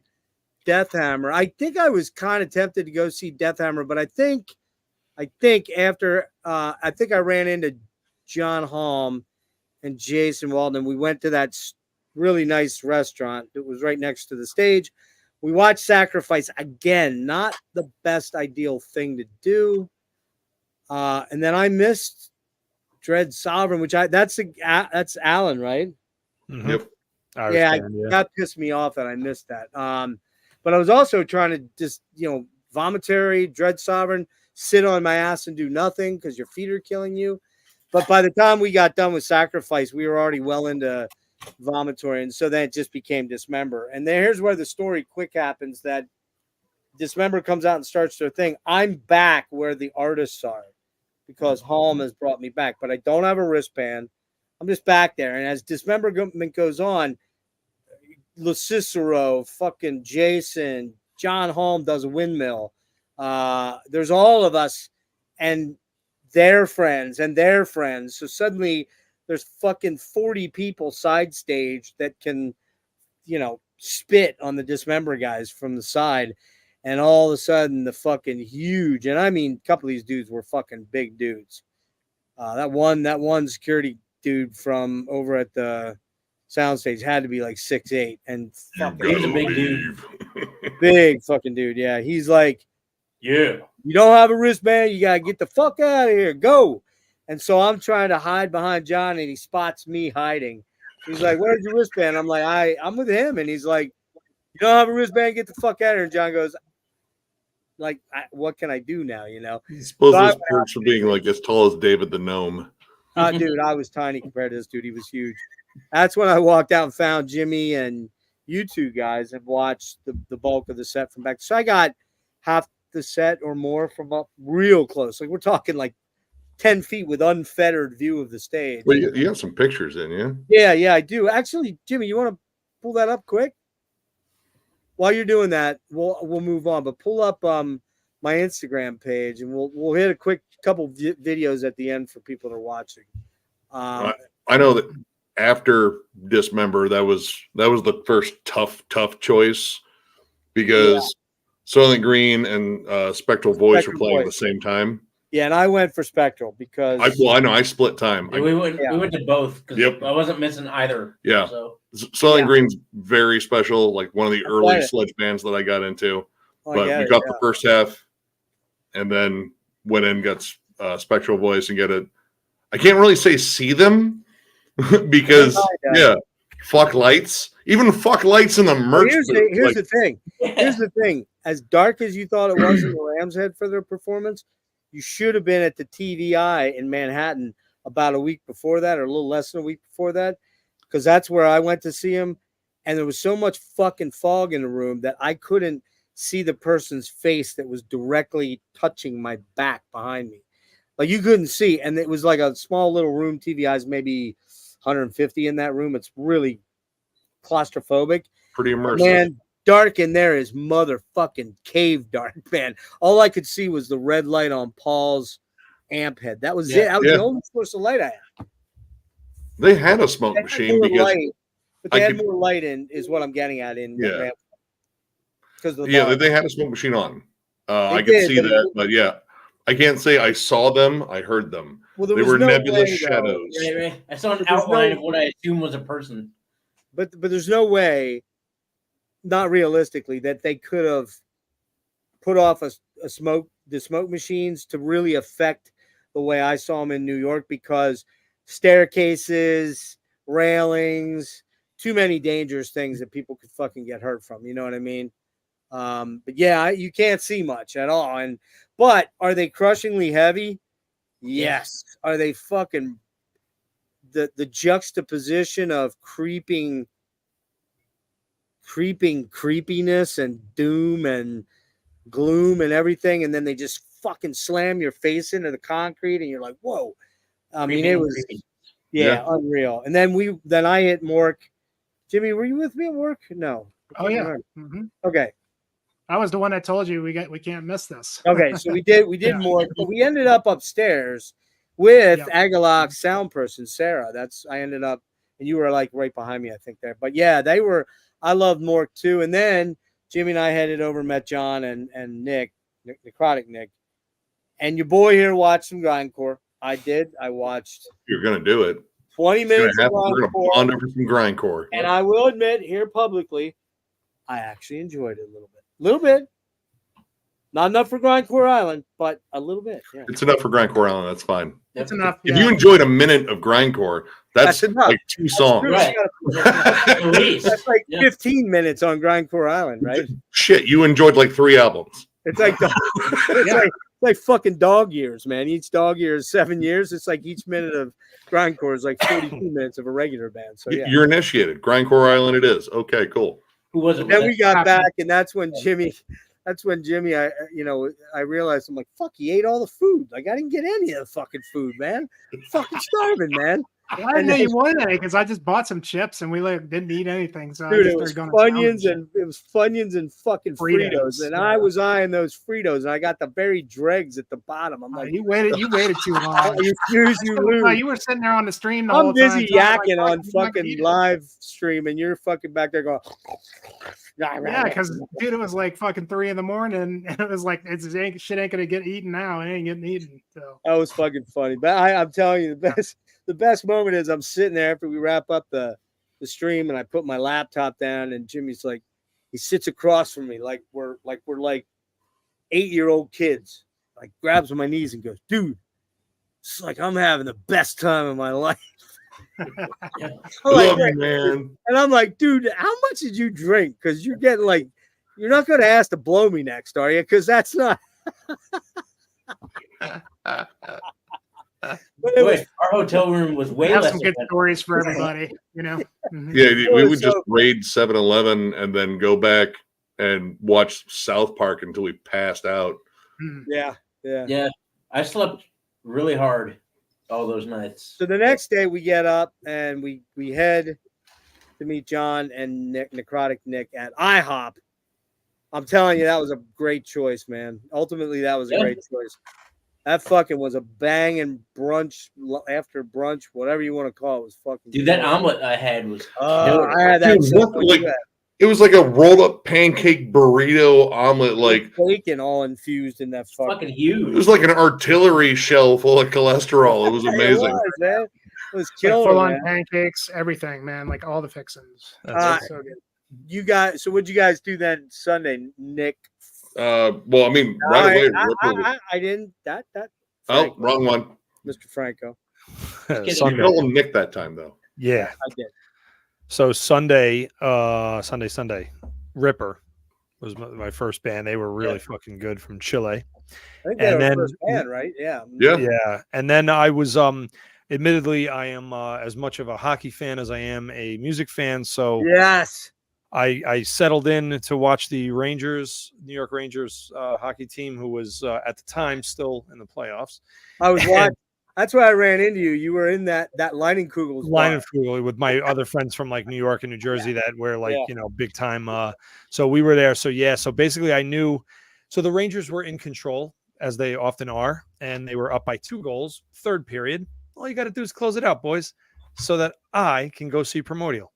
Deathhammer. I think I was kind of tempted to go see Deathhammer, but I think after I think I ran into John Halm and Jason Walden. We went to that really nice restaurant that was right next to the stage. We watched Sacrifice again. Not the best ideal thing to do. And then I missed Dread Sovereign, which that's Alan, right? Mm-hmm. Yep. That pissed me off that I missed that. But I was also trying to just, Vomitory, Dread Sovereign, sit on my ass and do nothing because your feet are killing you. But by the time we got done with Sacrifice, we were already well into Vomitory. And so then it just became Dismember. And here's where the story quick happens, that Dismember comes out and starts their thing. I'm back where the artists are because Halm has brought me back. But I don't have a wristband. I'm just back there. And as Dismemberment goes on, LaCicero, fucking Jason, John Halm does a windmill. There's all of us and their friends and their friends. So suddenly there's fucking 40 people side stage that can, spit on the Dismember guys from the side. And all of a sudden the fucking huge, and I mean, a couple of these dudes were fucking big dudes. That one security dude from over at the soundstage had to be like 6'8" and fucking He was a big dude. big fucking dude. Yeah, he's like, yeah, you don't have a wristband, you gotta get the fuck out of here, go. And so I'm trying to hide behind John, and he spots me hiding. He's like, "Where's your wristband?" I'm like, I'm with him, and he's like, "You don't have a wristband, get the fuck out of here." And John goes, "Like, what can I do now?" You know. I suppose this perks for being like as tall as David the Gnome. Dude, I was tiny compared to this dude. He was huge. That's when I walked out and found Jimmy, and you two guys have watched the bulk of the set from back. So I got half the set or more from up real close. Like we're talking like 10 feet with unfettered view of the stage. Well, you have some pictures in you. Yeah, I do. Actually, Jimmy, you want to pull that up quick? While you're doing that, we'll move on. But pull up my Instagram page, and we'll hit a quick couple videos at the end for people that are watching. I know that after Dismember, that was the first tough choice because Soylent Green and Spectral Voice were playing at the same time. Yeah, and I went for Spectral because I know I split time. Yeah, we went to both because I wasn't missing either. Yeah, so. Soylent Green's very special, like one of the early sludge bands that I got into. But we got the first half, and then went in, got Spectral Voice, and get it. I can't really say see them because fuck lights. Even fuck lights in the merch. Here's the thing. Here's the thing. As dark as you thought it was in the Rams Head for their performance, you should have been at the TVI in Manhattan about a week before that, or a little less than a week before that, because that's where I went to see him. And there was so much fucking fog in the room that I couldn't see the person's face that was directly touching my back behind me. Like you couldn't see. And it was like a small little room. TVI's maybe 150 in that room. It's really claustrophobic. Pretty immersive. Man, dark in there is motherfucking cave dark, man. All I could see was the red light on Paul's amp head. That was it. That was the only source of light I had. They had a smoke machine because but they had more light in, is what I'm getting at in ramp. They had a smoke machine on. I could see that, but I can't say I saw them. I heard them. Well, they were nebulous shadows. Right. I saw an outline of what I assumed was a person. But there's no way, not realistically, that they could have put off the smoke machines to really affect the way I saw them in New York, because staircases, railings, too many dangerous things that people could fucking get hurt from. You know what I mean? But you can't see much at all. But are they crushingly heavy? Yes. Are they fucking the juxtaposition of creeping creepiness and doom and gloom and everything, and then they just fucking slam your face into the concrete, and you're like, whoa. I mean, it was unreal. And then I hit Mork. Jimmy, were you with me at work? No. Oh yeah. Mm-hmm. Okay. I was the one that told you we can't miss this. Okay, so we did Mork, but we ended up upstairs with Agalloch sound person Sarah. I ended up, and you were like right behind me, I think there. But they were. I loved Mork too. And then Jimmy and I headed over and met John and Nick, Necrotic Nick, and your boy here watched some Grindcore. I did. I watched. You're gonna do it. 20 minutes of Grindcore. We're gonna bond over some Grindcore. And I will admit here publicly, I actually enjoyed it a little bit. Little bit. Not enough for Grindcore Island, but a little bit. Yeah. It's enough for Grindcore Island. That's fine. It's enough. If you enjoyed a minute of Grindcore, that's like 2 songs. Right. That's like 15 minutes on Grindcore Island, right? Shit, you enjoyed like 3 albums. It's like like fucking dog years, man. Each dog year is 7 years. It's like each minute of Grindcore is like 42 minutes of a regular band. So you're initiated. Grindcore Island it is. Okay, cool. Who was it? Then we got back, and that's when Jimmy, I realized, I'm like, fuck, he ate all the food. Like, I didn't get any of the fucking food, man. I'm fucking starving, man. Well, I didn't know you wanted any because I just bought some chips and we didn't eat anything. So dude, it was Funyuns and fucking Fritos, and I was eyeing those Fritos, and I got the very dregs at the bottom. I'm like, you waited too long. You were sitting there on the stream. I'm busy yakking on fucking live stream, and you're fucking back there going. Yeah, because dude, it was like fucking 3 a.m, and it was like shit ain't gonna get eaten now. It ain't getting eaten. So that was fucking funny. But I'm telling you, the best moment is I'm sitting there after we wrap up the stream, and I put my laptop down, and Jimmy's like, he sits across from me like we're 8-year-old kids, like grabs my knees and goes, dude, it's like I'm having the best time of my life. Love you, man. And I'm like, dude, how much did you drink? Because you're getting like, you're not going to ask to blow me next, are you? Because that's not. Boy, our hotel room was way less. Some good stories for everybody, you know. Mm-hmm. Yeah, we would just raid 7-Eleven and then go back and watch South Park until we passed out. Yeah. I slept really hard all those nights. So the next day we get up and we head to meet John and Necrotic Nick at IHOP. I'm telling you, that was a great choice, man. Ultimately, that was a great choice. That fucking was a banging brunch after brunch, whatever you want to call it. Was fucking. Dude, that omelet I had was. I had that. Dude, it was like a rolled up pancake burrito omelet, like bacon all infused in that fucking huge. It was like an artillery shell full of cholesterol. It was amazing. It was, man. It was killer. Like full-on pancakes, everything, man. Like all the fixins. That's so good. You guys, so what'd you guys do then Sunday, Nick? Well, I mean, right away. I didn't. That. Oh, wrong one, Mr. Franco. You call him Nick that time, though. Yeah, I did. So Sunday, Ripper was my first band. They were really fucking good from Chile. I think they were the first band, right? Yeah. And then I was, admittedly, I am as much of a hockey fan as I am a music fan. So yes, I settled in to watch the Rangers, New York Rangers hockey team, who was at the time still in the playoffs. I was watching. That's why I ran into you. You were in that Leinenkugel with my other friends from like New York and New Jersey that were like, big time. So we were there. So basically I knew. So the Rangers were in control, as they often are, and they were up by 2 goals, third period. All you got to do is close it out, boys, so that I can go see Primordial.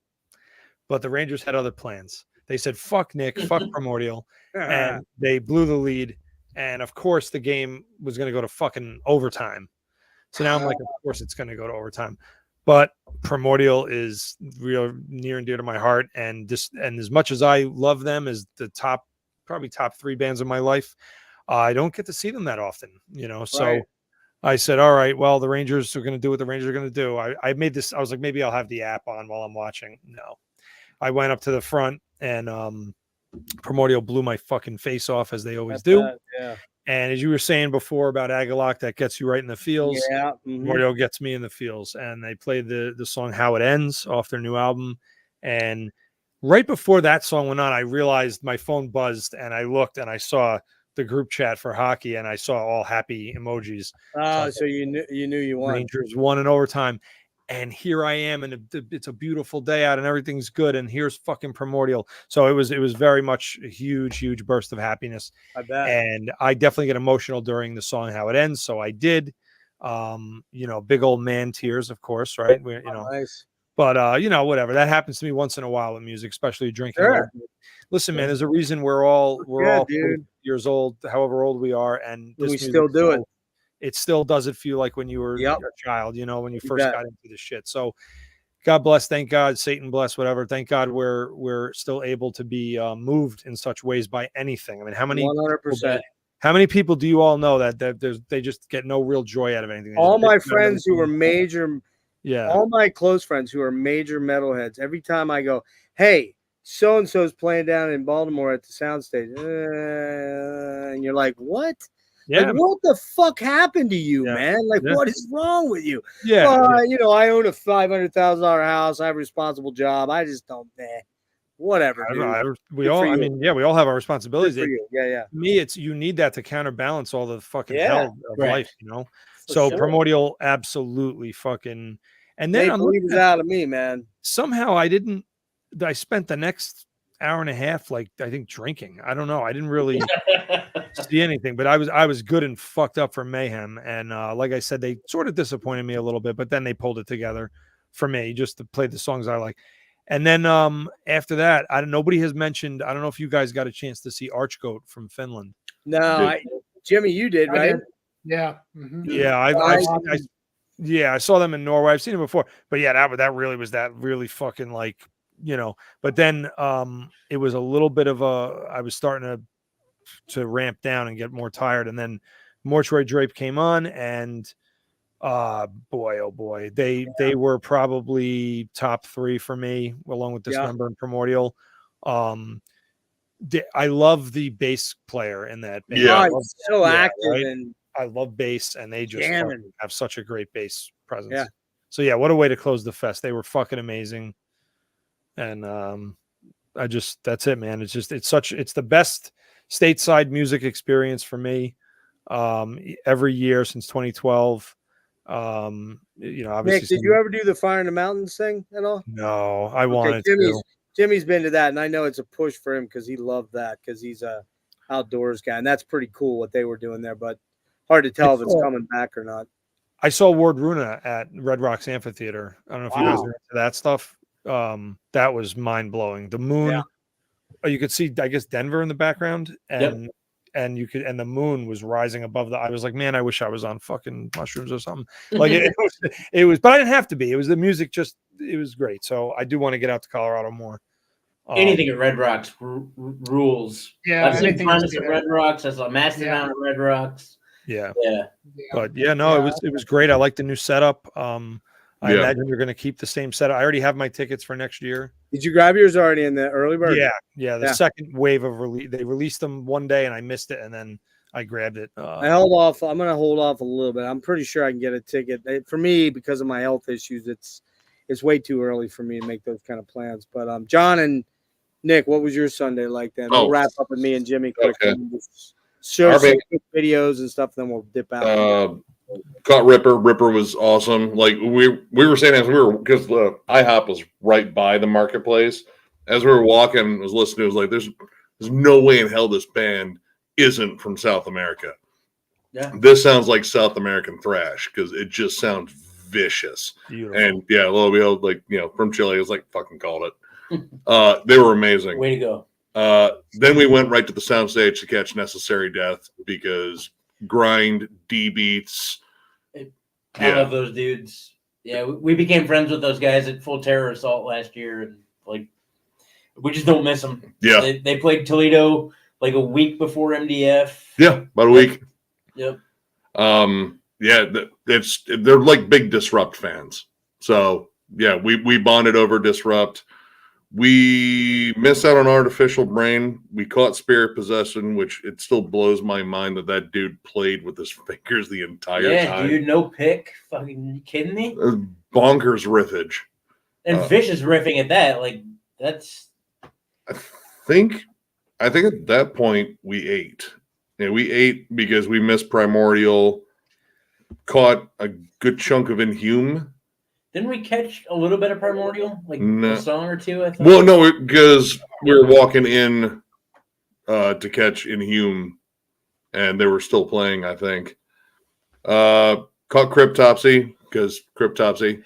But the Rangers had other plans. They said, fuck Nick, fuck Primordial. And they blew the lead. And of course the game was going to go to fucking overtime. So now I'm like, of course it's going to go to overtime, but Primordial is real near and dear to my heart. And as much as I love them as the probably top 3 bands of my life, I don't get to see them that often, So right. I said, all right, well, the Rangers are going to do what the Rangers are going to do. I made this. I was like, maybe I'll have the app on while I'm watching. No, I went up to the front and Primordial blew my fucking face off, as they always do. Yeah. And as you were saying before about Agalloch, that gets you right in the feels. Yeah. Primordial gets me in the feels. And they played the song How It Ends off their new album. And right before that song went on, I realized my phone buzzed and I looked and I saw the group chat for hockey and I saw all happy emojis. So you knew you won. Rangers won in overtime. And here I am, and it's a beautiful day out, and everything's good. And here's fucking Primordial. So it was very much a huge burst of happiness. I bet. And I definitely get emotional during the song How It Ends. So I did. Big old man tears, of course, right? Nice. But whatever. That happens to me once in a while with music, especially drinking. Sure. Listen, man, there's a reason we're all 40 years old, however old we are, and we still do it. It still doesn't feel like when you were a child, when you first got into this shit. So God bless, thank God, Satan bless, whatever. Thank God we're still able to be moved in such ways by anything. I mean, how many 100%. How many people do you all know that they just get no real joy out of anything? All my friends who are major, all my close friends who are major metalheads, every time I go, hey, so-and-so's playing down in Baltimore at the soundstage, and you're like, what? Yeah. Like, what the fuck happened to you, man? Like, what is wrong with you? Yeah. I own a $500,000 house. I have a responsible job. I just don't, whatever. We all have our responsibilities. Yeah. Me, you need that to counterbalance all the fucking hell of life, So sure. Primordial absolutely fucking, and then I'm looking out of me, man. Somehow I spent the next hour and a half, like I think drinking. I don't know. I didn't really see anything, but I was good and fucked up for Mayhem. And like I said, they sort of disappointed me a little bit, but then they pulled it together for me just to play the songs I like. And then after that, nobody has mentioned. I don't know if you guys got a chance to see Archgoat from Finland. No, Jimmy, you did, right? Yeah. Mm-hmm. Yeah, Yeah, I saw them in Norway. I've seen them before, but yeah, that really fucking like, But then it was a little bit of I was starting to ramp down and get more tired, and then Mortuary Drape came on, and boy, oh boy, they were probably top 3 for me, along with Dismember and Primordial. I love the bass player in that band. Yeah, so active, right? And I love bass, and they just have such a great bass presence. Yeah. So yeah, what a way to close the fest. They were fucking amazing. And that's it, man. It's the best stateside music experience for me. Every year since 2012. Obviously. Nick, did you ever do the Fire in the Mountains thing at all? No, I wanted to. Jimmy's been to that, and I know it's a push for him because he loved that because he's a outdoors guy, and that's pretty cool what they were doing there. But hard to tell if it's coming back or not. I saw Ward Runa at Red Rocks Amphitheater. I don't know if you guys are into that stuff. That was mind blowing. The moon, you could see, I guess, Denver in the background, and the moon was rising above I was like, man, I wish I was on fucking mushrooms or something. Like it was, but I didn't have to be. It was the music, it was great. So I do want to get out to Colorado more. Anything at Red Rocks rules. Yeah, I've seen Primus at Red Rocks. I saw Mastodon at Red Rocks. Yeah. But it was great. I like the new setup. I imagine you're going to keep the same setup. I already have my tickets for next year. Did you grab yours already in the early bird? Yeah. The second wave of release, they released them one day and I missed it, and then I grabbed it. I held off. I'm going to hold off a little bit. I'm pretty sure I can get a ticket. For me, because of my health issues, it's way too early for me to make those kind of plans. But John and Nick, what was your Sunday like then? We'll wrap up with me and Jimmy quickly. Okay. Show some quick videos and stuff, then we'll dip out. Caught Ripper. Ripper was awesome. Like we were saying as because the IHOP was right by the marketplace. As we were walking, I was listening. It was like there's no way in hell this band isn't from South America. Yeah, this sounds like South American thrash because it just sounds vicious. Beautiful. And lo and behold, like from Chile, I was like fucking called it. They were amazing. Way to go. Then we went right to the soundstage to catch Necessary Death because grind, D beats. I love those dudes. Yeah, we became friends with those guys at Full Terror Assault last year, and like we just don't miss them. Yeah, they played Toledo like a week before MDF. Yeah, about a week. Yep. They're like big Disrupt fans. So yeah, we bonded over Disrupt. We missed out on Artificial Brain. We caught Spirit Possession, which it still blows my mind that dude played with his fingers the entire time. Yeah, dude, no pick. Fucking you kidding me? Bonkers riffage. And Fish is riffing at that. Like, that's... I think at that point we ate. Yeah, we ate because we missed Primordial, caught a good chunk of Inhume. Didn't we catch a little bit of Primordial? Like a song or two, I thought? Well, no, because we were walking in to catch Inhume, and they were still playing, I think. Caught Cryptopsy, because Cryptopsy.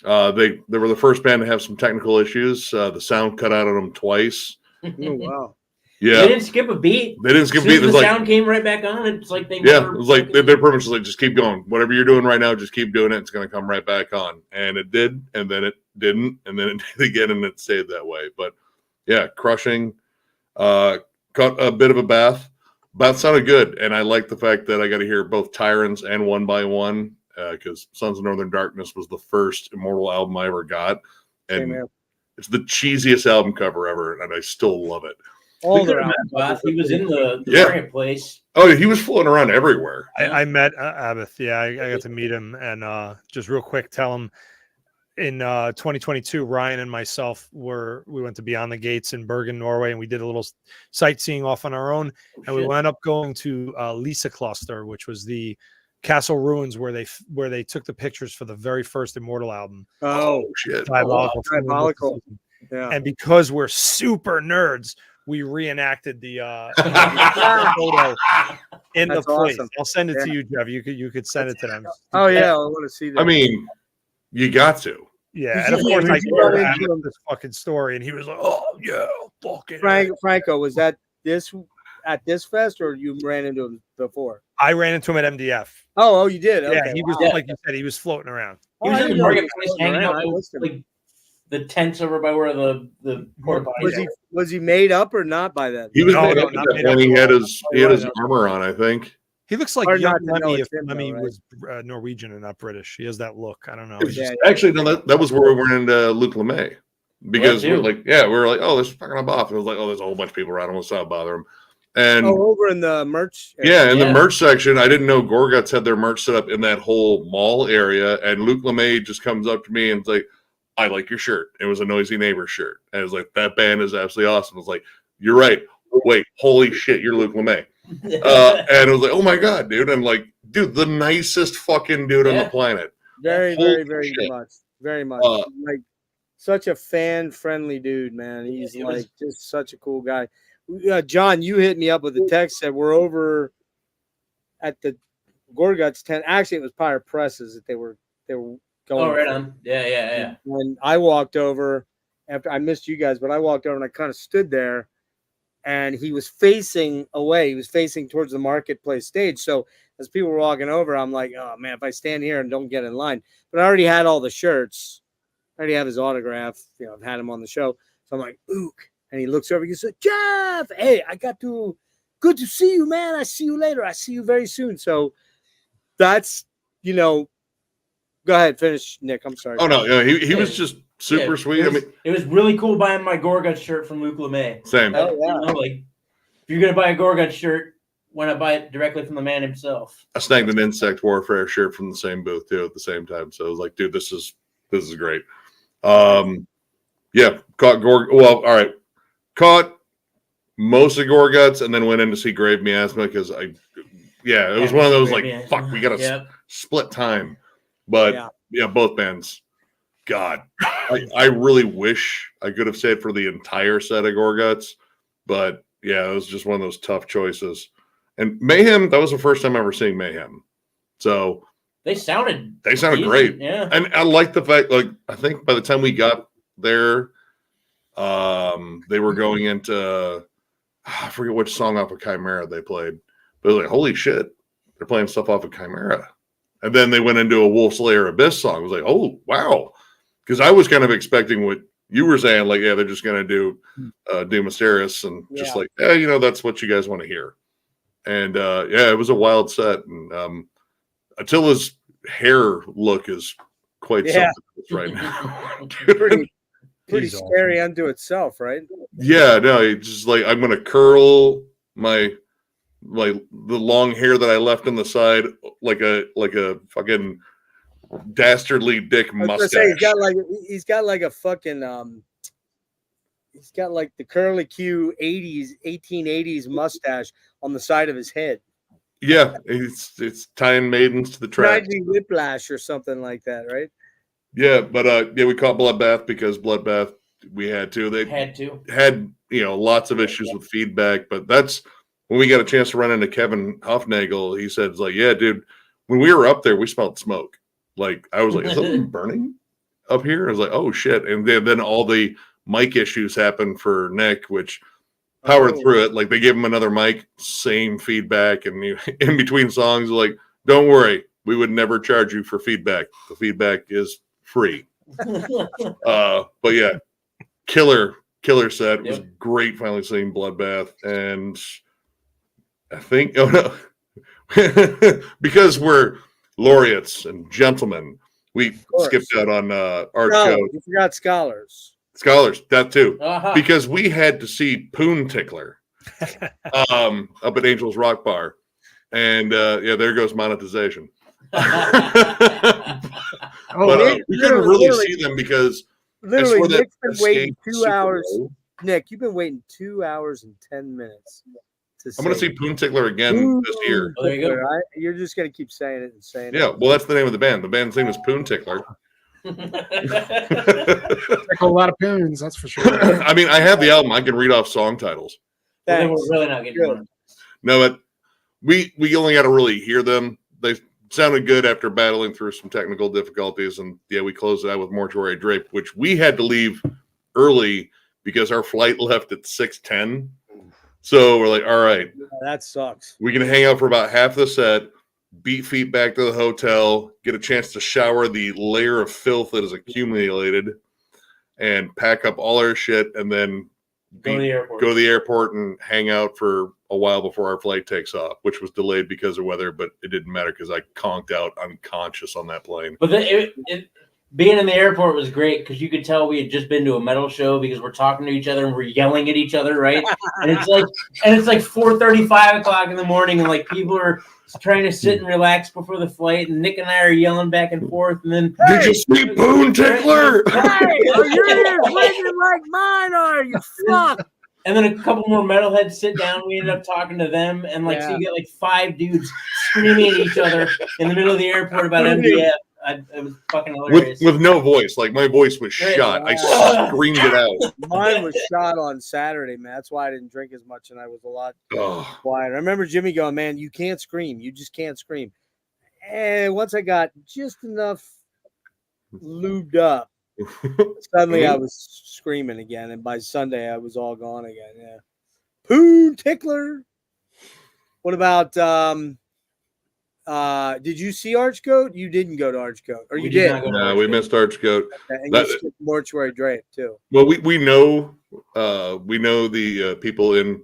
They were the first band to have some technical issues. The sound cut out on them twice. Oh, wow. Yeah. They didn't skip a beat. They didn't skip a beat. The sound came right back on. It's like they it was like they're pretty much like, just keep going. Whatever you're doing right now, just keep doing it. It's going to come right back on. And it did, and then it didn't, and then it did again, and it stayed that way. But yeah, crushing. Caught a bit of a bath. Bath sounded good, and I like the fact that I got to hear both Tyrants and One by One, because Sons of Northern Darkness was the first Immortal album I ever got, and it's the cheesiest album cover ever, and I still love it. He was in the marketplace. Oh, he was floating around everywhere. I met Abbott. Yeah, I got to meet him, and just real quick, tell him in 2022, Ryan and myself we went to Beyond the Gates in Bergen, Norway, and we did a little sightseeing off on our own, and we wound up going to Lisa Cluster, which was the castle ruins where they took the pictures for the very first Immortal album. Oh shit! Diabolical. Yeah. And because we're super nerds, we reenacted the photo in the place. Awesome. I'll send it to you, Geoff. You could send it to them. Oh yeah, I want to see that. I mean, you got to. Yeah, and of course I told him this fucking story, and he was like, "Oh yeah, fucking." Franco, was that this at this fest, or you ran into him before? I ran into him at MDF. Oh, you did. Okay, Yeah, he was like you said, he was floating around. He was in the marketplace hanging out like the tents over by where the porta potties. Was he made up or not by then? He was made up when he had his armor on, I think. He looks like young Lemmy if Lemmy was Norwegian and not British. He has that look. I don't know. Actually, no, that was where we were into Luke LeMay. Because we were like, oh, let's fucking him off. And it was like, oh, there's a whole bunch of people around him. Let's not bother him. And over in the merch area. Yeah, in the merch section, I didn't know Gorguts had their merch set up in that whole mall area. And Luke LeMay just comes up to me and is like, I like your shirt. It was a Noisy Neighbor shirt. And it was like, that band is absolutely awesome. I was like, you're right. Wait, holy shit, you're Luke LeMay. And it was like, oh my God, dude. I'm like, dude, the nicest fucking dude on the planet. Very much. Very much. Like such a fan-friendly dude, man. He's just such a cool guy. John, you hit me up with a text, said we're over at the Gorguts tent. Actually, it was Pyre Presses that they were going. Oh, right on. Yeah. When I walked over, after I missed you guys, but I walked over and I kind of stood there, and he was facing away. He was facing towards the marketplace stage. So as people were walking over, I'm like, oh man, if I stand here and don't get in line. But I already had all the shirts. I already have his autograph. You know, I've had him on the show. So I'm like, Ook. And he looks over. He said, Geoff, hey, good to see you, man. I see you later. I see you very soon. So that's, go ahead, finish, Nick. I'm sorry. Oh, no, he was just super sweet. It was really cool buying my Gorguts shirt from Luke LeMay. Same. Like, if you're going to buy a Gorguts shirt, why not buy it directly from the man himself? I snagged an Insect Warfare shirt from the same booth, too, at the same time. So I was like, dude, this is great. Caught most of Gorguts and then went in to see Grave Miasma because it was one of those like, fuck, we got to split time. But both bands, God, I really wish I could have stayed for the entire set of Gorguts, but it was just one of those tough choices. And Mayhem, that was the first time ever seeing Mayhem. So they sounded great. Yeah. And I like the fact, I think by the time we got there, they were going into I forget which song off of Chimera they played, but it was like, holy shit, they're playing stuff off of Chimera. And then they went into a Wolf Slayer Abyss song. I was like, oh wow, because I was kind of expecting what you were saying, like, they're just gonna do Doom Mysteris and just that's what you guys want to hear. And it was a wild set. And Attila's hair look is quite something right now. Pretty scary unto itself, right? Yeah, no, it's just like I'm gonna curl the long hair that I left on the side like a fucking dastardly dick mustache. He's got like a fucking he's got like the curly Q 1880s mustache on the side of his head. Yeah, it's tying maidens to the track. Whiplash or something like that, right? Yeah, but we caught Bloodbath because Bloodbath we had to. They had lots of issues with feedback, but that's when we got a chance to run into Kevin Hofnagel. He said, like, yeah, dude, when we were up there, we smelled smoke. Like, I was like, is something burning up here? I was like, oh shit. And then all the mic issues happened for Nick, which powered through it. Like, they gave him another mic, same feedback, and in between songs, like, don't worry, we would never charge you for feedback. The feedback is free. But yeah, killer set. It was great finally seeing Bloodbath. And I think because we're laureates and gentlemen, we skipped out on our show. You forgot Scholars, that too. Because we had to see Poon Tickler up at Angel's Rock Bar. And there goes monetization. But we couldn't really see them because literally Nick's been waiting 2 hours. Nick, you've been waiting 2 hours and 10 minutes. I'm going to see Poon Tickler again this year. Oh, there you go. Right? You're just going to keep saying it and saying it. Yeah, well, that's the name of the band. The band's name is Poon Tickler. A lot of poons, that's for sure. I mean, I have the album. I can read off song titles. Well, we're really not getting one. No, but we only got to really hear them. They sounded good after battling through some technical difficulties. And we closed it out with Mortuary Drape, which we had to leave early because our flight left at 6:10. So we're like, all right, that sucks. We can hang out for about half the set, beat feet back to the hotel, get a chance to shower the layer of filth that is accumulated, and pack up all our shit, and then go to the airport and hang out for a while before our flight takes off, which was delayed because of weather, but it didn't matter because I conked out unconscious on that plane. But being in the airport was great because you could tell we had just been to a metal show because we're talking to each other and we're yelling at each other, right? and it's like 4:30, 5 o'clock in the morning, and like people are trying to sit and relax before the flight, and Nick and I are yelling back and forth, and then did you see Boone Tickler? Hey, are your ears ringing like mine are, you fuck? And then a couple more metalheads sit down. We ended up talking to them, and so you get like 5 dudes screaming at each other in the middle of the airport about MDF. It was fucking hilarious. With no voice. Like, my voice was shot. I screamed it out. Mine was shot on Saturday, man. That's why I didn't drink as much, and I was a lot quieter. I remember Jimmy going, man, you can't scream. You just can't scream. And once I got just enough lubed up, suddenly I was screaming again, and by Sunday I was all gone again. Yeah, Poon Tickler. What about did you see Archgoat? You didn't go to Archgoat, or you did? No, we missed Archgoat. And you skipped Mortuary Drape too. Well, we know the people in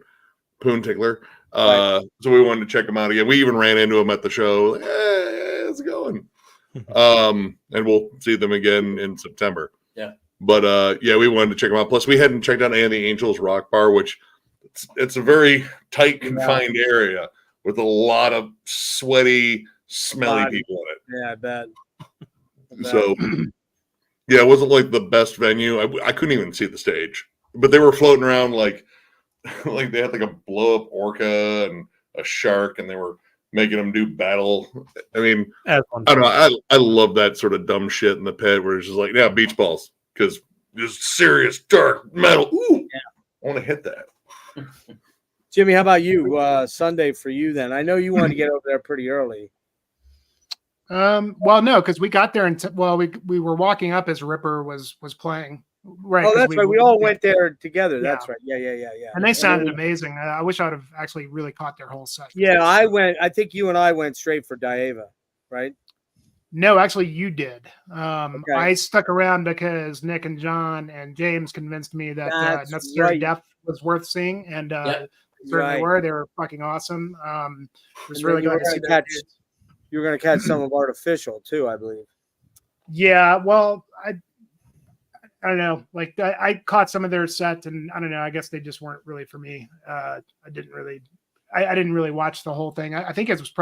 Poon Tickler, so we wanted to check them out again. We even ran into them at the show. Like, hey, how's it going? And we'll see them again in September. Yeah. But we wanted to check them out. Plus, we hadn't checked out any of the Angels Rock Bar, which it's a very tight, confined area with a lot of sweaty, smelly people in it. Yeah, I bet. So, it wasn't like the best venue. I couldn't even see the stage, but they were floating around like they had like a blow up orca and a shark, and they were making them do battle. I mean, I don't know. I love that sort of dumb shit in the pit where it's just like, beach balls, because just serious dark metal. Ooh, I want to hit that. Jimmy, how about you? Sunday for you then? I know you wanted to get over there pretty early. Well, no, because we got there and we were walking up as Ripper was playing. Right. Oh, that's right. We all went there together. Yeah. That's right. Yeah. And they sounded amazing. I wish I would have actually really caught their whole set. Yeah, I went. I think you and I went straight for Dieva, right? No, actually, you did. Okay. I stuck around because Nick and John and James convinced me that Necessary Death was worth seeing, and certainly were. They were fucking awesome. It was really good to see that. You were going to catch some of Artificial too, I believe. Yeah, well, I don't know. Like I caught some of their sets, and I don't know. I guess they just weren't really for me. I didn't really watch the whole thing. I think it was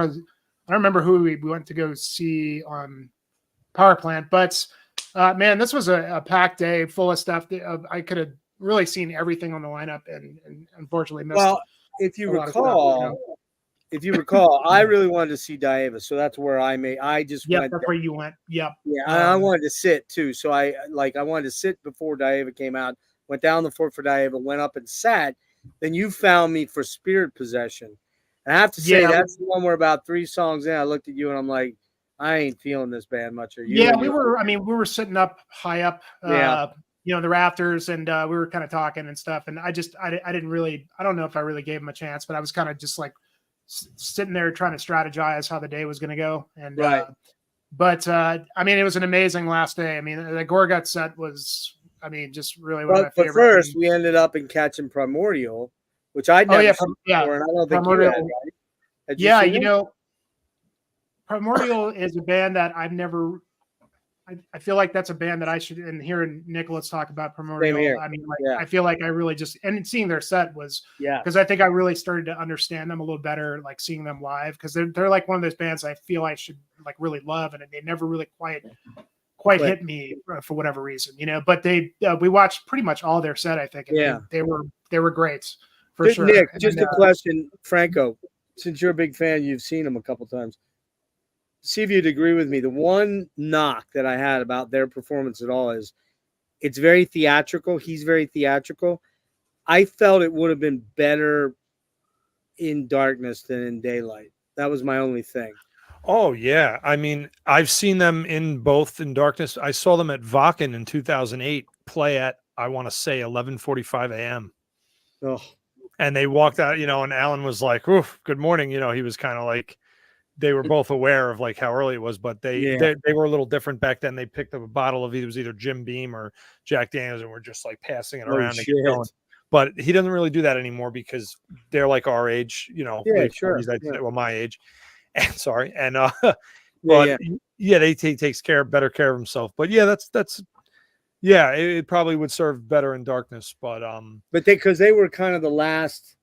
I don't remember who we went to go see on Power Plant, but man, this was a packed day full of stuff. I could have really seen everything on the lineup, and unfortunately missed. Well, if you recall, I really wanted to see Dieva, so that's where I just went. That's where you went. Yep. Yeah, I wanted to sit too, so I wanted to sit before Dieva came out. Went down the floor for Dieva, went up and sat. Then you found me for Spirit Possession. And I have to say that's the one where about 3 songs in, I looked at you and I'm like, I ain't feling this band much. Are you? Yeah, we were sitting up high up, the rafters, and we were kind of talking and stuff. And I didn't really, I don't know if I really gave him a chance, but I was kind of just like sitting there trying to strategize how the day was going to go. And but it was an amazing last day. I mean, the Gorgut set was, just really one of my favorite. But first, we ended up in catching Primordial, which I'd never seen before, and I don't think Primordial, you had, right? Primordial is a band that I've never. I feel like that's a band that I should. And hearing Nicholas talk about Primordial, I feel like I really and seeing their set was because I think I really started to understand them a little better, like seeing them live, because they're like one of those bands I feel I should like really love, and they never really quite hit me for whatever reason, But we watched pretty much all their set, I think. And they were great. For sure. Nick, just a question, Franco, since you're a big fan, you've seen them a couple times. See if you'd agree with me. The one knock that I had about their performance at all is it's very theatrical. He's very theatrical. I felt it would have been better in darkness than in daylight. That was my only thing. Oh, yeah. I've seen them in both in darkness. I saw them at Wacken in 2008 play at, I want to say, 11:45 a.m. Oh. And they walked out, and Alan was like, "Oof, good morning." He was kind of like, they were both aware of like how early it was, but they were a little different back then. They picked up a bottle of either Jim Beam or Jack Daniels and were just like passing it around. But he doesn't really do that anymore because they're like our age, late 40s, I'd say, well, my age. And sorry. And he takes better care of himself. But yeah, that's it probably would serve better in darkness. But because they were kind of the last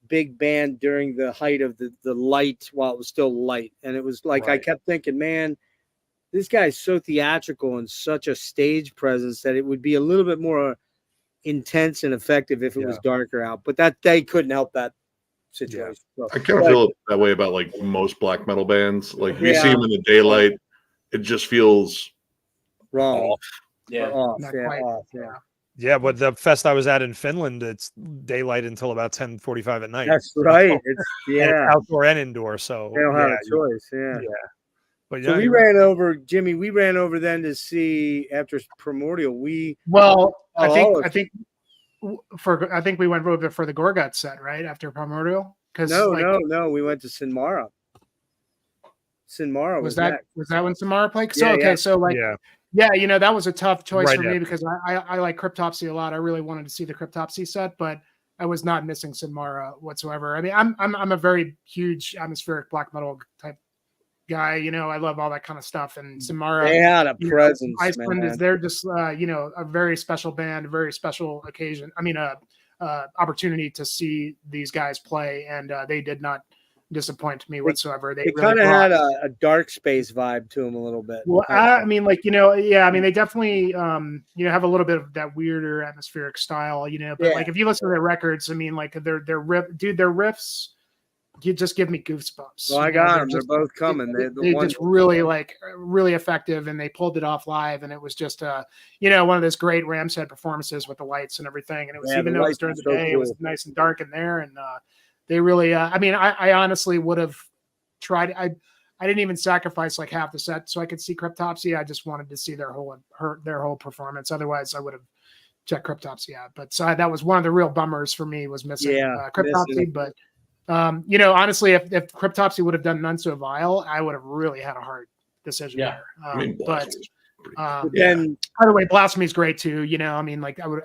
big band during the height of the light while it was still light. And it was like I kept thinking, man, this guy's so theatrical and such a stage presence that it would be a little bit more intense and effective if it was darker out, but that they couldn't help that situation. So, I kind of feel that way about like most black metal bands. Like if you see them in the daylight, it just feels wrong. Off. Yeah, but the fest I was at in Finland, it's daylight until about 10:45 at night. That's right. It's outdoor and indoor, so they don't have a choice. But so we ran over, Jimmy. We ran over then to see after Primordial. I think we went over for the Gorgut set right after Primordial. No, we went to Sinmara. Sinmara was that when Sinmara played? So that was a tough choice for me because I like Cryptopsy a lot. I really wanted to see the Cryptopsy set, but I was not missing Sinmara whatsoever. I mean, I'm a very huge atmospheric black metal type guy. I love all that kind of stuff. And Sinmara, they had a presence. Iceland is they're just a very special band, a very special occasion. I mean, opportunity to see these guys play, and they did not disappoint me whatsoever. They kind of had a dark space vibe to them a little bit. Well, I mean, they definitely have a little bit of that weirder atmospheric style, but like if you listen to their records, I mean, like their riffs, you just give me goosebumps. Well, I got them. They're both coming. They're just really effective, and they pulled it off live. And it was just, one of those great Ram's Head performances with the lights and everything. And it was even though it was during the day, it was nice and dark in there. And they really, I honestly would have tried. I didn't even sacrifice like half the set so I could see Cryptopsy. I just wanted to see their whole performance. Otherwise, I would have checked Cryptopsy out. But so that was one of the real bummers for me was missing Cryptopsy. But honestly, if Cryptopsy would have done None So Vile, I would have really had a hard decision there. By the way, Blasphemy is great too. I mean, like I would,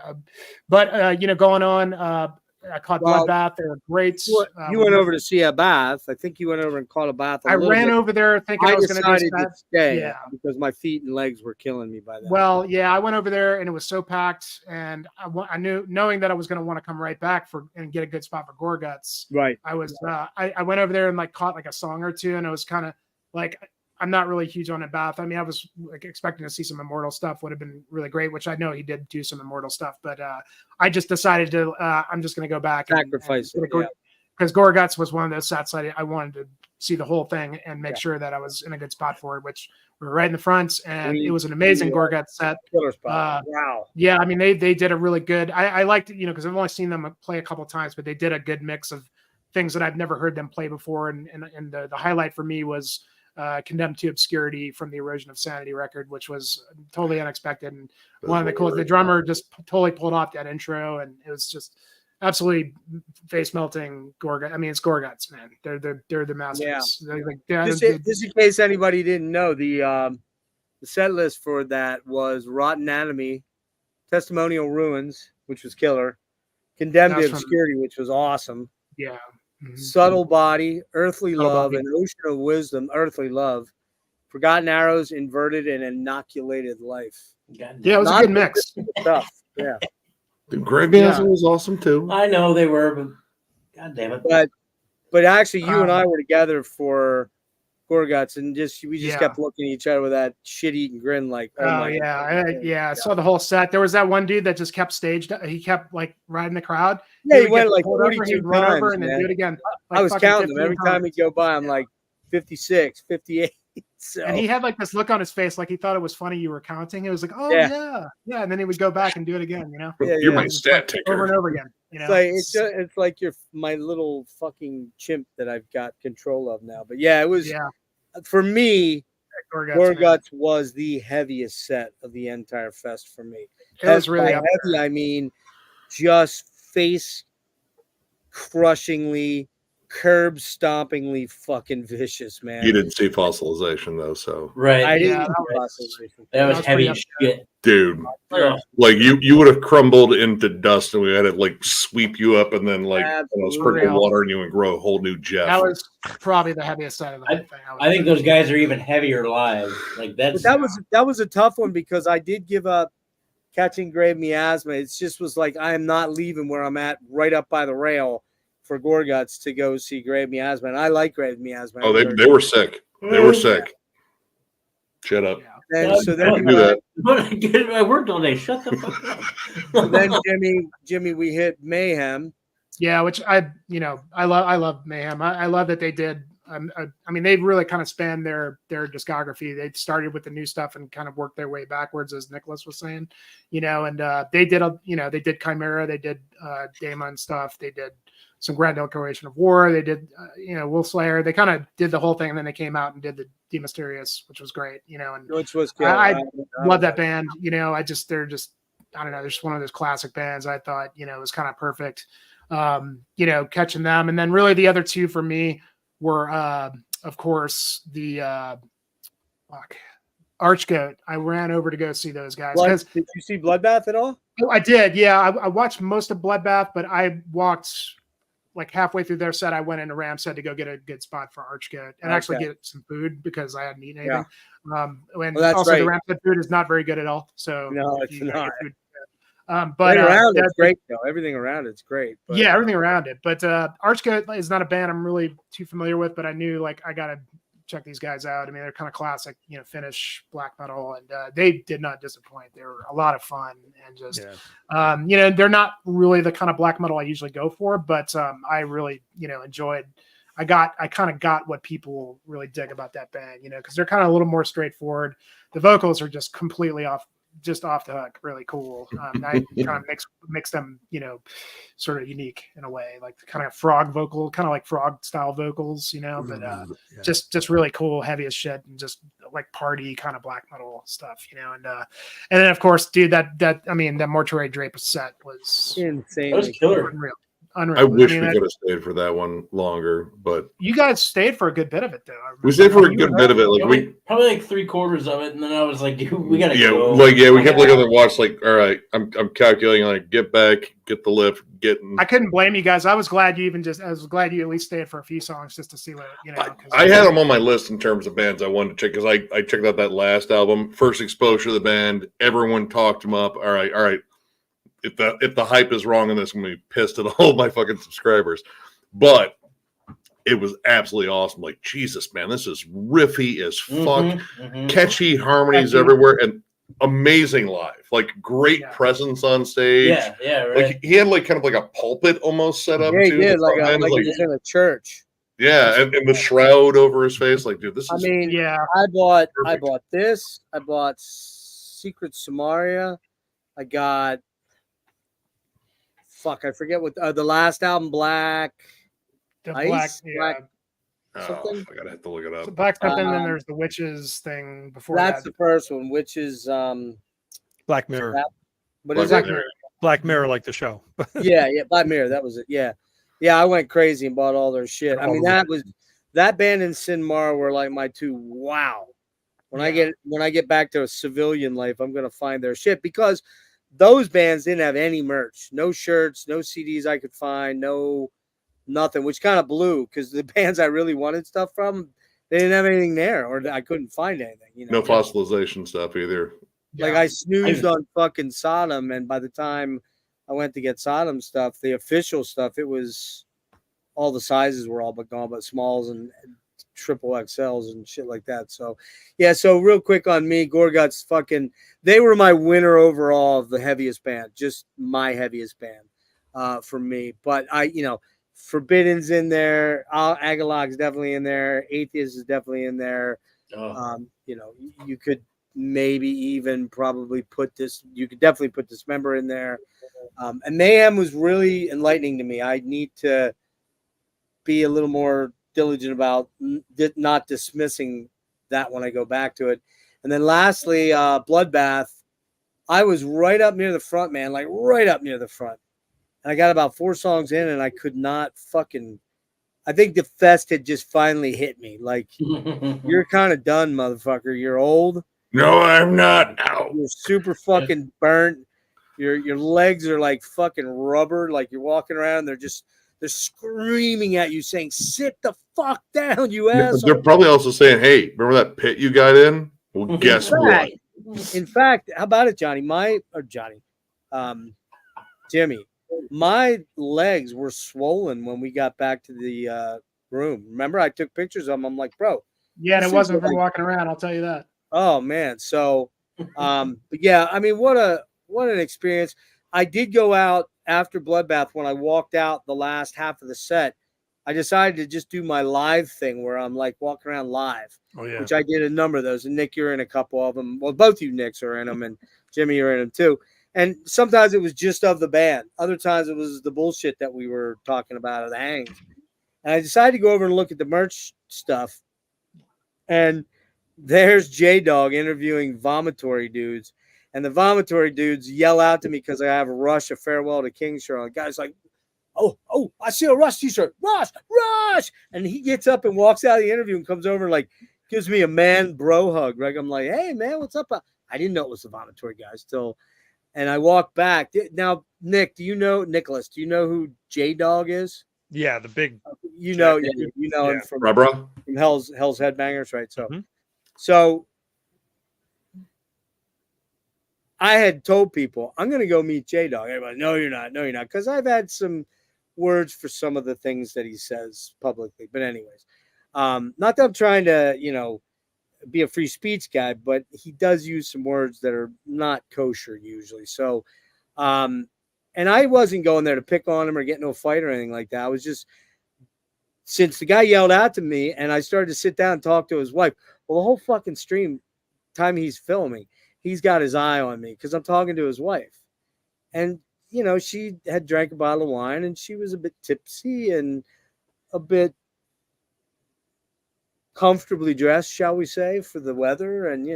going on. I caught Bloodbath. They were great. You went over to see a bath. I think you went over and caught a bath. I ran over there thinking I was going to stay because my feet and legs were killing me by then. Well, I went over there and it was so packed, and I knew, knowing that I was going to want to come right back and get a good spot for Gorguts. Right. I was. I went over there and like caught like a song or two, and I was kind of like, I'm not really huge on a bath. I mean, I was like expecting to see some Immortal stuff would have been really great, which I know he did do some Immortal stuff, but I just decided to, I'm just going to go back sacrifice it. Because Gorguts was one of those sets I wanted to see the whole thing and make sure that I was in a good spot for it, which we were right in the front, and it was an amazing Gorguts set. Wow. Yeah. I mean, they did a really good, I liked it, because I've only seen them play a couple of times, but they did a good mix of things that I've never heard them play before. And the highlight for me was Condemned to Obscurity from the Erosion of Sanity record, which was totally unexpected, and one of the coolest. The drummer just totally pulled off that intro, and it was just absolutely face melting. Gorguts. I mean, it's Gorguts, man. They're the masters. Just in case anybody didn't know, the set list for that was Rotten Anatomy, Testimonial Ruins, which was killer, Condemned to Obscurity, which was awesome. Yeah. Mm-hmm. Subtle Body, Earthly Love, and Ocean of Wisdom, Earthly Love, Forgotten Arrows, Inverted, and Inoculated Life. Yeah, it was a good mix. Stuff. Yeah. The Graveyard was awesome too. I know they were, but God damn it. But actually, you and I were together for Gorguts, and we just kept looking at each other with that shit-eating grin, like, I saw the whole set. There was that one dude that just kept he kept like riding the crowd. Yeah, he went like 42 times, and then do it again. I was counting them every time he'd go by. I'm like 56, 58. So. And he had like this look on his face, like he thought it was funny you were counting. It was like, yeah, and then he would go back and do it again. You're my stat taker over and over again. It's like you're my little fucking chimp that I've got control of now. But it was for me. Gorguts was the heaviest set of the entire fest for me. It was really heavy. I mean, just face crushingly, curb stompingly fucking vicious, man. You didn't see fossilization though, so Right. I didn't Yeah, see that fossilization. That was heavy pretty as shit. dude. Ugh. Like you would have crumbled into dust, and we had to like sweep you up, and then like sprinkle water on you and grow a whole new Geoff. That was probably the heaviest side of the whole thing. I think those guys are even heavier live. Like But that was a tough one because I did give up catching grave miasma. It just was like I am not leaving where I'm at, right up by the rail for Gorguts to go see grave miasma, and I like grave miasma. Oh, they were sick. They were sick. Shut up. And so then do that. I worked all day. Shut the fuck up. So then Jimmy, we hit Mayhem. Yeah, which I love Mayhem. I love that they did. I mean, they've really kind of spanned their discography. They started with the new stuff and kind of worked their way backwards, as Nicholas was saying, and they did Chimera, they did Daemon stuff, they did some Grand Declaration of War, they did Wolf Slayer. They kind of did the whole thing, and then they came out and did the De Mysterious, which was great, and which was good. I love that band. They're just I don't know, they're just one of those classic bands. I thought it was kind of perfect, catching them, and then really the other two for me were of course the Archgoat. I ran over to go see those guys. Did you see Bloodbath at all? I did, yeah. I watched most of Bloodbath, but I walked like halfway through their set. I went into Ramshead to go get a good spot for Archgoat and actually get some food because I hadn't eaten anything. And also the Ramshead food is not very good at all. So no, it's not. But around it's great though. Everything around it's great. But, yeah, everything around it. But Archgoat is not a band I'm really too familiar with, but I knew like I gotta check these guys out. I mean, they're kind of classic, Finnish black metal, and they did not disappoint. They were a lot of fun and just they're not really the kind of black metal I usually go for, but I really enjoyed. I kind of got what people really dig about that band, because they're kind of a little more straightforward. The vocals are just completely off the hook, really cool. I kind of mix them, sort of unique in a way, like the kind of frog vocal, kind of like frog style vocals, but just really cool, heavy as shit, and just like party kind of black metal stuff, and then of course, dude, that Mortuary Drape set was insane. That was killer. Unreal. I wish we could have stayed for that one longer, but you guys stayed for a good bit of it, though. We stayed for a good bit of it. Like we probably like 3/4 of it, and then I was like, dude, we gotta go. We kept looking at the watch. Like, all right, I'm calculating. Like, get back, get the lift, I couldn't blame you guys. I was glad you at least stayed for a few songs just to see what I had them on my list in terms of bands I wanted to check because I checked out that last album, first exposure to the band. Everyone talked them up. All right. If the hype is wrong in this, I'm gonna be pissed at all my fucking subscribers. But it was absolutely awesome. Like, Jesus, man, this is riffy as fuck, catchy harmonies everywhere, and amazing live. Like, great presence on stage. Yeah, right. Like he had like kind of like a pulpit almost set up. Yeah, he too. did, like he was in a church. Yeah, and the shroud over his face. Like, dude, this is. I bought this. I bought Secret Samaria. I got. Fuck, I forget what the last album, Black. Ice? Black. Something? I gotta have to look it up. So Black something, and then there's the Witches thing before that's that. The first one, Witches. Black Mirror. What is that? Black Mirror, like the show. yeah, Black Mirror. That was it. Yeah. I went crazy and bought all their shit. I mean, that band and Sin Mara were like my two. Wow. When I get back to a civilian life, I'm gonna find their shit because those bands didn't have any merch, no shirts, no CDs I could find, no nothing, which kind of blew because the bands I really wanted stuff from, they didn't have anything there, or I couldn't find anything. No fossilization stuff either. Like I snoozed on fucking Sodom, and by the time I went to get Sodom stuff, the official stuff, it was all the sizes were all but gone, but smalls and triple XLs and shit like that. So so real quick on me, Gorguts they were my winner overall of the heaviest band, just my heaviest band for me. But Forbidden's in there, Agalloch's definitely in there, Atheist is definitely in there. You could maybe even probably you could definitely put Dismember in there. And Mayhem was really enlightening to me. I need to be a little more diligent about not dismissing that when I go back to it. And then lastly, Bloodbath, I was right up near the front, man, like right up near the front. And I got about 4 songs in, and I could not fucking. I think the fest had just finally hit me. Like, you're kind of done, motherfucker. You're old. No, I'm not. Ow. You're super fucking burnt. Your legs are like fucking rubber. Like you're walking around. They're screaming at you, saying, "Sit the fuck down, you asshole." They're probably also saying, "Hey, remember that pit you got in? Well, guess what? In fact, how about it, Jimmy? My legs were swollen when we got back to the room. Remember, I took pictures of them. I'm like, bro. Yeah, and it wasn't from walking around. I'll tell you that. Oh man. So, but yeah, I mean, what an experience. I did go out after Bloodbath. When I walked out the last half of the set, I decided to just do my live thing where I'm like walking around live, which I did a number of those. And Nick, you're in a couple of them. Well, both you Nicks are in them, and Jimmy, you're in them too. And sometimes it was just of the band. Other times it was the bullshit that we were talking about at the hangs. And I decided to go over and look at the merch stuff. And there's J-Dog interviewing vomitory dudes. And the vomitory dudes yell out to me because I have a Rush, a Farewell to King shirt on. The guy's like, oh, I see a Rush t-shirt. Rush. And he gets up and walks out of the interview and comes over and like gives me a man bro hug. Right? I'm like, hey, man, what's up? I didn't know it was the vomitory guys till. And I walk back. Now, Nick, Nicholas, do you know who J-Dog is? Yeah, the big. You know him from Hell's Headbangers, right? So I had told people, I'm going to go meet J-Dog. Everybody, no, you're not. Because I've had some words for some of the things that he says publicly. But anyways, not that I'm trying to, be a free speech guy, but he does use some words that are not kosher usually. So, and I wasn't going there to pick on him or get into a fight or anything like that. I was just, since the guy yelled out to me and I started to sit down and talk to his wife, well, the whole fucking stream time he's filming, he's got his eye on me because I'm talking to his wife. And, she had drank a bottle of wine and she was a bit tipsy and a bit comfortably dressed, shall we say, for the weather. And,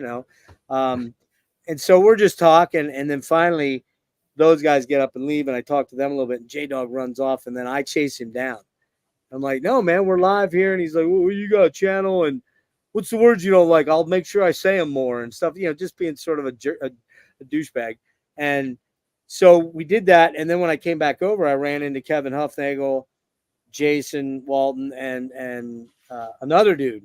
and so we're just talking. And then finally those guys get up and leave. And I talk to them a little bit and J-Dog runs off and then I chase him down. I'm like, no, man, we're live here. And he's like, well, you got a channel and what's the words you don't like? I'll make sure I say them more and stuff, just being sort of a douchebag. And so we did that. And then when I came back over, I ran into Kevin Huffnagel, Jason Walton, and another dude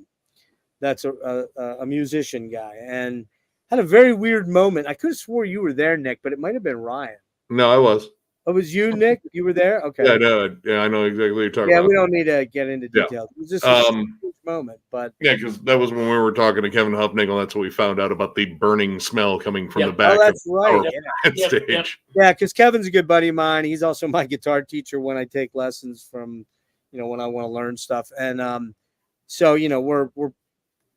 that's a musician guy, and had a very weird moment. I could have swore you were there, Nick, but it might have been Ryan. No, I was. Oh, it was you, Nick? You were there? Okay. Yeah, no, I know exactly what you're talking about. Yeah, we don't need to get into details. It was just a huge moment, but because that was when we were talking to Kevin Huffnagel. That's what we found out about the burning smell coming from the back. Oh, that's right. Stage. Yeah, because Kevin's a good buddy of mine. He's also my guitar teacher when I take lessons from, when I want to learn stuff. And so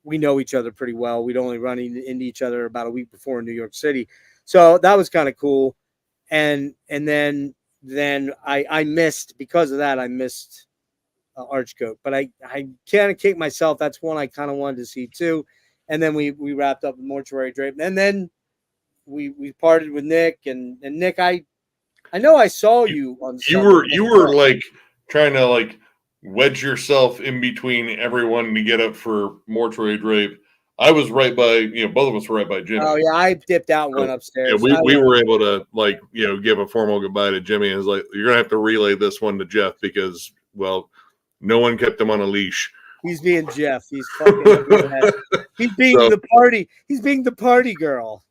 we know each other pretty well. We'd only run into each other about a week before in New York City, so that was kind of cool. And then I missed, because of that, I missed Archcoat, but I kind of kicked myself. That's one I kind of wanted to see too. And then we wrapped up with Mortuary Drape, and then we parted with Nick and Nick. I know I saw you on. You were like trying to like wedge yourself in between everyone to get up for Mortuary Drape. I was right by, both of us were right by Jimmy. Oh yeah, I dipped out and went upstairs. Yeah, we were able to give a formal goodbye to Jimmy. And was like, you're gonna have to relay this one to Geoff because, well, no one kept him on a leash. He's being Geoff. He's fucking. He's being the party. He's being the party girl.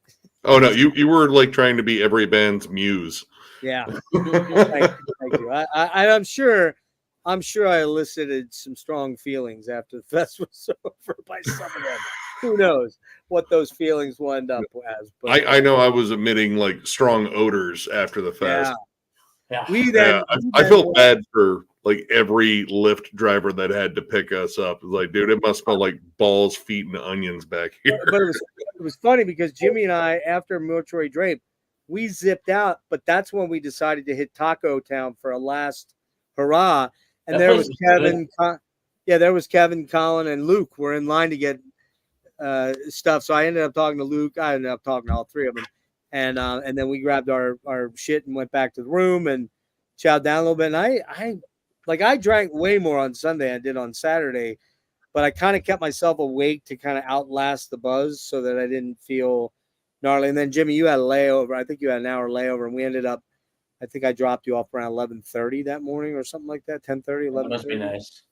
Oh no, you were like trying to be every band's muse. Yeah. Thank you. I'm sure I elicited some strong feelings after the fest was over by some of them. Who knows what those feelings will end up as? But I know I was emitting like strong odors after the fest. Yeah. I felt bad for like every Lyft driver that had to pick us up. It was like, dude, it must smell like balls, feet, and onions back here. But it was funny because Jimmy and I, after Mortuary Drape, we zipped out. But that's when we decided to hit Taco Town for a last hurrah. And there was Kevin. There was Kevin, Colin, and Luke were in line to get stuff. So I ended up talking to Luke. I ended up talking to all three of them. And then we grabbed our shit and went back to the room and chowed down a little bit. And I drank way more on Sunday than I did on Saturday, but I kind of kept myself awake to kind of outlast the buzz so that I didn't feel gnarly. And then Jimmy, you had a layover. I think you had an hour layover, and we ended up, I think I dropped you off around 11:30 that morning or something like that, 10:30, 11:30. Must be nice.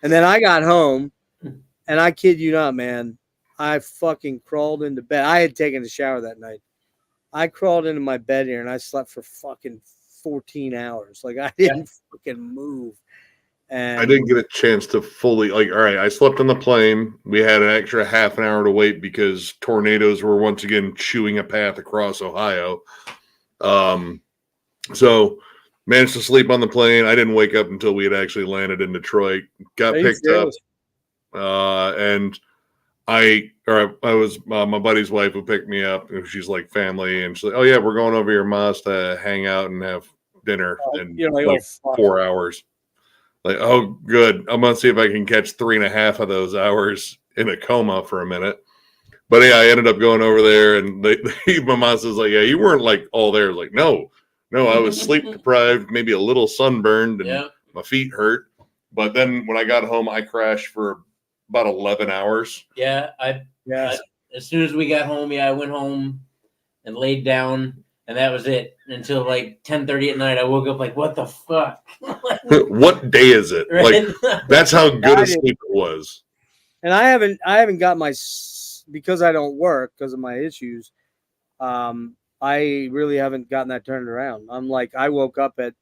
And then I got home, and I kid you not, man, I fucking crawled into bed. I had taken a shower that night. I crawled into my bed here, and I slept for fucking 14 hours. Like, I didn't fucking move. And I didn't get a chance to fully, like, all right, I slept on the plane. We had an extra half an hour to wait because tornadoes were once again chewing a path across Ohio. So managed to sleep on the plane. I didn't wake up until we had actually landed in Detroit. Got picked up. And I was my buddy's wife who picked me up. She's like family, and she's like, "Oh yeah, we're going over your mom's to hang out and have dinner in like 4 hours." Like, oh, good. I'm gonna see if I can catch 3.5 of those hours in a coma for a minute. But yeah, I ended up going over there, and my mom says like, "Yeah, you weren't like all there." Like, no, I was sleep deprived, maybe a little sunburned, and my feet hurt. But then when I got home, I crashed for about 11 hours. Yeah, as soon as we got home, I went home and laid down, and that was it until like 10:30 at night. I woke up like, what the fuck? What day is it? Right? Like, that's how good a sleep it was. And I haven't got my, because I don't work because of my issues. I really haven't gotten that turned around. I'm like, I woke up at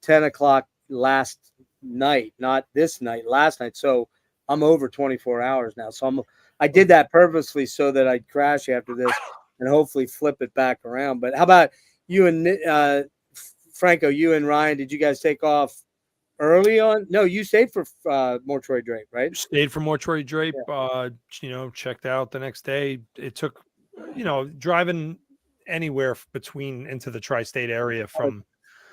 10 o'clock last night, not this night, last night. So I'm over 24 hours now. So I did that purposely so that I'd crash after this and hopefully flip it back around. But how about you and Franco, you and Ryan, did you guys take off early on? No, you stayed for Mortuary Drape, right? Stayed for Mortuary Drape. Yeah. Checked out the next day. It took, driving anywhere between into the tri-state area from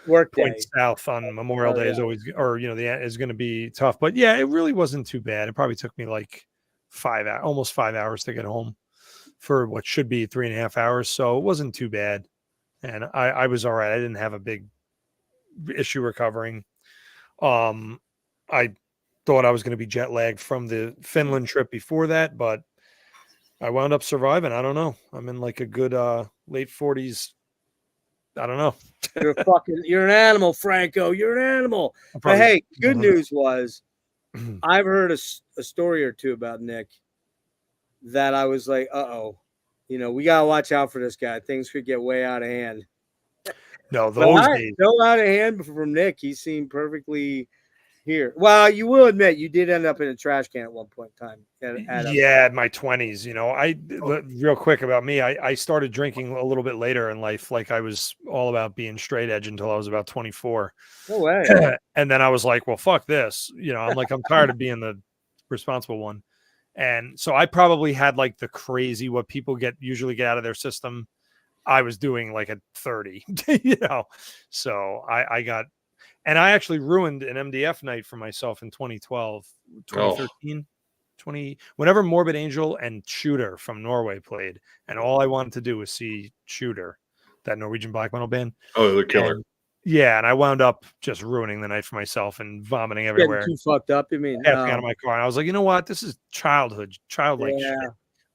work point south on Memorial Day is always, is going to be tough. But yeah, it really wasn't too bad. It probably took me like almost 5 hours to get home for what should be 3.5 hours. So it wasn't too bad. And I was all right. I didn't have a big issue recovering. I thought I was going to be jet lagged from the Finland trip before that, but I wound up surviving. I don't know. I'm in like a good late 40s. I don't know. You're an animal, Franco. You're an animal. But hey, good news was I've heard a story or two about Nick that I was like, we gotta watch out for this guy. Things could get way out of hand. No, those days. No out of hand from Nick. He seemed perfectly here. Well, you will admit you did end up in a trash can at one point in time. At my 20s, real quick about me, I started drinking a little bit later in life. Like I was all about being straight edge until I was about 24. No way. And then I was like, well, fuck this. I'm tired of being the responsible one. And so I probably had like the crazy, what people usually get out of their system. I was doing like at 30, so I got, and I actually ruined an MDF night for myself in 2012, 2013, whenever Morbid Angel and Shooter from Norway played. And all I wanted to do was see Shooter, that Norwegian black metal band. Oh, the killer. And I wound up just ruining the night for myself and vomiting everywhere. Getting too fucked up, you mean? Out of my car. And I was like, you know what? This is childlike shit.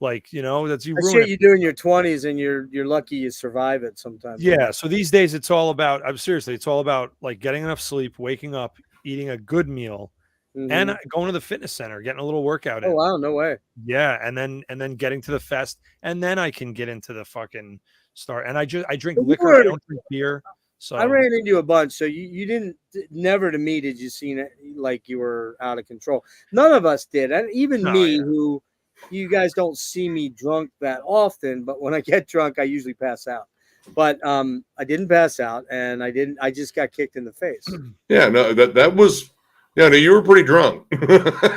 Like, that's shit you do in your 20s, and you're lucky you survive it sometimes. Yeah. So these days it's all about, it's all about like getting enough sleep, waking up, eating a good meal, and going to the fitness center, getting a little workout in. Oh wow, no way. Yeah. And then getting to the fest, and then I can get into the fucking start. And I drink liquor, I don't drink beer. So I ran into you a bunch. So you didn't, never to me did you seem like you were out of control. None of us did. And even who, you guys don't see me drunk that often, but when I get drunk, I usually pass out. But I didn't pass out, and I just got kicked in the face. Yeah, no, that was, you were pretty drunk.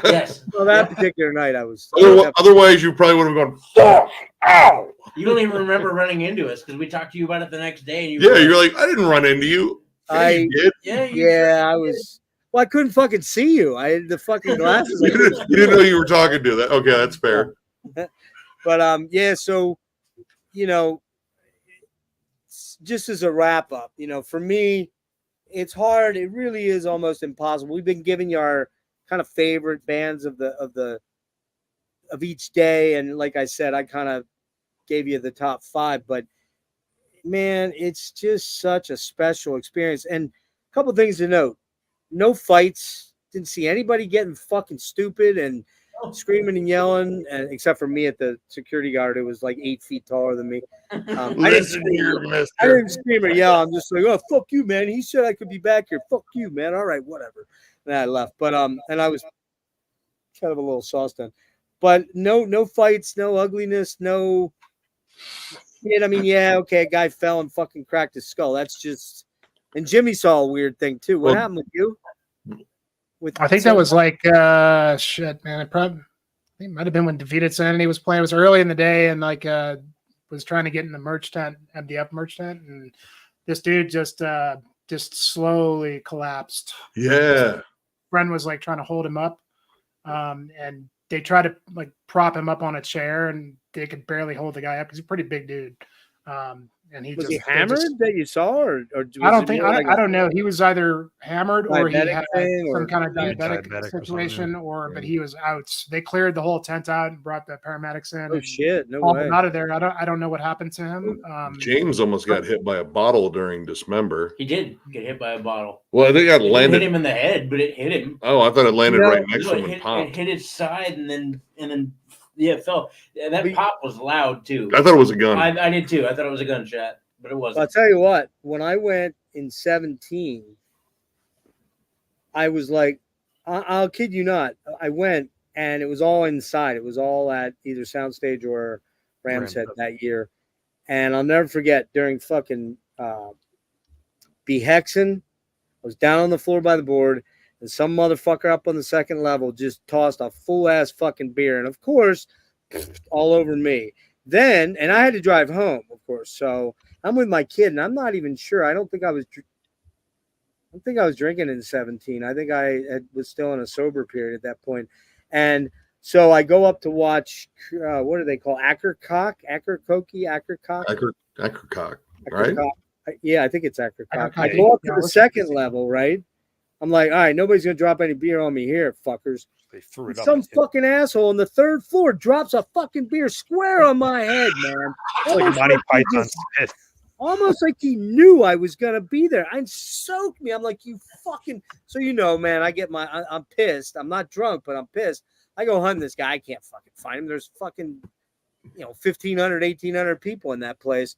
Yes. Well, that particular night I was. Otherwise, you probably would have gone, fuck, ow. You don't even remember running into us because we talked to you about it the next day. And you're like, I didn't run into you. I did. Yeah, I was. Well, I couldn't fucking see you. I had the fucking glasses. You didn't know you were talking to that. Okay, that's fair. But so just as a wrap up, for me, it's hard. It really is almost impossible. We've been giving you our kind of favorite bands of each day, and like I said, I kind of gave you the top 5, but man, it's just such a special experience. And a couple things to note: no fights. Didn't see anybody getting fucking stupid and screaming and yelling, and except for me at the security guard, who was like 8 feet taller than me. I didn't scream or yell. I'm just like, oh, fuck you, man. He said I could be back here. Fuck you, man. All right, whatever. And I left. But and I was kind of a little sauced on. But no fights, no ugliness, no. I mean, yeah, okay, a guy fell and fucking cracked his skull. That's just. And Jimmy saw a weird thing too. What happened with you? I think that was like shit, man. It might have been when Defeated Sanity was playing. It was early in the day, and like was trying to get in the merch tent, MDF merch tent, and this dude just slowly collapsed. Yeah, Friend was like trying to hold him up, and they tried to like prop him up on a chair, and they could barely hold the guy up because he's a pretty big dude. And he was he hammered that you saw, or I don't think I don't know. He was either hammered or he had some kind of diabetic situation, but he was out. They cleared the whole tent out and brought the paramedics in. Oh shit! No hauled way. him out of there. I don't know what happened to him. James almost got hit by a bottle during Dismember. He did get hit by a bottle. Well, I think it landed. Hit him in the head, but it hit him. Oh, I thought it landed right next to him and popped. It hit his side and then. Yeah, it fell. That pop was loud too. I thought it was a gun. I did too. I thought it was a gunshot, but it wasn't. I'll tell you what. When I went in 2017, I was like, I'll kid you not. I went and it was all inside. It was all at either Soundstage or Rams Head that year. And I'll never forget during fucking Behexen, I was down on the floor by the board. And some motherfucker up on the second level just tossed a full ass fucking beer. And of course, all over me. Then, and I had to drive home, of course. So I'm with my kid and I'm not even sure. I don't think I was drinking in 2017. I think I was still in a sober period at that point. And so I go up to watch, what do they call Ackercock, right? Yeah, I think it's Ackercock. I go up to the second level, right? I'm like, all right, nobody's going to drop any beer on me here, fuckers. They threw it up. Some fucking asshole on the third floor drops a fucking beer square on my head, man. It's like Monty Python's pit. Almost like he knew I was going to be there. And soaked me. I'm like, you fucking. So, man, I'm pissed. I'm not drunk, but I'm pissed. I go hunt this guy. I can't fucking find him. There's fucking, 1,500, 1,800 people in that place.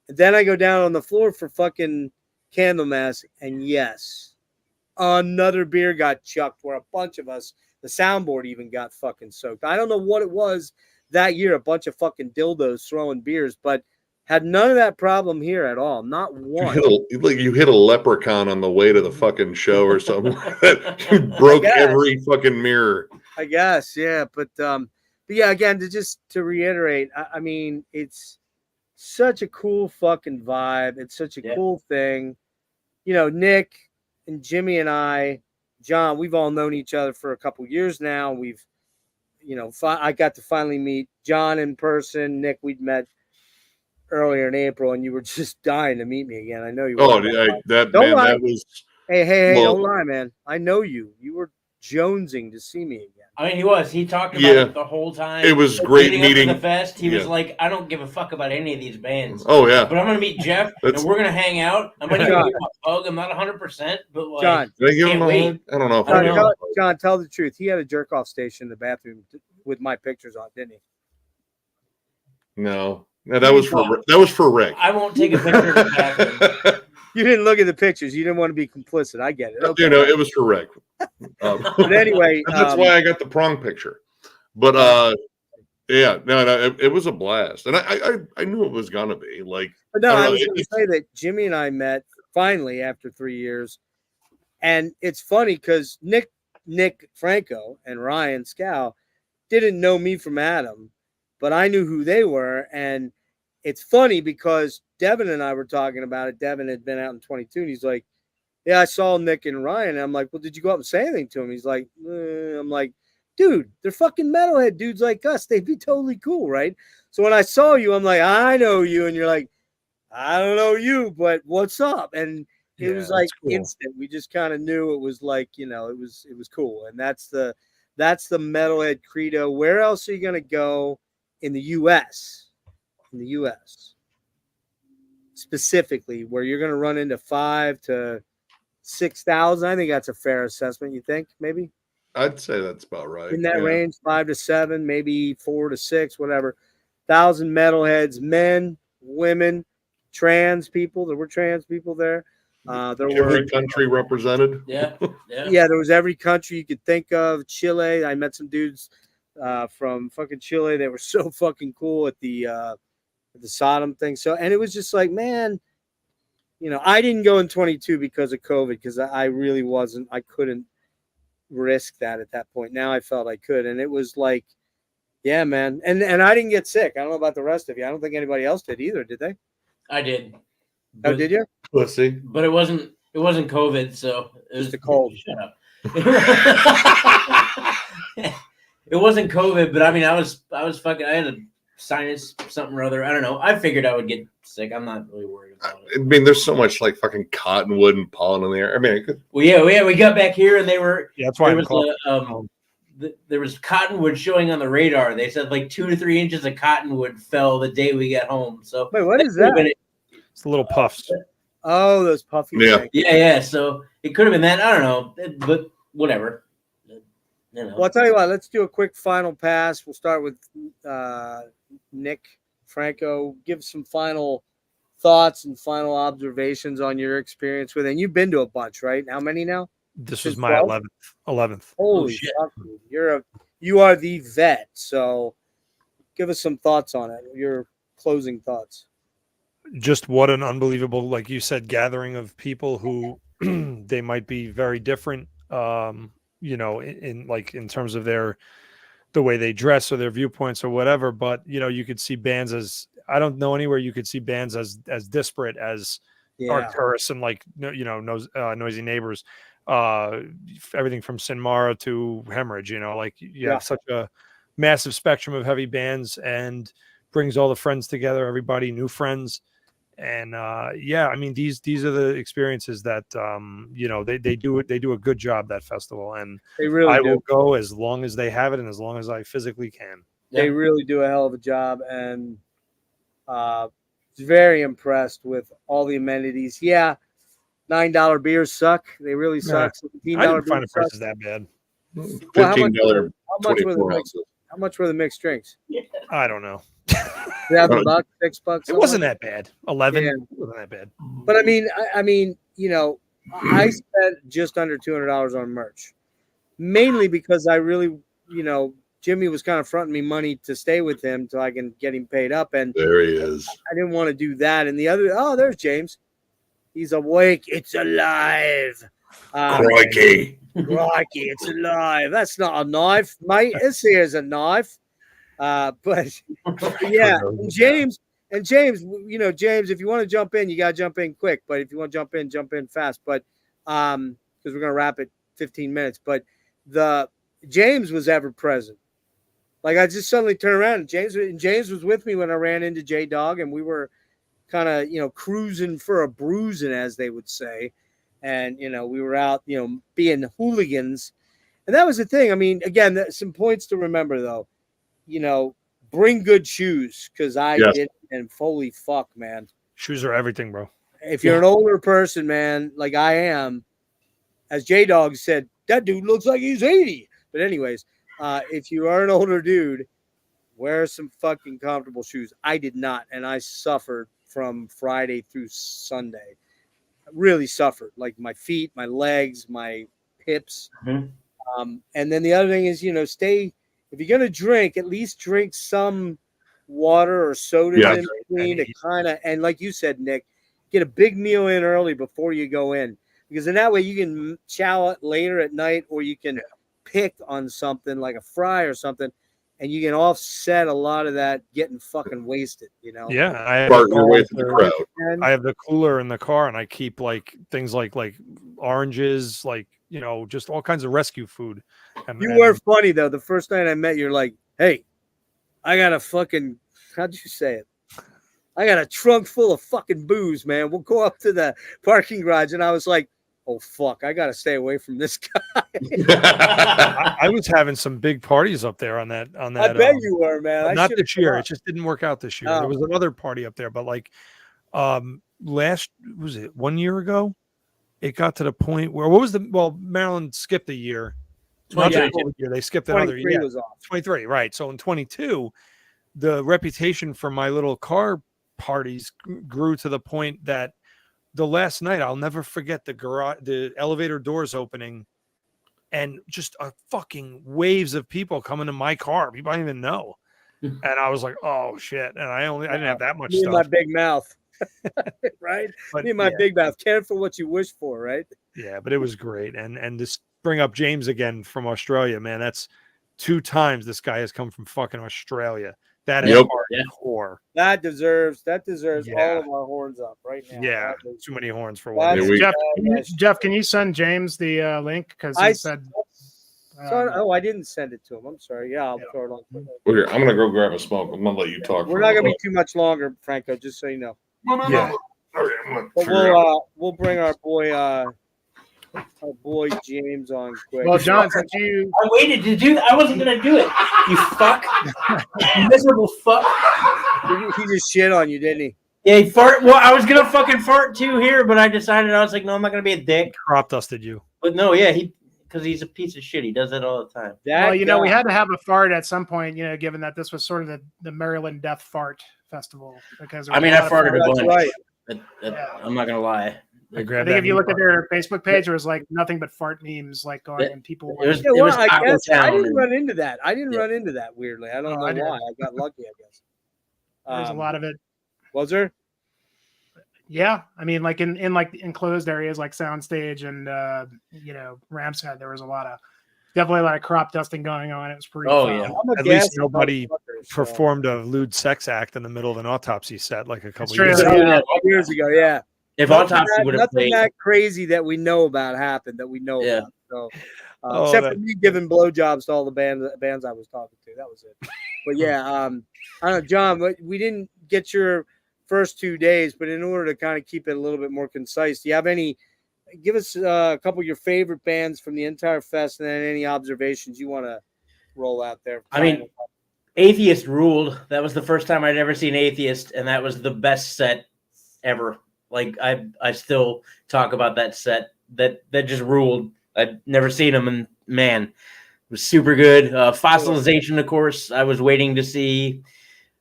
And then I go down on the floor for fucking Candlemass. And yes. Another beer got chucked where a bunch of us, the soundboard even got fucking soaked. I don't know what it was that year, a bunch of fucking dildos throwing beers, but had none of that problem here at all. Not one. You hit a leprechaun on the way to the fucking show or something. You broke every fucking mirror. I guess, yeah. But yeah, again, to reiterate, I mean, it's such a cool fucking vibe. It's such a cool thing. Nick and Jimmy and I, John, we've all known each other for a couple years now. We've, I got to finally meet John in person. Nick, we'd met earlier in April, and you were just dying to meet me again. I know you. Oh, that was. Hey! Don't lie, man. I know you. You were jonesing to see me again. I mean, he was. He talked about it the whole time. It was great meeting. Up to the fest, he was like, "I don't give a fuck about any of these bands." Oh yeah. But I'm gonna meet Geoff, and we're gonna hang out. I'm gonna give him a hug. I'm not 100%, but like, John, did I give him a hug? I don't know. John, tell the truth. He had a jerk off station in the bathroom with my pictures on, didn't he? No, that was for Rick. I won't take a picture of the bathroom. You didn't look at the pictures. You didn't want to be complicit. I get it. Okay. It was for Rick. But anyway, that's why I got the prong picture. But it was a blast, and I knew it was gonna be like. But no, I was going to say that Jimmy and I met finally after 3 years, and it's funny because Nick Franco and Ryan Skow didn't know me from Adam, but I knew who they were, and it's funny because Devin and I were talking about it. Devin had been out in 22, and he's like, "Yeah, I saw Nick and Ryan." And I'm like, "Well, did you go up and say anything to him?" He's like, I'm like, "Dude, they're fucking metalhead dudes like us. They'd be totally cool, right?" So when I saw you, I'm like, "I know you," and you're like, "I don't know you, but what's up?" And It was like instant. We just kind of knew it was like, it was cool. And that's the metalhead credo. Where else are you gonna go in the US? In the US specifically, where you're gonna run into 5,000 to 6,000. I think that's a fair assessment. You think maybe? I'd say that's about right. In that range, 5 to 7, maybe 4 to 6, whatever. 1,000 metalheads, men, women, trans people. There were trans people there. There every country represented. Yeah. There was every country you could think of. Chile. I met some dudes from fucking Chile. They were so fucking cool at the Sodom thing. So, and it was just like, man, I didn't go in 22 because of COVID, because I really wasn't. I couldn't risk that at that point. Now I felt I could, and it was like, yeah, man. And I didn't get sick. I don't know about the rest of you. I don't think anybody else did either. Did they? I did. Oh, did you? Let's see. But it wasn't COVID, so it was the cold. Shut up. It wasn't COVID, but I mean, I was fucking. I had a sinus something or other. I don't know. I figured I would get sick. I'm not really worried about it. I mean, there's so much like fucking cottonwood and pollen in the air. I mean, we got back here and they were. Yeah, that's why there was cottonwood showing on the radar. They said like 2 to 3 inches of cottonwood fell the day we got home. So wait, what is that? It's the little puffs. Oh, those puffy. Yeah. So it could have been that. I don't know, but whatever. Well, I'll tell you what. Let's do a quick final pass. We'll start with Nick Franco. Give some final thoughts and final observations on your experience with it. And you've been to a bunch, right? How many now? This was my 11th. Holy fuck, you are the vet. So give us some thoughts on it. Your closing thoughts. Just what an unbelievable, like you said, gathering of people who they might be very different, in terms of the way they dress or their viewpoints or whatever. But, you could see bands as, I don't know anywhere you could see bands as disparate as Arcturus and Noisy Neighbors. Everything from Sin Mara to Hemorrhage, you have such a massive spectrum of heavy bands, and brings all the friends together, everybody, new friends. And I mean, these are the experiences that they do a good job, that festival, and they really will go as long as they have it and as long as I physically can. They really do a hell of a job, and very impressed with all the amenities. $9 beers suck. They really suck. $17 I didn't find the prices that bad. $15. How much were the mixed drinks? I don't know. $7, $6. It wasn't that bad. 11. Yeah. It wasn't that bad. But I mean, I spent just under $200 on merch, mainly because I really, Jimmy was kind of fronting me money to stay with him till I can get him paid up, and there he is. I didn't want to do that. And the other, there's James. He's awake. It's alive. Crikey. Crikey, it's alive. That's not a knife, mate. This here's a knife. But yeah, and James, James, if you want to jump in, you got to jump in quick. But if you want to jump in fast. But because we're going to wrap it 15 minutes. But James was ever present. Like, I just suddenly turned around and James was with me when I ran into J-Dog, and we were kind of, cruising for a bruising, as they would say. And, we were out, being hooligans. And that was the thing. I mean, again, some points to remember, though. Bring good shoes, because I did, and holy fuck, man. Shoes are everything, bro. If you're an older person, man, like I am, as J-Dog said, that dude looks like he's 80. But anyways, if you are an older dude, wear some fucking comfortable shoes. I did not, and I suffered from Friday through Sunday. Really suffered, like my feet, my legs, my hips. Mm-hmm. And then the other thing is, stay. If you're gonna drink, at least drink some water or sodas in between to kind of, and like you said, Nick, get a big meal in early before you go in, because in that way you can chow it later at night, or you can pick on something like a fry or something, and you can offset a lot of that getting fucking wasted. Yeah, I have the cooler in the car, and I keep like things like oranges, like just all kinds of rescue food. You were funny though. The first night I met, you're like, "Hey, I got a fucking," how'd you say it? I got a trunk full of fucking booze, man. We'll go up to the parking garage. And I was like, oh, fuck, I got to stay away from this guy. I was having some big parties up there on that. I bet you were, man. Not this year. It just didn't work out this year. Oh. There was another party up there, but like was it 1 year ago? It got to the point where Maryland skipped a year. Not the whole year. They skipped another year. 23 was off. 23, right. So in 22, the reputation for my little car parties grew to the point that the last night, I'll never forget the elevator doors opening and just a fucking waves of people coming to my car. People I didn't even know. And I was like, oh shit. And I didn't have that much stuff. My big mouth. Right? But, Me and my big mouth. Care for what you wish for, right? Yeah, but it was great. And just bring up James again from Australia, man. That's 2 times this guy has come from fucking Australia. That is hardcore. That deserves all of our horns up right now. Yeah, too many horns for one. Geoff, can you send James the link? Because he said. I didn't send it to him. I'm sorry. Yeah, I'll throw it on. Well, here, I'm gonna go grab a smoke. I'm gonna let you talk. We're not gonna be too much longer, Franco. Just so you know. No. Okay, but we'll bring our boy James on quick. Well, John, since you I waited to do that. I wasn't gonna do it. You fuck. You miserable fuck. He just shit on you, didn't he? Yeah, he fart. Well, I was gonna fucking fart too here, but I decided I was like, no, I'm not gonna be a dick. Crop dusted you. But no, yeah, because he's a piece of shit. He does that all the time. We had to have a fart at some point, given that this was sort of the Maryland Death Fart Festival. Because I farted a bunch. Right. I'm not gonna lie. I think if you look at their Facebook page, there was like nothing but fart memes like going and people. I didn't run into that. Run into that weirdly. I don't know why. I got lucky, I guess. There's a lot of it. Was there? Yeah, I mean, like in like enclosed areas like Soundstage and Ram's Head, there was definitely a lot of crop dusting going on. It was pretty. Oh fun. yeah. At least nobody performed a lewd sex act in the middle of an autopsy set like a couple years ago. Yeah. If autopsy would have nothing that crazy that we know about happened that we know about. So, except for me giving blowjobs to all the bands I was talking to, that was it. But yeah, I don't know, John. We didn't get your first 2 days, but in order to kind of keep it a little bit more concise, do you have any? Give us a couple of your favorite bands from the entire fest, and then any observations you want to roll out there. I mean, Atheist ruled. That was the first time I'd ever seen Atheist, and that was the best set ever. Like I still talk about that set. That just ruled. I'd never seen them, and man, it was super good. Fossilization, of course, I was waiting to see.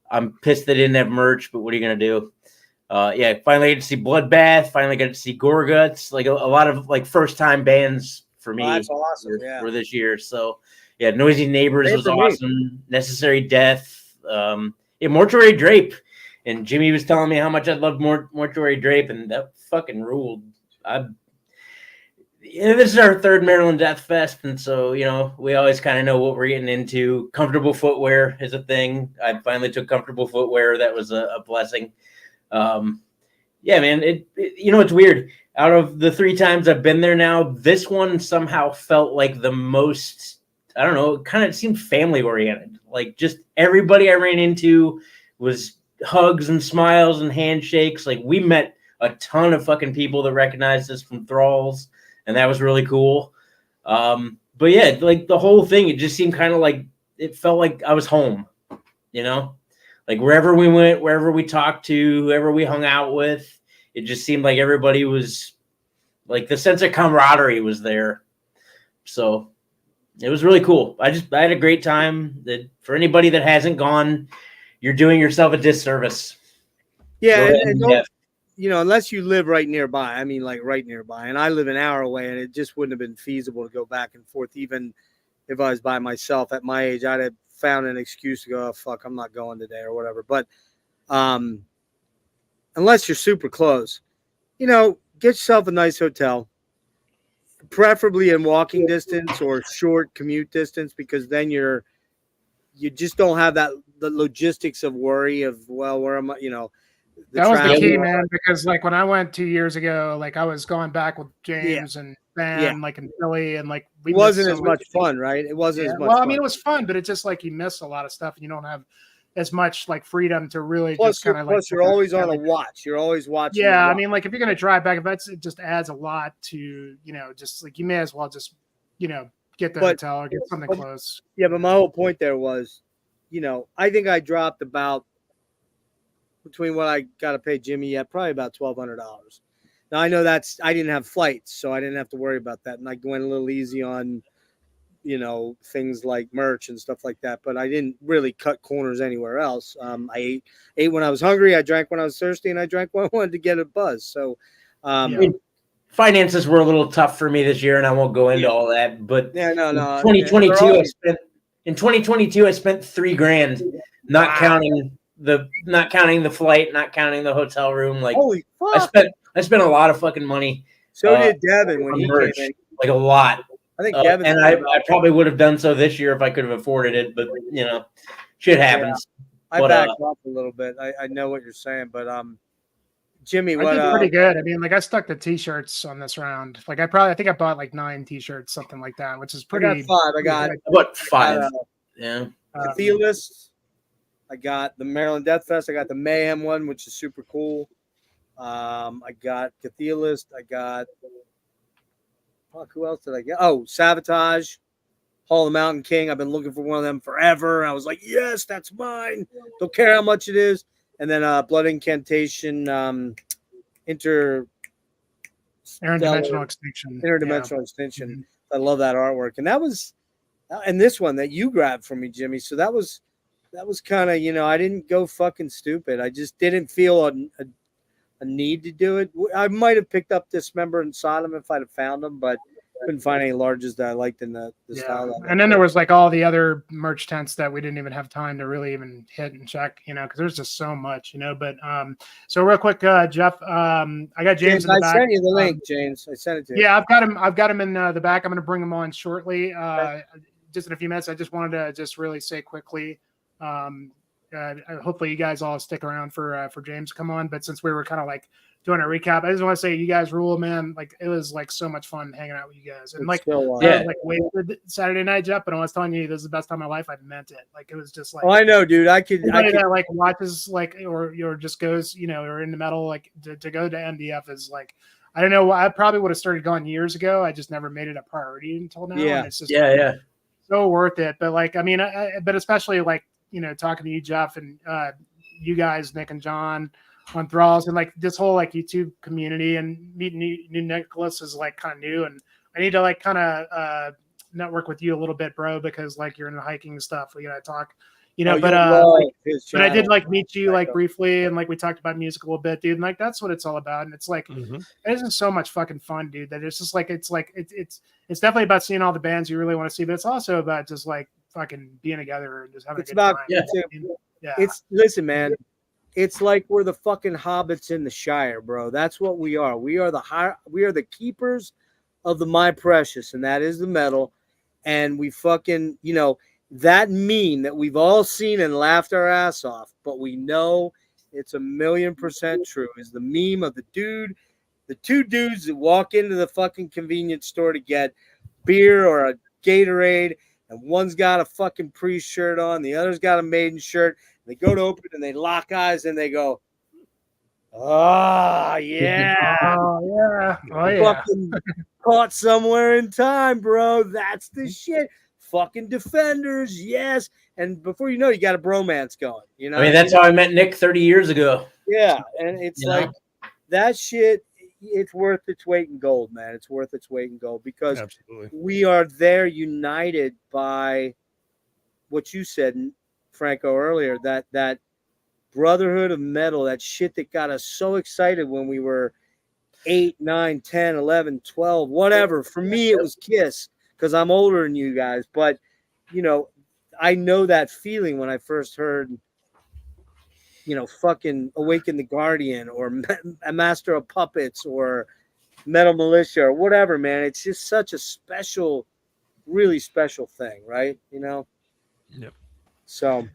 I'm pissed they didn't have merch, but what are you gonna do? Finally got to see Bloodbath. Finally got to see Gorguts. Like a lot of like first time bands for me. That's awesome. For this year. So yeah, Noisy Neighbors was awesome. Necessary Death. Mortuary Drape. And Jimmy was telling me how much I loved Mortuary Drape, and that fucking ruled. This is our third Maryland Deathfest, and so we always kind of know what we're getting into. Comfortable footwear is a thing. I finally took comfortable footwear. That was a blessing. Man, it's weird. Out of the 3 times I've been there now, this one somehow felt like the most. I don't know. It kind of seemed family oriented. Like just everybody I ran into was hugs and smiles and handshakes. Like we met a ton of fucking people that recognized us from Thralls, and that was really cool. But yeah, like the whole thing, it just seemed kind of like it felt like I was home, like wherever we went, wherever we talked to, whoever we hung out with, it just seemed like everybody was like the sense of camaraderie was there. So it was really cool. I had a great time. That for anybody that hasn't gone, you're doing yourself a disservice. Yeah, unless you live right nearby. I mean, like right nearby. And I live an hour away, and it just wouldn't have been feasible to go back and forth. Even if I was by myself at my age, I'd have found an excuse to go, oh, fuck, I'm not going today or whatever. But unless you're super close, get yourself a nice hotel, preferably in walking distance or short commute distance, because then you just don't have the logistics of worry of, well, where am I, that was the key, man, because like when I went 2 years ago, like I was going back with James and Ben, like in Philly, and like it wasn't as much fun, right? It wasn't as much fun. I mean, it was fun, but it's just like you miss a lot of stuff and you don't have as much like freedom to really plus, just kind of like. Plus, you're always on a watch. You're always watching. Yeah, I mean, like if you're gonna drive back, it just adds a lot to just like you may as well just get the hotel or get something close. Yeah, but my whole point there was, I think I dropped about between what I got to pay Jimmy at probably about $1,200. Now I know I didn't have flights, so I didn't have to worry about that, and I went a little easy on, things like merch and stuff like that. But I didn't really cut corners anywhere else. I ate when I was hungry, I drank when I was thirsty, and I drank when I wanted to get a buzz. So, finances were a little tough for me this year, and I won't go into all that. But yeah, no. 2022, in 2022, I spent $3,000, not counting the flight, not counting the hotel room. Like, holy fuck! I spent a lot of fucking money. So did Devin when he merch, came in. Like a lot. I think Devin and I probably would have done so this year if I could have afforded it, but shit happens. I backed off a little bit. I know what you're saying, but Jimmy, I did pretty good. I mean, like I stuck the t-shirts on this round. Like I think I bought like 9 t-shirts, something like that, which is pretty. I got 5. Yeah. Atheist. I got the Maryland Deathfest. I got the Mayhem one, which is super cool. I got Cathealist. I got who else did I get? Oh, Sabotage, Hall of the Mountain King. I've been looking for one of them forever. I was like, yes, that's mine. Don't care how much it is. And then Blood Incantation, Interdimensional Extinction. Extinction. Mm-hmm. I love that artwork. And that was, and this one that you grabbed from me, Jimmy. So that was kind of, I didn't go fucking stupid. I just didn't feel a need to do it. I might have picked up Dismember and Sodom if I'd have found them, but couldn't find any larges that I liked in the style. And then there was like all the other merch tents that we didn't even have time to really even hit and check, because there's just so much, But so real quick, Geoff, I got James in the back. I sent you the link, James. I sent it to you. Yeah, I've got him in the back. I'm going to bring him on shortly. Just in a few minutes. I just wanted to just really say quickly. Hopefully you guys all stick around for James to come on. But since we were kind of like doing a recap, I just want to say you guys rule, man. Like it was like so much fun hanging out with you guys. And like wasted Saturday night, Jeff. But I was telling you, this is the best time of my life. I meant it. Like it was just like. Oh, I know, dude. I could that watches or just goes or in the metal like to go to MDF is like. I don't know. I probably would have started going years ago. I just never made it a priority until now. Yeah. And it's just so worth it. But like, I mean, but especially like. Talking to you, Geoff, and you guys, Nick and John, on Thralls, and like this whole like YouTube community, and meeting new Nicholas is like kind of new, and I need to like kind of network with you a little bit, bro, because like you're in the hiking stuff. We gotta talk, but I did like meet you like briefly, and like we talked about music a little bit, dude, and like that's what it's all about, and it's like this is so much fucking fun, dude. That it's just like it's definitely about seeing all the bands you really want to see, but it's also about just like fucking being together and just having a good time. Listen, man, it's like we're the fucking hobbits in the Shire, bro. That's what we are. We are the keepers of the My Precious, and that is the metal. And we fucking, that meme that we've all seen and laughed our ass off, but we know it's 1,000,000% true, is the meme of the two dudes that walk into the fucking convenience store to get beer or a Gatorade. And one's got a fucking Priest shirt on, the other's got a Maiden shirt. They go to open and they lock eyes and they go, "Oh yeah, oh yeah, fucking caught somewhere in time, bro. That's the shit. Fucking Defenders, yes." And before you know, you got a bromance going. I mean, that's how I met Nick 30 years ago. Yeah, and it's like that shit. It's worth its weight in gold, man. It's worth its weight in gold because we are there united by what you said, Franco, earlier, that brotherhood of metal, that shit that got us so excited when we were 8, 9, 10, 11, 12, whatever. For me, it was Kiss because I'm older than you guys. But, I know that feeling when I first heard fucking Awaken the Guardian or a Master of Puppets or Metal Militia or whatever, man. It's just such a special, really special thing, right? Yep. So,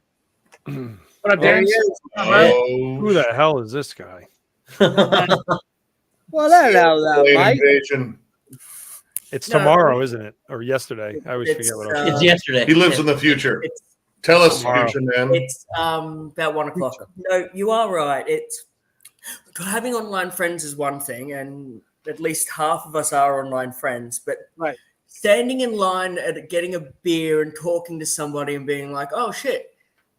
what up, James? Who the hell is this guy? Well, that Mike. It's tomorrow, isn't it? Or yesterday? I always forget what it's yesterday. He lives in the future. Tell us, future man. It's about 1 o'clock. No, you are right. It's having online friends is one thing, and at least half of us are online friends. But standing in line at getting a beer and talking to somebody and being like, "Oh shit,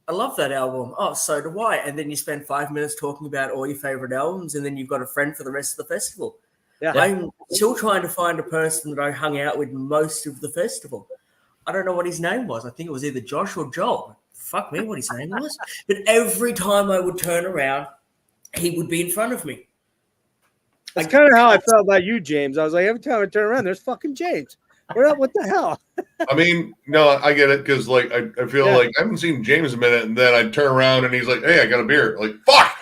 I love that album. Oh, so do I." And then you spend 5 minutes talking about all your favorite albums, and then you've got a friend for the rest of the festival. Yeah. I'm still trying to find a person that I hung out with most of the festival. I don't know what his name was. I think it was either Josh or Joel. Fuck me, what his name was. But every time I would turn around, he would be in front of me. That's kind of how I felt about you, James. I was like, every time I turn around, there's fucking James. What the hell? I mean, no, I get it because, like, I feel like I haven't seen James in a minute, and then I turn around and he's like, "Hey, I got a beer." Like, fuck.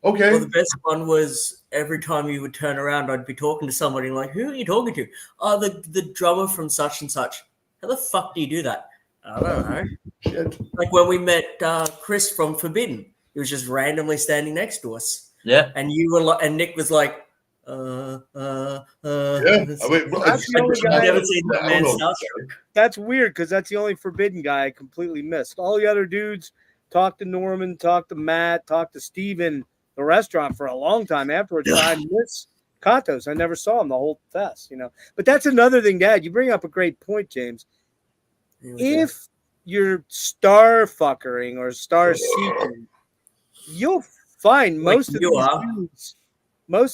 Okay. Well, the best one was every time you would turn around, I'd be talking to somebody like, "Who are you talking to?" "Oh, the drummer from such and such." "How the fuck do you do that?" "I don't know." Shit. Like when we met Chris from Forbidden, he was just randomly standing next to us. Yeah. And you were like, and Nick was like, Yeah. I mean, That's the only guy. I've never seen that man starstruck. That's weird because that's the only Forbidden guy I completely missed. All the other dudes talked to Norman, talked to Matt, talked to Steven, the restaurant for a long time afterwards. I missed Katos. I never saw him the whole fest, But that's another thing, Dad. You bring up a great point, James. If you're star fuckering or star seeking, you'll find most of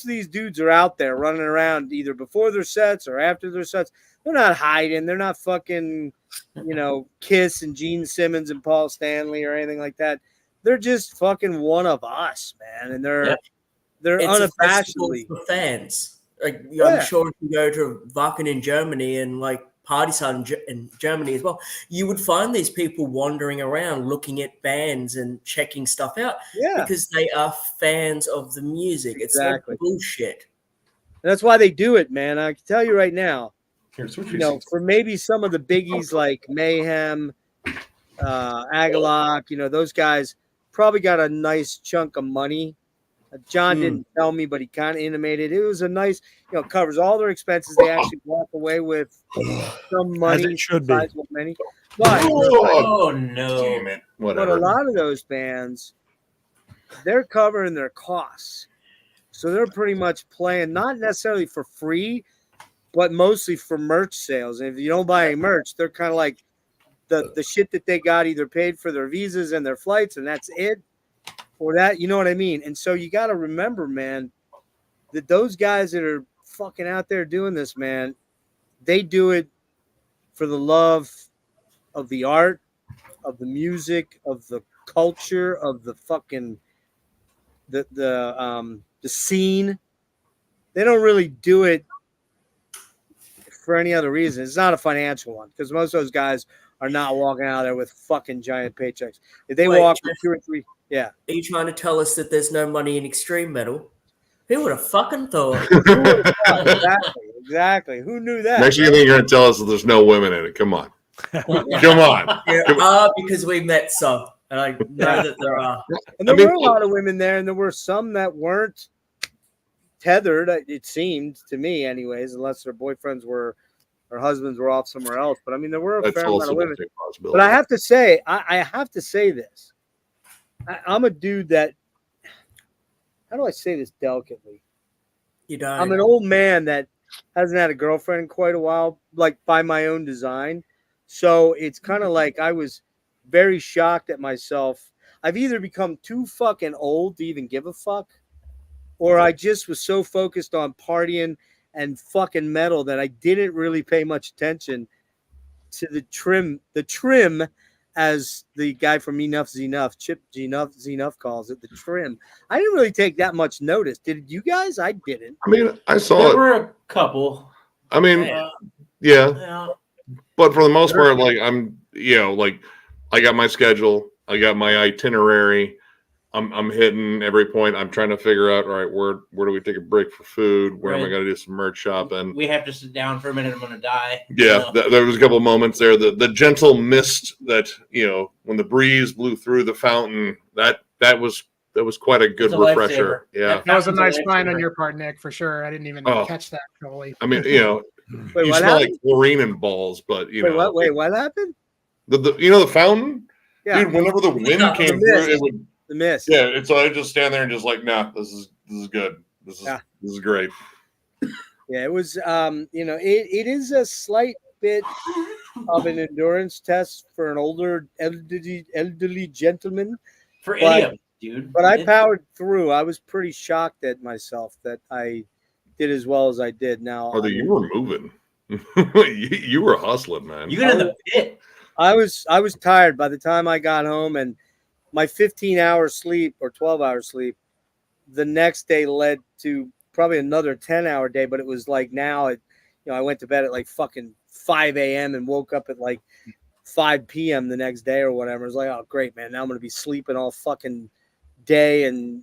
these dudes are out there running around either before their sets or after their sets. They're not hiding. They're not fucking, Kiss and Gene Simmons and Paul Stanley or anything like that. They're just fucking one of us, man. And they're unabashedly for fans. Like I'm sure if you go to Wacken in Germany and like Partisan in Germany as well, you would find these people wandering around looking at bands and checking stuff out because they are fans of the music. It's like bullshit. And that's why they do it, man. I can tell you right now, for maybe some of the biggies like Mayhem, Agalloch, those guys probably got a nice chunk of money. John didn't tell me, but he kind of intimated. It was a nice, covers all their expenses. They actually walk away with some money. As it should be. Money. But, no. Damn it. But a lot of those bands, they're covering their costs. So they're pretty much playing, not necessarily for free, but mostly for merch sales. And if you don't buy any merch, they're kind of like the shit that they got either paid for their visas and their flights, and that's it. Or that, you know what I mean? And so you got to remember, man, that those guys that are fucking out there doing this, man, they do it for the love of the art, of the music, of the culture, of the fucking the scene. They don't really do it for any other reason. It's not a financial one because most of those guys are not walking out there with fucking giant paychecks. If they walk with 2 or 3. Yeah. Are you trying to tell us that there's no money in extreme metal? Who would have fucking thought? Exactly. Who knew that? Next thing you're going to tell us that there's no women in it. Come on. Come on. There are because we met some. And I know that there are. And there were a lot of women there, and there were some that weren't tethered, it seemed to me anyways, unless their boyfriends were or husbands were off somewhere else. But I mean, there were a fair amount of women. But I have to say, I have to say this. I'm a dude that, how do I say this delicately? You don't. I'm an old man that hasn't had a girlfriend in quite a while, like by my own design. So it's kind of like I was very shocked at myself. I've either become too fucking old to even give a fuck, or I just was so focused on partying and fucking metal that I didn't really pay much attention to the trim, as the guy from Enough's Enough, Chip Enough calls it, the trim. I didn't really take that much notice. Did you guys? I didn't. I mean, I saw there it. were a couple. I mean, yeah. But for the most part, like I'm, like I got my schedule, I got my itinerary. I'm hitting every point. I'm trying to figure out, all right, where do we take a break for food? Where am I going to do some merch shopping? We have to sit down for a minute. I'm going to die. Yeah, there was a couple of moments there. The gentle mist that, when the breeze blew through the fountain, that was quite a good refresher. Yeah, that was a nice find on your part, Nick, for sure. I didn't even catch that fully. I mean, Wait, you what smell happened? like chlorine and balls, but you know. What happened? The fountain? Yeah. Dude, whenever the wind came through, it would the mist. Yeah, and so I just stand there and just like, nah, this is good. This is great. Yeah, it was it is a slight bit of an endurance test for an older elderly gentleman. For any of us, dude. But I powered through. I was pretty shocked at myself that I did as well as I did. Now, you were moving. you were hustling, man. You got in the pit. I was tired by the time I got home, and my 15-hour sleep or 12-hour sleep the next day led to probably another 10-hour day. But it was like now, I went to bed at like fucking 5 a.m. and woke up at like 5 p.m. the next day or whatever. It was like, oh, great, man. Now I'm going to be sleeping all fucking day and,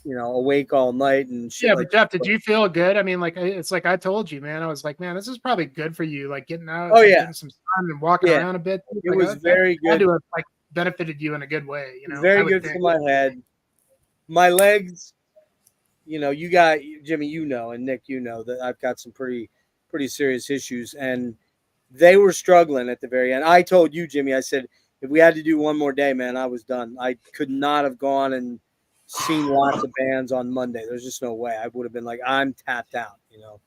awake all night and shit. Yeah, but Geoff, did you feel good? I mean, like, it's like I told you, man. I was like, man, this is probably good for you, like getting out, getting some sun and walking around a bit. It was very good. Had to have, like, benefited you in a good way, Very good for my head. My legs, you got Jimmy, and Nick, that I've got some pretty serious issues, and they were struggling at the very end. I told you, Jimmy, I said, if we had to do one more day, man, I was done. I could not have gone and seen lots of bands on Monday. There's just no way. I would have been like, I'm tapped out,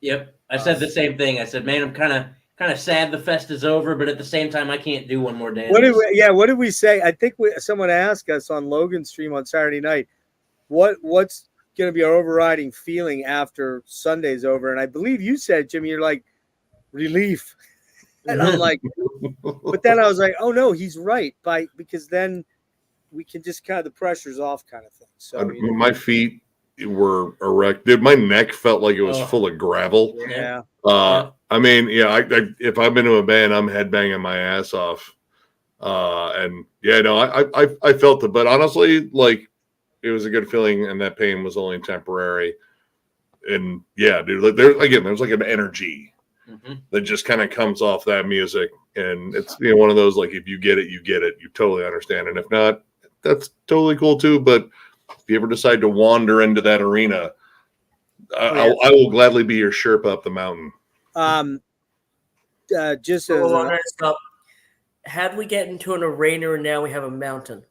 Yep. I said the same thing. I said, man, I'm kind of sad the fest is over, but at the same time, I can't do one more day. What did we say? I think someone asked us on Logan's stream on Saturday night, what's going to be our overriding feeling after Sunday's over? And I believe you said, Jimmy, you're like, relief. And I'm like, but then I was like, oh no, he's right. Because then we can just kind of, the pressure's off kind of thing. So my feet were erect. Dude, my neck felt like it was full of gravel. Yeah. I mean, if I've been to a band, I'm headbanging my ass off. And I felt it, but honestly, like, it was a good feeling, and that pain was only temporary. And yeah, dude, like, there's like an energy that just kind of comes off that music, and it's one of those, like, if you get it, you get it. You totally understand, and if not, that's totally cool too. But if you ever decide to wander into that arena, I will gladly be your Sherpa up the mountain. Just as how'd we get into an arena and now we have a mountain?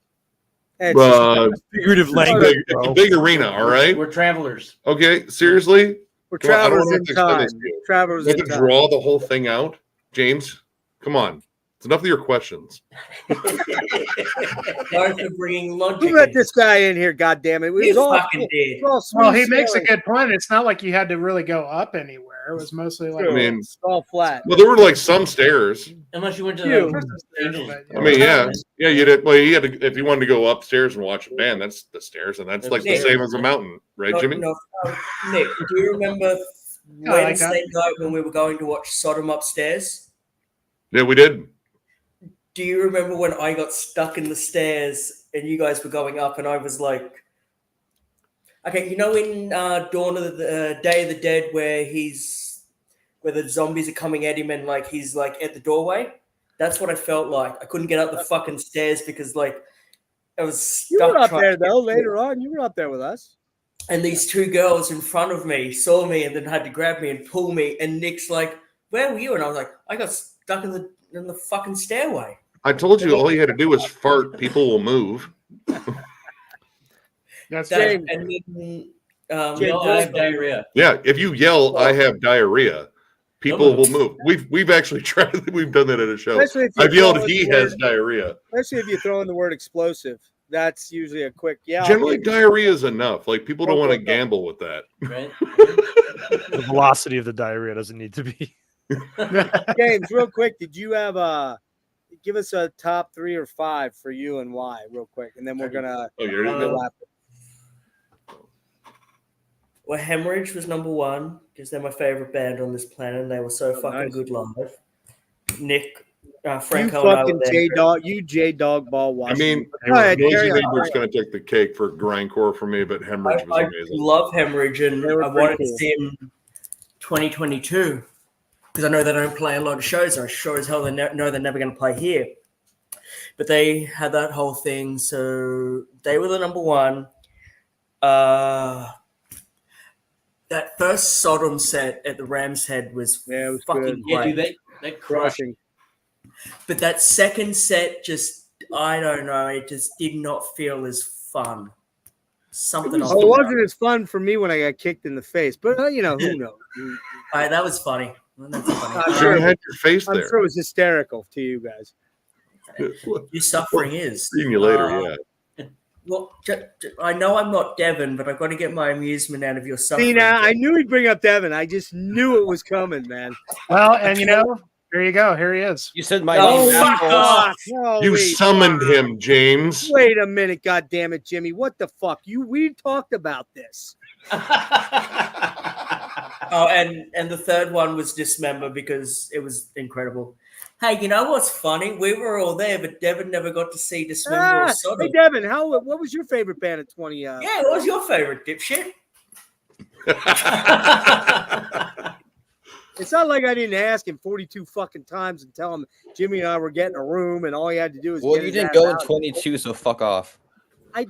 Figurative language. It's a big arena, all right? We're travelers. Okay, seriously? We're travelers in time. Travelers in time. Draw the whole thing out, James. Come on, it's enough of your questions. Sorry for bringing logic. Who let this guy in here? God damn it! He fucking did. Well, he makes a good point. It's not like you had to really go up anywhere. It was mostly like it's all flat. Well, there were like some stairs. Unless you went to the I mean, yeah, you did. Well, you had to, if you wanted to go upstairs and watch a band, that's the stairs, and that's like the same as a mountain, right, Jimmy? Nick, do you remember Wednesday night when we were going to watch Sodom upstairs? Yeah, we did. Do you remember when I got stuck in the stairs and you guys were going up, and I was like, okay, in Dawn of the Day of the Dead, where the zombies are coming at him and like he's like at the doorway? That's what I felt like. I couldn't get up the fucking stairs because like I was stuck. You were up there though. Later on, you were up there with us. And these two girls in front of me saw me and then had to grab me and pull me. And Nick's like, "Where were you?" And I was like, "I got stuck in the fucking stairway." I told you all you had to do was fart. People will move. That's and then, I have diarrhea. Yeah, if you yell, "I have diarrhea," people will move. We've actually tried. We've done that at a show. I've yelled, "He has diarrhea." Especially if you throw in the word explosive. That's usually a quick Generally, diarrhea is enough. Like, people don't want to gamble with that. Right. The velocity of the diarrhea doesn't need to be. James, real quick, did you have give us a top 3 or 5 for you and why, real quick, and then we're gonna wrap it. Well, Hemorrhage was number 1 because they're my favorite band on this planet, and they were so fucking good live. Nick, Franco, you fucking J-Dog, you J-Dog ball watch. I mean, Noisy Neighbor's going to take the cake for Grindcore for me, but Hemorrhage was amazing. I love Hemorrhage, and I wanted to see him 2022 because I know they don't play a lot of shows. I sure as hell know they're never going to play here. But they had that whole thing, so they were the number 1. That first Sodom set at the Ram's Head was fucking good. Yeah, great. dude, that crushed. But that second set just, I don't know, it just did not feel as fun. Something else. It wasn't as fun for me when I got kicked in the face, but who knows? That was funny. I'm sure you had your face I'm there. sure it was hysterical to you guys. Your suffering is. Seeing you later, yeah. Well, I know I'm not Devin, but I've got to get my amusement out of your suffering. See, now I knew he'd bring up Devin. I just knew it was coming, man. Well, and there you go. Here he is. You said my name. You summoned him, James. Wait a minute, goddammit, Jimmy. What the fuck? We talked about this. And the third one was Dismember because it was incredible. Hey, you know what's funny? We were all there, but Devin never got to see Dismember or Sodom. Hey, Devin, what was your favorite band at 20? Yeah, what was your favorite, dipshit? It's not like I didn't ask him 42 fucking times and tell him Jimmy and I were getting a room and all he had to do was Well, you didn't go in 22, so fuck off.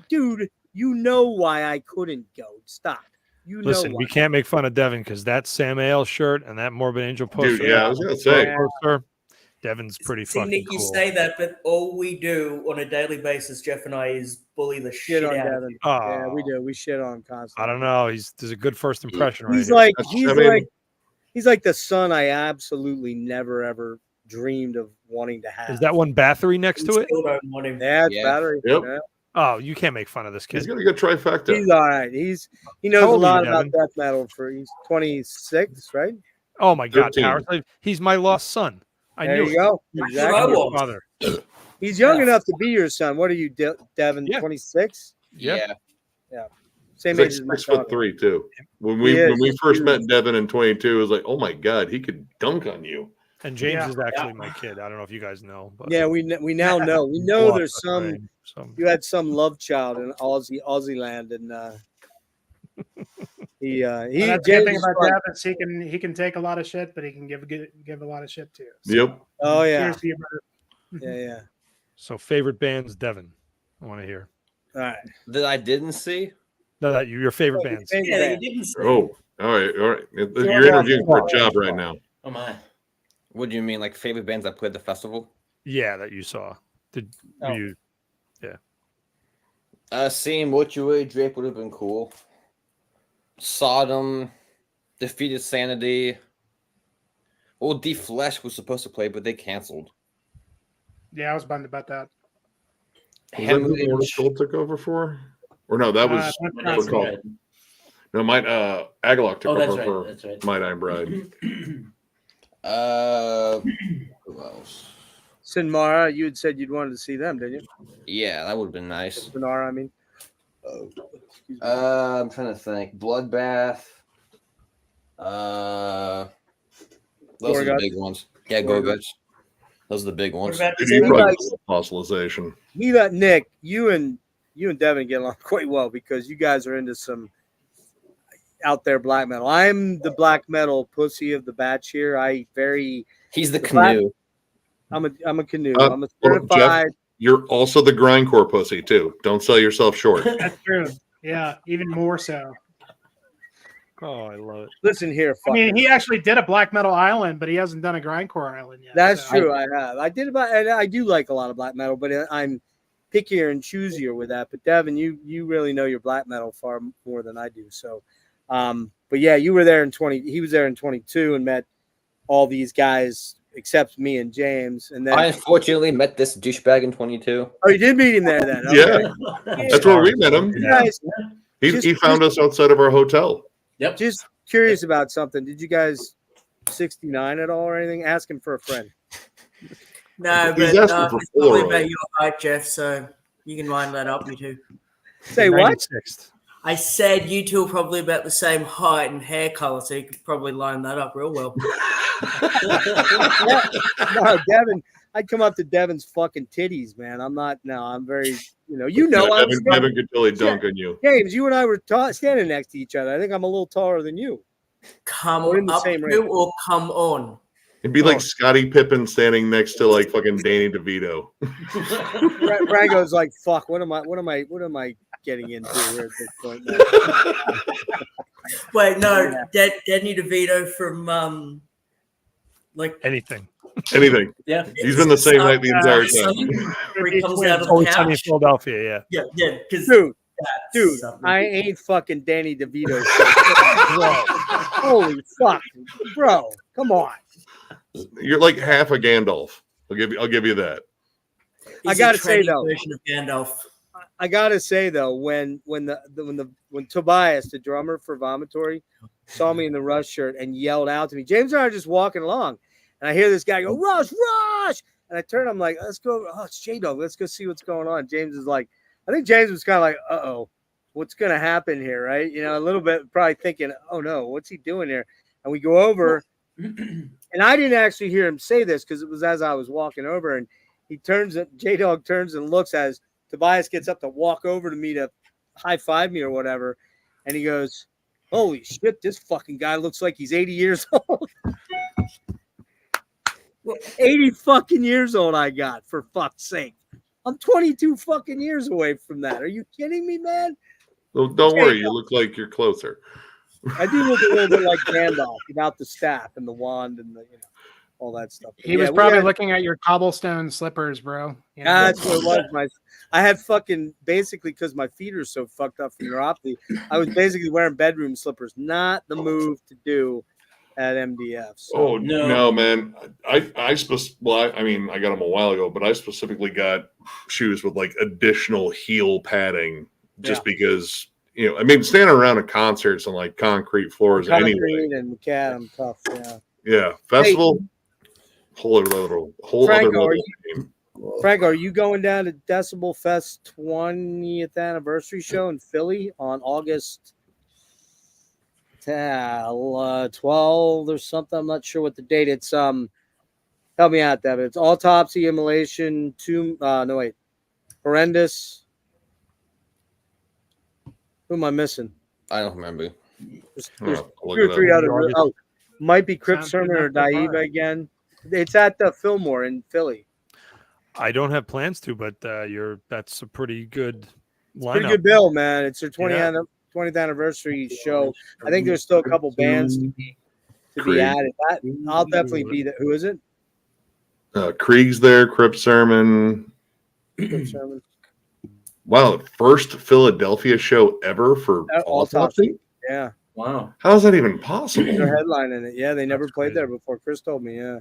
Dude, you know why I couldn't go. Stop. Listen, we can't make fun of Devin because that Sam Ale shirt and that Morbid Angel poster. Dude, yeah, I was gonna say. Poster, Devin's pretty fucking Nick, cool. you say that, but all we do on a daily basis, Jeff and I, is bully the shit on out of Devin. him. Yeah, we do. We shit on him constantly. I don't know. There's a good first impression right He's like the son I absolutely never ever dreamed of wanting to have. Is that one Bathory next to it? Still don't want him. Yeah, it's Battery. Yep. Yeah. Oh, you can't make fun of this kid. He's got a good trifecta. He's all right. He knows a lot about death metal. He's 26, right? Oh my God, 13. Power Slave. He's my lost son. There you go. Exactly. Father. He's young enough to be your son. What are you, Devin? Yeah. 26? Yeah. Same He's age as my like 6'3" too. When we first met Devin in 22, it was like, oh my God, he could dunk on you. And James is actually my kid. I don't know if you guys know. But yeah, we now know. We know there's some. You had some love child in Aussie land, and he. That's the good thing about that is he can take a lot of shit, but he can give a lot of shit too. So, yep. Oh yeah. Cheers to you, brother. Yeah. So favorite bands, Devin. I want to hear. All right. That I didn't see. No, that your favorite bands. Yeah, you didn't see. Oh, all right. You're interviewing for a job right now. Oh my. What do you mean, like favorite bands I played at the festival? Yeah, that you saw. You? Yeah. Seeing Mortuary Drape would have been cool. Sodom, Defeated Sanity. Well, D-Flesh was supposed to play, but they canceled. Yeah, I was bummed about that. Was that who Mortal Skull took over for? Or no, that was no, Agalloch took over for Might I Bride. Who else? Sinmara, you had said you'd wanted to see them, didn't you? Yeah, that would have been nice. Sinmara, I mean. I'm trying to think. Bloodbath. Those are the big ones. Yeah, Gorguts. Those are the big ones. Fossilization. You got Nick. You and Devin get along quite well because you guys are into some out there black metal. I'm the black metal pussy of the batch here. He's the canoe. I'm a canoe. I'm a certified. Jeff, you're also the grindcore pussy too. Don't sell yourself short. That's true. Yeah, even more so. Oh, I love it. Listen here. I mean, he actually did a black metal island, but he hasn't done a grindcore island yet. That's true. I have. I did and I do like a lot of black metal, but I'm pickier and choosier with that. But Devin, you really know your black metal far more than I do. So, but yeah, you were there in 20. He was there in 22 and met all these guys except me and James. And then I unfortunately met this douchebag in 22. Oh, you did meet him there then? Okay. Yeah, that's where we met him. Guys, he found us outside of our hotel. Yep. Just curious about something. Did you guys 69 at all or anything? Ask him for a friend. No, He's but asking for it's probably four, about right? your height, Jeff. So you can line that up, you two. Say what? I said you two are probably about the same height and hair color, so you could probably line that up real well. No, Devin. I'd come up to Devin's fucking titties, man. I'm not. No, I'm very. Devin could totally dunk on you. James, you and I were standing next to each other. I think I'm a little taller than you. Come We're in the up same to range. or come on. It'd be like Scottie Pippen standing next to like fucking Danny DeVito. Rango's like, fuck. What am I getting into here at this point? Wait, no, Danny DeVito from like anything. Yeah, he's been the same night the entire time. Where he comes out of Always the Sunny in couch. Philadelphia, yeah. Yeah, because Dude, I ain't fucking Danny DeVito. Bro. Holy fuck, bro! Come on. You're like half a Gandalf. I'll give you that. He's I gotta a say trendy though, version of Gandalf. I gotta say though, when Tobias, the drummer for Vomitory, saw me in the Rush shirt and yelled out to me, James and I are just walking along, and I hear this guy go, Rush, Rush! And I turn, I'm like, let's go, oh, it's J-Dog, let's go see what's going on. James is like, I think James was kind of like, uh-oh, what's gonna happen here, right? You know, a little bit probably thinking, oh no, what's he doing here? And we go over, and I didn't actually hear him say this because it was as I was walking over, and he turns, J-Dog turns and looks as Tobias gets up to walk over to me to high five me or whatever. And he goes, holy shit, this fucking guy looks like he's 80 years old. 80 fucking years old I got, for fuck's sake. I'm 22 fucking years away from that. Are you kidding me, man? Well, don't worry, you look like you're closer. I do look a little bit like Gandalf without the staff and the wand and the, all that stuff. He was probably looking at your cobblestone slippers, bro. You know? That's what it was. I had fucking basically, because my feet are so fucked up from neuropathy, I was basically wearing bedroom slippers. Not the move to do at MDF. So. Oh no, man! I mean, I got them a while ago, but I specifically got shoes with like additional heel padding, just because I mean, standing around at concerts on like concrete floors anyway. And macadam tough, yeah. Yeah, festival. Hey, whole Franco, other Franco, are you going down to Decibel Fest 20th anniversary show in Philly on August 12 or something? I'm not sure what the date. It's help me out, Devin. It's Autopsy, Immolation, Horrendous. Who am I missing? I don't remember. There's 2 or 3 other. Oh, might be Crypt Sermon or Daiva again. It's at the Fillmore in Philly. I don't have plans to, but that's a pretty good lineup. Pretty good bill, man. It's their 20th anniversary show. I think there's still a couple bands to be added. I'll definitely be there. Who is it? Krieg's there. Crypt Sermon. Wow, first Philadelphia show ever for Autopsy? Yeah. Wow. How is that even possible? They're headlining it. Yeah, they never played there before. Chris told me. Yeah.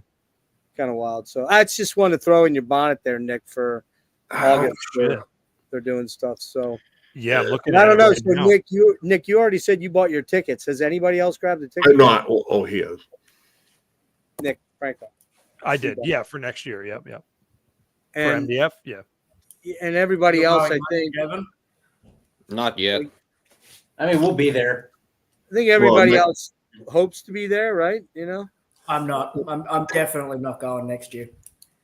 Kind of wild. So I just want to throw in your bonnet there, Nick, for August. They're doing stuff. So yeah, looking. I don't know. So Nick, you already said you bought your tickets. Has anybody else grabbed the ticket? No. He has. Nick, Franco. I did. Yeah, for next year. Yep. And, for MDF. Yeah. And everybody else, I think. Kevin? Not yet. I mean, we'll be there. I think everybody else hopes to be there, right? I'm not. I'm definitely not going next year.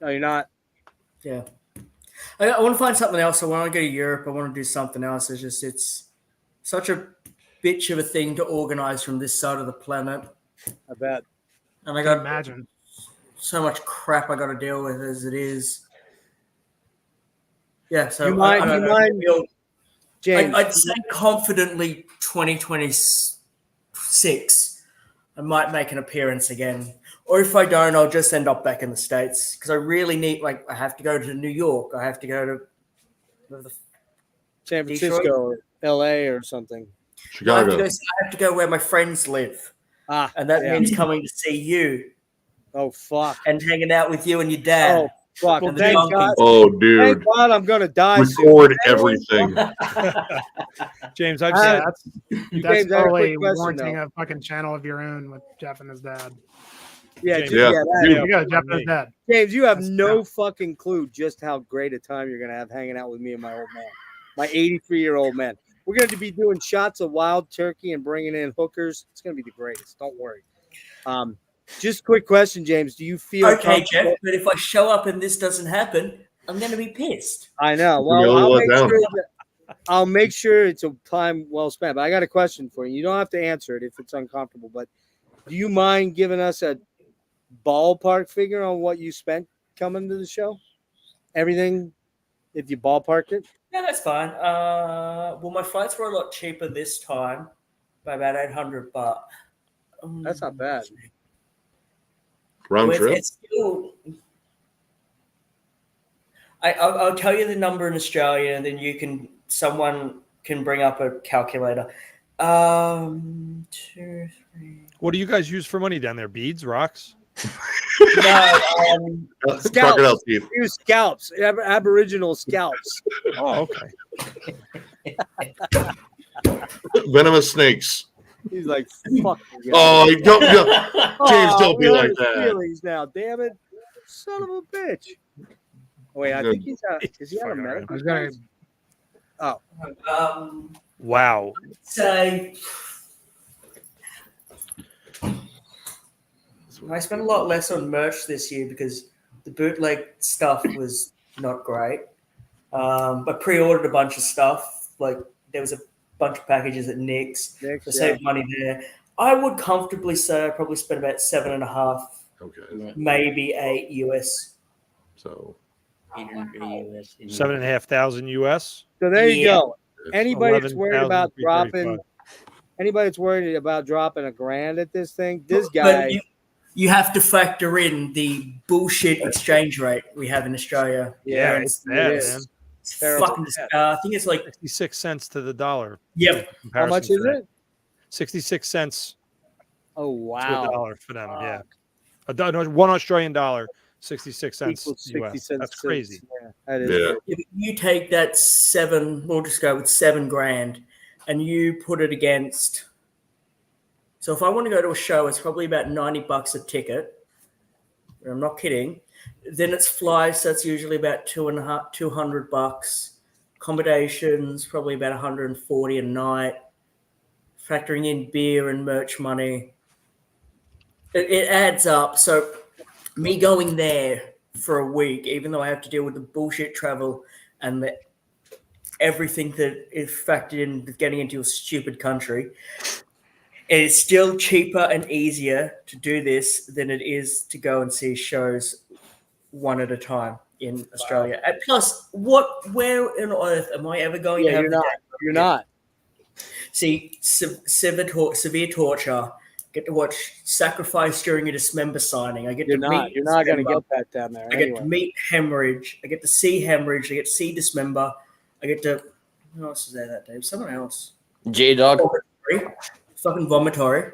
No, you're not. Yeah. I want to find something else. I want to go to Europe. I want to do something else. It's such a bitch of a thing to organize from this side of the planet. I bet. And I got imagine so much crap I got to deal with as it is. Yeah. So you mind, James? I'd say confidently 2026. I might make an appearance again. Or if I don't, I'll just end up back in the States. Because I really need, I have to go to New York. I have to go to San Francisco or LA or something. Chicago. I have to go where my friends live. And that means coming to see you. Oh, fuck. And hanging out with you and your dad. Oh, fuck. Well, thank God. Oh, dude. Thank God I'm going to die Record everything. James, I've said that's totally warranting a fucking channel of your own with Geoff and his dad. Yeah, you got Geoff and his dad. James, you have no fucking clue just how great a time you're going to have hanging out with me and my old man, my 83-year-old man. We're going to be doing shots of wild turkey and bringing in hookers. It's going to be the greatest. Don't worry. Just a quick question, James. Do you feel okay, Geoff? But if I show up and this doesn't happen, I'm going to be pissed. I know. Well, I'll make sure it's a time well spent. But I got a question for you. You don't have to answer it if it's uncomfortable. But do you mind giving us a ballpark figure on what you spent coming to the show? Everything, if you ballparked it? Yeah, that's fine. Well, my flights were a lot cheaper this time. by about $800. That's not bad. Round trip? It's still, I'll tell you the number in Australia, and then someone can bring up a calculator. 2, 3. What do you guys use for money down there? Beads, rocks? No, Crocodile teeth. Use scalps, Aboriginal scalps. Oh, okay. Venomous snakes. He's like, fuck. Oh, James, don't be like that. Feelings now, damn it, son of a bitch. Wait, I think he's out. Is he out of medical? Oh, wow. Say, I spent a lot less on merch this year because the bootleg stuff was not great. I pre-ordered a bunch of stuff. Like there was a bunch of packages at Nick's. I saved money there. I would comfortably say I probably spent about 7.5, maybe 8 US. So 7,500 US. So there you go. Anybody that's worried about dropping $1,000 at this thing, this guy. But you have to factor in the bullshit exchange rate we have in Australia. Yeah, it's bad, man. It's fucking. I think it's like 66 cents to the dollar. Yep. How much is it? 66 cents. Oh wow. To a dollar for them. Yeah. $1 Australian dollar, 66 cents. 60 US. cents. That's crazy. Yeah, that is. If you take that we'll just go with $7,000, and you put it against. So if I want to go to a show, it's probably about $90 a ticket. I'm not kidding. Then it's flights. That's usually about $200. Accommodations probably about $140 a night. Factoring in beer and merch money, it adds up. So me going there for a week, even though I have to deal with the bullshit travel and everything that is factored in with getting into a stupid country, it is still cheaper and easier to do this than it is to go and see shows one at a time in Australia. And plus, where on earth am I ever going to have? You're not. See, severe torture. Get to watch sacrifice during a dismember signing. You're not going to get that down there. I get to meet hemorrhage. I get to see hemorrhage. I get to see dismember. I get to. Who else is there that day? Someone else. J-Dog. Fucking vomitory.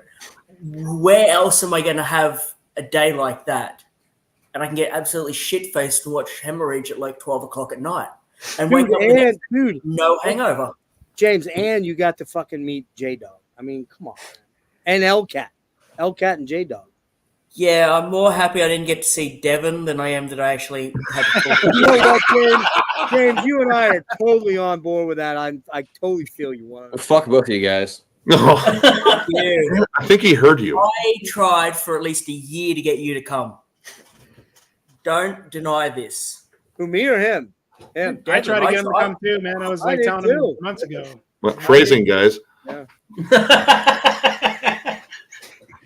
Where else am I going to have a day like that? And I can get absolutely shit-faced to watch hemorrhage at like 12 o'clock at night. And wake up no hangover. James, and you got to fucking meet J-Dog. I mean, come on. And L-Cat and J-Dog. Yeah, I'm more happy I didn't get to see Devin than I am that I actually had to talk. You know what, James, you and I are totally on board with that. I totally feel you want to. Fuck both of you guys. Yeah. I think he heard you. I tried for at least a year to get you to come. Don't deny this. Who, me or him? Him. I tried to get him to come too, man. I was like telling him months ago. Phrasing, guys. Yeah.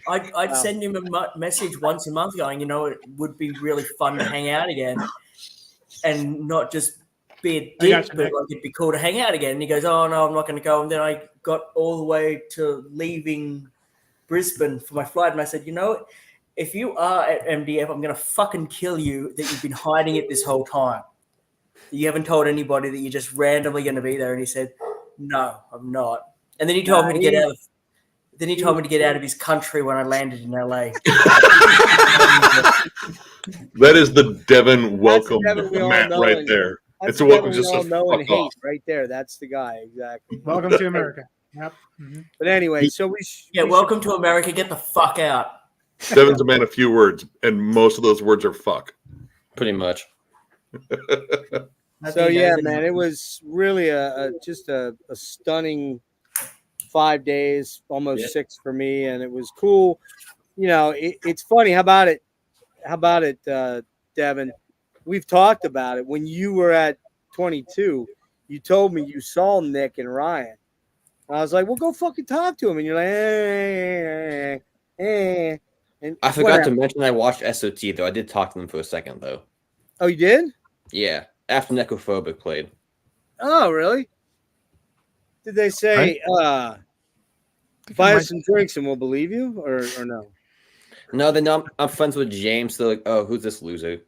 I'd send him a message once a month going, it would be really fun to hang out again. And not just be a dick, but it'd be cool to hang out again. And he goes, oh, no, I'm not going to go. And then I got all the way to leaving Brisbane for my flight. And I said, if you are at MDF, I'm going to fucking kill you that you've been hiding it this whole time. You haven't told anybody that you're just randomly going to be there. And he said, no, I'm not. And then he told me to get out of. Then he told me to get out of his country when I landed in LA. That is the Devin welcome mat right there. It's a welcome just all know and hate right there. That's the guy, exactly. Welcome to America. Yep. Mm-hmm. But anyway, so welcome to America. Get the fuck out. Devin's a man of few words, and most of those words are fuck. Pretty much. So yeah, man, it was really just a stunning 5 days, almost 6 for me, and it was cool. It's funny. How about it, Devin? We've talked about it. When you were at 22, you told me you saw Nick and Ryan. I was like, well, go fucking talk to him. And you're like, And I forgot to mention I watched SOT, though. I did talk to them for a second, though. Oh, you did? Yeah, after Necrophobic played. Oh, really? Did they say, Buy us some drinks and we'll believe you, or no? No, then I'm friends with James. They're like, oh, who's this loser?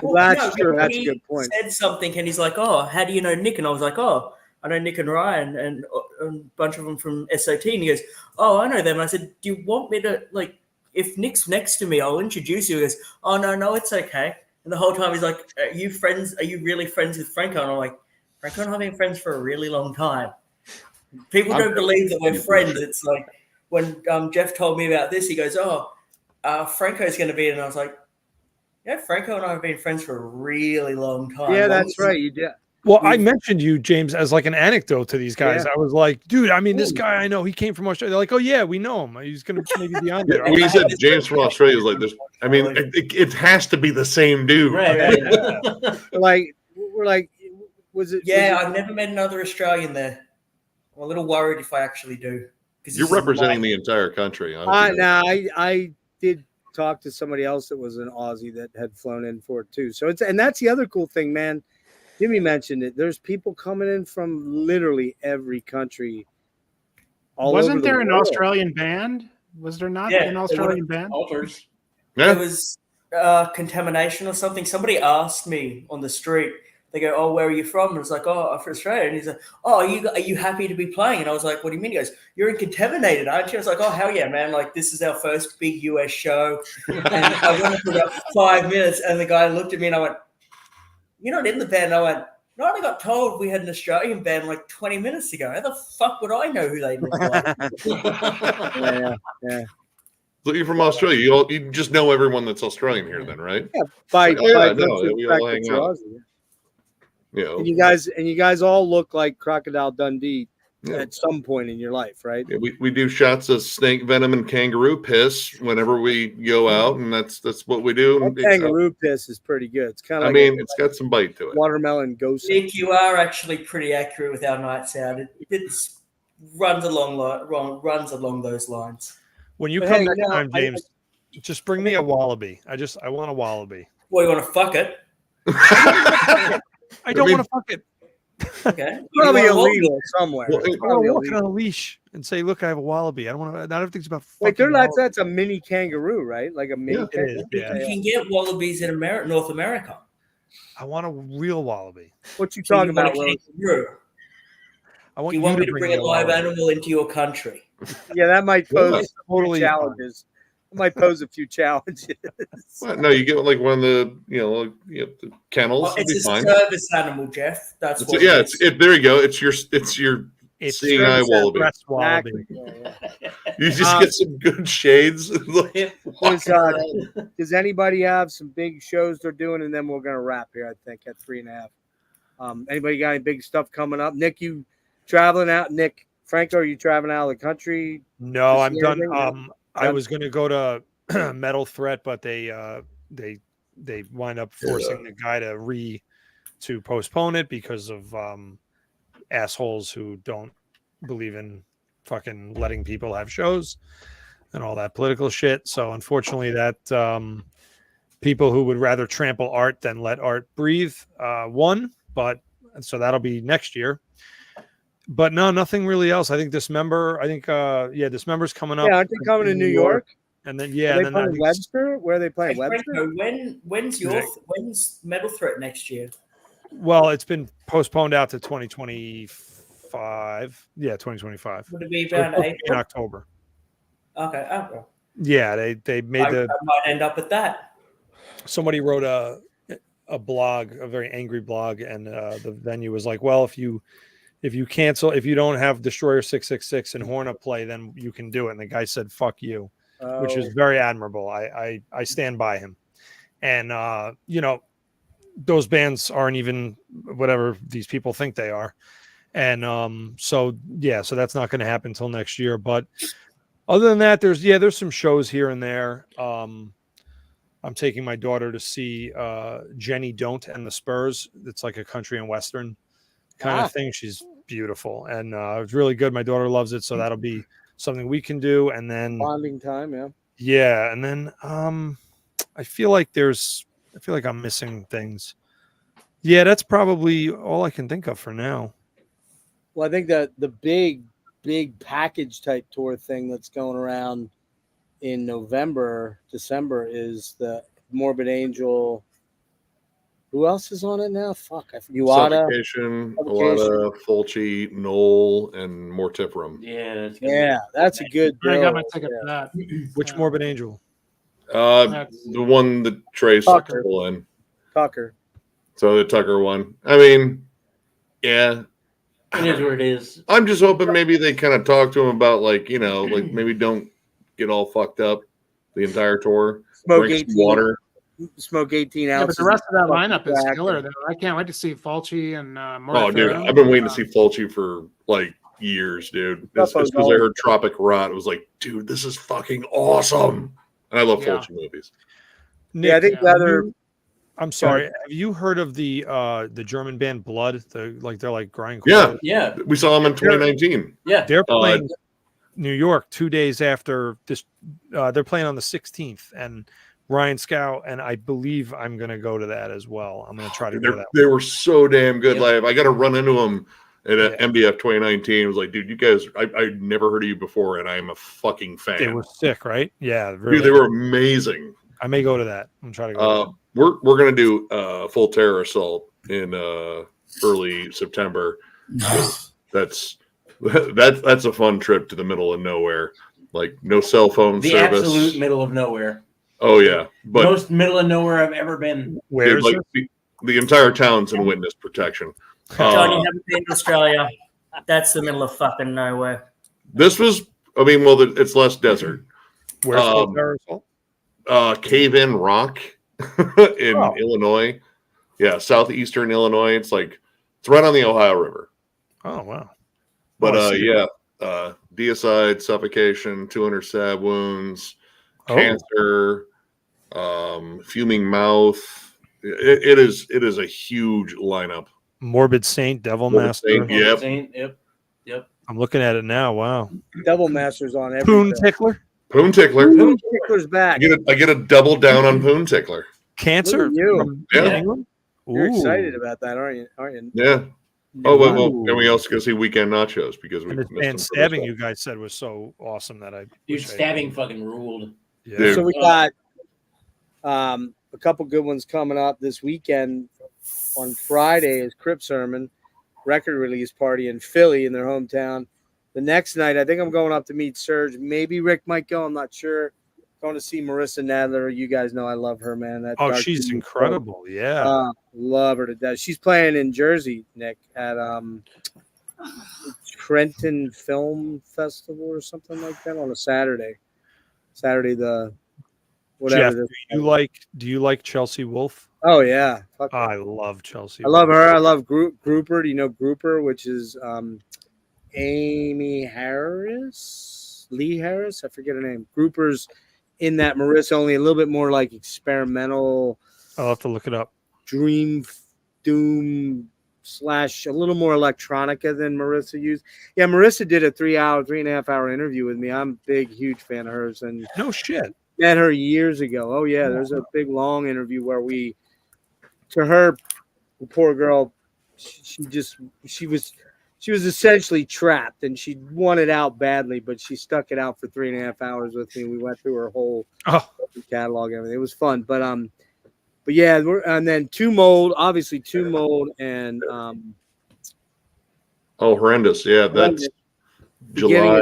Well, that's true. That's a good point. Said something, and he's like, "Oh, how do you know Nick?" And I was like, "Oh, I know Nick and Ryan, and a bunch of them from SOT." And he goes, "Oh, I know them." And I said, "Do you want me to like? If Nick's next to me, I'll introduce you." He goes, "Oh, no, it's okay." And the whole time he's like, "Are you friends? Are you really friends with Franco?" And I'm like, "Franco and I have been friends for a really long time. People don't believe that we're friends." It's like when Geoff told me about this, he goes, "Oh, Franco's going to be," and I was like, "Yeah, Franco and I have been friends for a really long time." Yeah, that's right. You did. Well, I mentioned you, James, as like an anecdote to these guys. Yeah. I was like, dude, I mean, this guy I know, he came from Australia. They're like, oh, yeah, we know him. He's going to maybe be on there. When he said James from Australia, was like this. I mean, it has to be the same dude. Right. We're like, was it? Yeah, I've never met another Australian there. I'm a little worried if I actually do. You're representing the entire country. I did talk to somebody else that was an Aussie that had flown in for it too. So and that's the other cool thing, man. Jimmy mentioned it. There's people coming in from literally every country. Wasn't there an Australian band? Was there not an Australian band? Altars. Yeah. It was Contamination or something. Somebody asked me on the street. They go, "Oh, where are you from?" And it's like, "Oh, I'm from Australia." And he's like, "Oh, are you happy to be playing?" And I was like, "What do you mean?" He goes, "You're in Contaminated, aren't you?" I was like, "Oh, hell yeah, man. Like, this is our first big US show." And I went for about 5 minutes, and the guy looked at me and I went, "You're not in the band." And I went, "No, I only got told we had an Australian band like 20 minutes ago. How the fuck would I know who they look like?" Yeah. So you're from Australia. You just know everyone that's Australian here, then, right? Yeah. We all hang out. Yeah. And you guys all look like Crocodile Dundee at some point in your life, right? Yeah, we do shots of snake venom and kangaroo piss whenever we go out, and that's what we do. That kangaroo piss is pretty good. It's kind of it's got some bite to it. Watermelon ghost. Nick, you are actually pretty accurate with our night sound. It runs along those lines. When you come next time, James, just bring me a wallaby. I want a wallaby. Well, you want to fuck it? I don't want to fuck it. Okay. Probably illegal somewhere. Well, I want to walk it on a leash and say, "Look, I have a wallaby." I don't want to. Not everything's about. Wait, that's a mini kangaroo, right? Like a mini. You can get wallabies in North America. I want a real wallaby. What you talking about? I want you want me to bring a live animal into your country? Yeah, that might pose challenges. It might pose a few challenges. Well, no, you get like one of the the kennels. It's a service animal, Geoff. That's what. Yeah, there you go. It's your seeing eye wallaby. Exactly. You just get some good shades. Does anybody have some big shows they're doing? And then we're gonna wrap here, I think, at 3.5. Anybody got any big stuff coming up? Nick, you traveling out? Nick, Franco, are you traveling out of the country? No, I'm done. I was going to go to Metal Threat, but they wind up forcing the guy to postpone it because of assholes who don't believe in fucking letting people have shows and all that political shit. So unfortunately, that people who would rather trample art than let art breathe won. But so that'll be next year. But no, nothing really else. I think Dismember's coming up. Yeah, aren't they coming to New York? And then are they playing Webster? Where are they playing? Webster? When's Metal Threat next year? Well, it's been postponed out to 2025. Yeah, 2025. Would it be around April? In October? Okay. Yeah, they made I might end up at that. Somebody wrote a blog, a very angry blog, and the venue was like, well, if you cancel, if you don't have Destroyer 666 and Horna play, then you can do it. And the guy said, fuck you, which is very admirable. I stand by him. And, those bands aren't even whatever these people think they are. And so that's not going to happen until next year. But other than that, there's some shows here and there. I'm taking my daughter to see Jenny Don't and the Spurs. It's like a country and western kind of thing. She's beautiful, and it's really good. My daughter loves it, so that'll be something we can do. And then bonding time, yeah. And then I feel like I'm missing things. Yeah, that's probably all I can think of for now. Well, I think that the big big package type tour thing that's going around in November, December is the Morbid Angel. Who else is on it now? Fuck, Suffocation, Uada, Fulci, Knoll, and Mortiferum. Yeah, that's a good bill. I got my ticket for that. Which Morbid Angel? The one that Trey's still in. Tucker. So the Tucker one. I mean, yeah. It is what it is. I'm just hoping maybe they kind of talk to him about, like, you know, like maybe don't get all fucked up the entire tour. Smoke Drink 18 water. Smoke 18 ounces. Yeah, but the rest of that lineup is killer, though. I can't wait to see Fulci and Oh, dude, I've been waiting to see Fulci for like years, dude. It's because I heard Tropic Rot. It was like, dude, this is fucking awesome. And I love Fulci movies. Nick, I think the other. I'm sorry. Have you heard of the German band Blood? They're like Grindcore. Yeah. We saw them in 2019. Yeah, they're playing New York 2 days after this. They're playing on the 16th, and Ryan Skow, and I believe I'm going to go to that as well. I'm going to try to go to that. They were so damn good live. I got to run into them at MDF 2019. I was like, dude, you guys, I'd never heard of you before, and I'm a fucking fan. They were sick, right? Yeah, really. Dude, they were amazing. I may go to that. I'm trying to go. We're going to do full terror assault in early September. That's a fun trip to the middle of nowhere. Like, no cell phone the service. Absolute middle of nowhere. Oh yeah, but most middle of nowhere I've ever been. Where's like the entire town's in witness protection. John, you haven't been to Australia. That's the middle of fucking nowhere. This was, I mean, well, it's less desert. Where's Cave In Rock in Illinois. Yeah, southeastern Illinois. It's right on the Ohio River. Oh wow. But deicide, suffocation, 200 stab wounds. Cancer, fuming mouth. It is a huge lineup. Morbid Saint, Devil Master. Yep. Saint, yep. I'm looking at it now. Wow. Devil Master's on everything. Poon Tickler. Poon Tickler's back. I get a double down on Poon Tickler. Cancer. England? You're excited about that, aren't you? Yeah. Oh well, and we also go see Weekend Nachos because we and stabbing you guys said was so awesome that stabbing fucking ruled. Yeah. So we got a couple good ones coming up this weekend. On Friday is Crip Sermon record release party in Philly in their hometown. The next night, I think I'm going up to meet Serge. Maybe Rick might go. I'm not sure. Going to see Marissa Nadler. You guys know I love her, man. She's incredible. Yeah. Love her to death. She's playing in Jersey, Nick, at Trenton Film Festival or something like that on a Saturday. Jeff, do you like Chelsea Wolfe? Oh yeah. I love Chelsea. I love her. I love Grouper. Do you know Grouper, which is Amy Harris? Lee Harris? I forget her name. Grouper's in that Marissa, only a little bit more like experimental. I'll have to look it up. Dream Doom / a little more electronica than Marissa used. Yeah, Marissa did a 3.5 hour interview with me. I'm a big, huge fan of hers. And no shit. Met her years ago. Oh yeah, there's a big long interview where to her, the poor girl, she was essentially trapped and she wanted out badly, but she stuck it out for 3.5 hours with me. We went through her whole catalog and everything. It was fun, but yeah, and then Two Mold and horrendous. Yeah, that's July.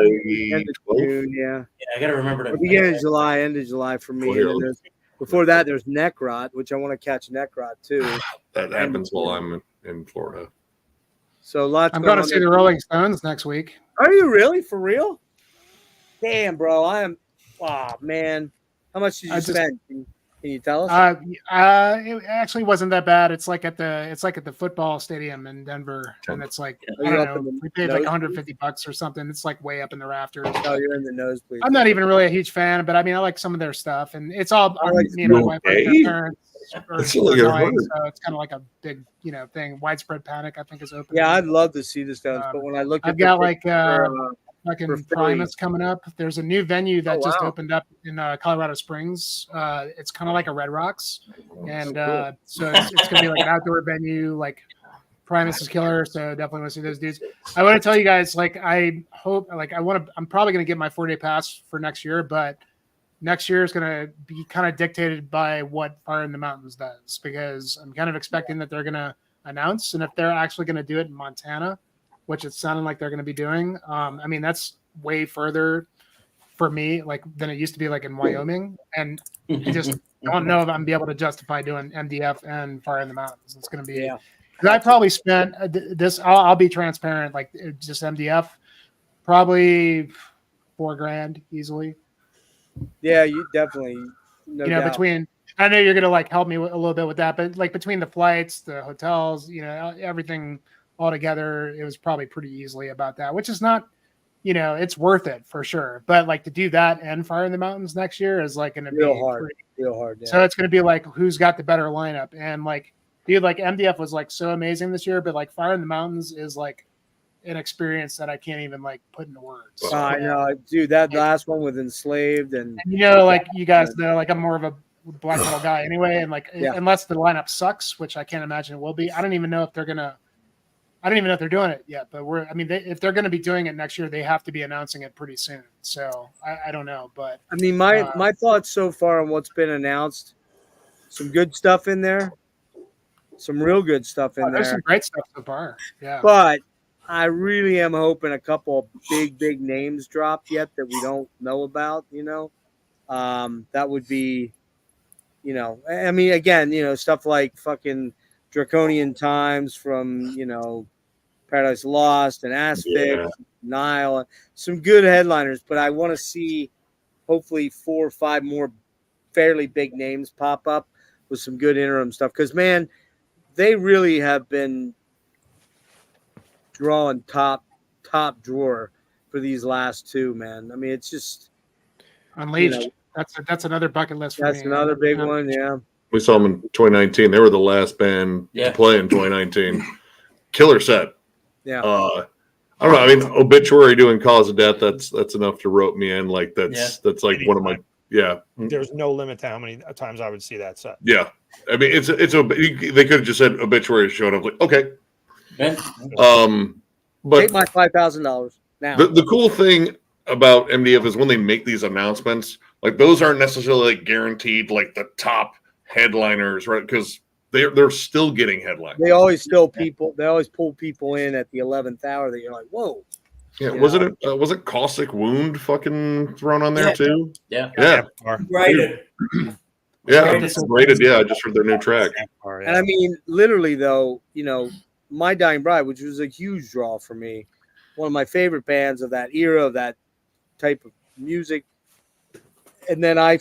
June, yeah, I gotta remember to beginning of July, end of July for me. And before that, there's Necrot, which I want to catch Necrot too. That happens while I'm in Florida. So lots. I'm going to see the Rolling Stones next week. Are you really for real? Damn, bro, I am. Oh man, how much did you spend? Can you tell us? It actually wasn't that bad. It's like at the football stadium in Denver, and it's like I don't know. We paid like $150 or something. It's like way up in the rafters. Oh, you're in the nosebleed. I'm not even really a huge fan, but I mean, I like some of their stuff, and it's all me and my wife, like their parents. So it's kind of like a big, thing. Widespread Panic, I think, is open. Yeah, I'd love to see the Stones, but when I look, I've got like fucking Primus coming up. There's a new venue that just opened up in Colorado Springs. It's kind of like a Red Rocks, and so it's gonna be like an outdoor venue, like Primus is killer, so definitely want to see those dudes. I want to tell you guys, like, I'm probably going to get my 4-day pass for next year, but next year is going to be kind of dictated by what Fire in the Mountains does, because I'm kind of expecting that they're going to announce, and if they're actually going to do it in Montana, which it sounded like they're going to be doing, I mean, that's way further for me, like, than it used to be, like, in Wyoming, and I just don't know if I'm be able to justify doing MDF and Fire in the Mountains. It's going to be, because I probably spent this. I'll be transparent, like, just MDF, probably $4,000 easily. Yeah, you definitely. No doubt. Between, I know you're going to like help me a little bit with that, but like between the flights, the hotels, everything all together, it was probably pretty easily about that, which is not, it's worth it for sure. But like to do that and Fire in the Mountains next year is like going to be real hard. Yeah. So it's going to be like, who's got the better lineup? And like, dude, like MDF was like so amazing this year, but like Fire in the Mountains is like an experience that I can't even like put into words. I know, dude. That last one with Enslaved and like you guys know, like I'm more of a black metal guy anyway, and like unless the lineup sucks, which I can't imagine it will be. I don't even know if they're doing it yet. But if they're gonna be doing it next year, they have to be announcing it pretty soon. So I don't know, but I mean, my thoughts so far on what's been announced, some good stuff in there, some real good stuff in there. There's some great stuff so far. Yeah, but I really am hoping a couple of big names drop yet that we don't know about. That would be. I mean, again, stuff like fucking Draconian Times from, Paradise Lost and Asphyx, Nile, some good headliners, but I want to see hopefully 4 or 5 more fairly big names pop up with some good interim stuff. Because, man, they really have been drawing top drawer for these last 2, man. I mean, it's just Unleashed. That's another bucket list for me. That's another big one, yeah. We saw them in 2019. They were the last band to play in 2019. Killer set. Yeah. I don't know. I mean, Obituary doing Cause of Death, that's enough to rope me in. Like that's like one of my There's no limit to how many times I would see that set. Yeah. I mean, they could have just said Obituary showed up. Like, okay. But take my $5,000 now. The cool thing about MDF is when they make these announcements, like those aren't necessarily like guaranteed like the top headliners, right? Because they're still getting headlines. They always pull people in at the 11th hour that you're like, whoa. Yeah, was it Caustic Wound fucking thrown on there too? Yeah. Rated. Rated. Yeah, I just heard their new track. And I mean, literally though, My Dying Bride, which was a huge draw for me, one of my favorite bands of that era, of that type of music. And then I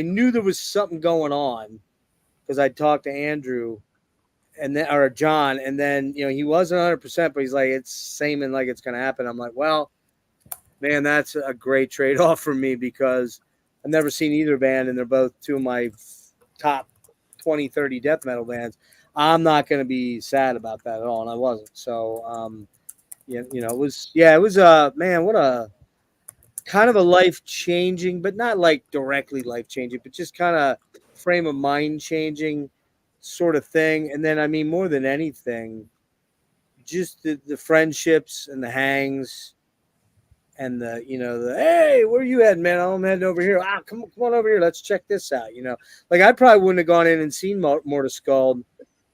knew there was something going on because I talked to Andrew or John, and then he wasn't 100%, but he's like, it's seeming like it's going to happen. I'm like, well, man, that's a great trade-off for me because I've never seen either band, and they're both 2 of my top 20, 30 death metal bands. I'm not going to be sad about that at all, and I wasn't. So, it was man, what a kind of a life-changing, but not like directly life-changing, but just kind of frame of mind changing sort of thing. And then, I mean, more than anything, just the friendships and the hangs and the hey, where you heading, man? I'm heading over here. Come on over here. Let's check this out. Like I probably wouldn't have gone in and seen Mortar Skull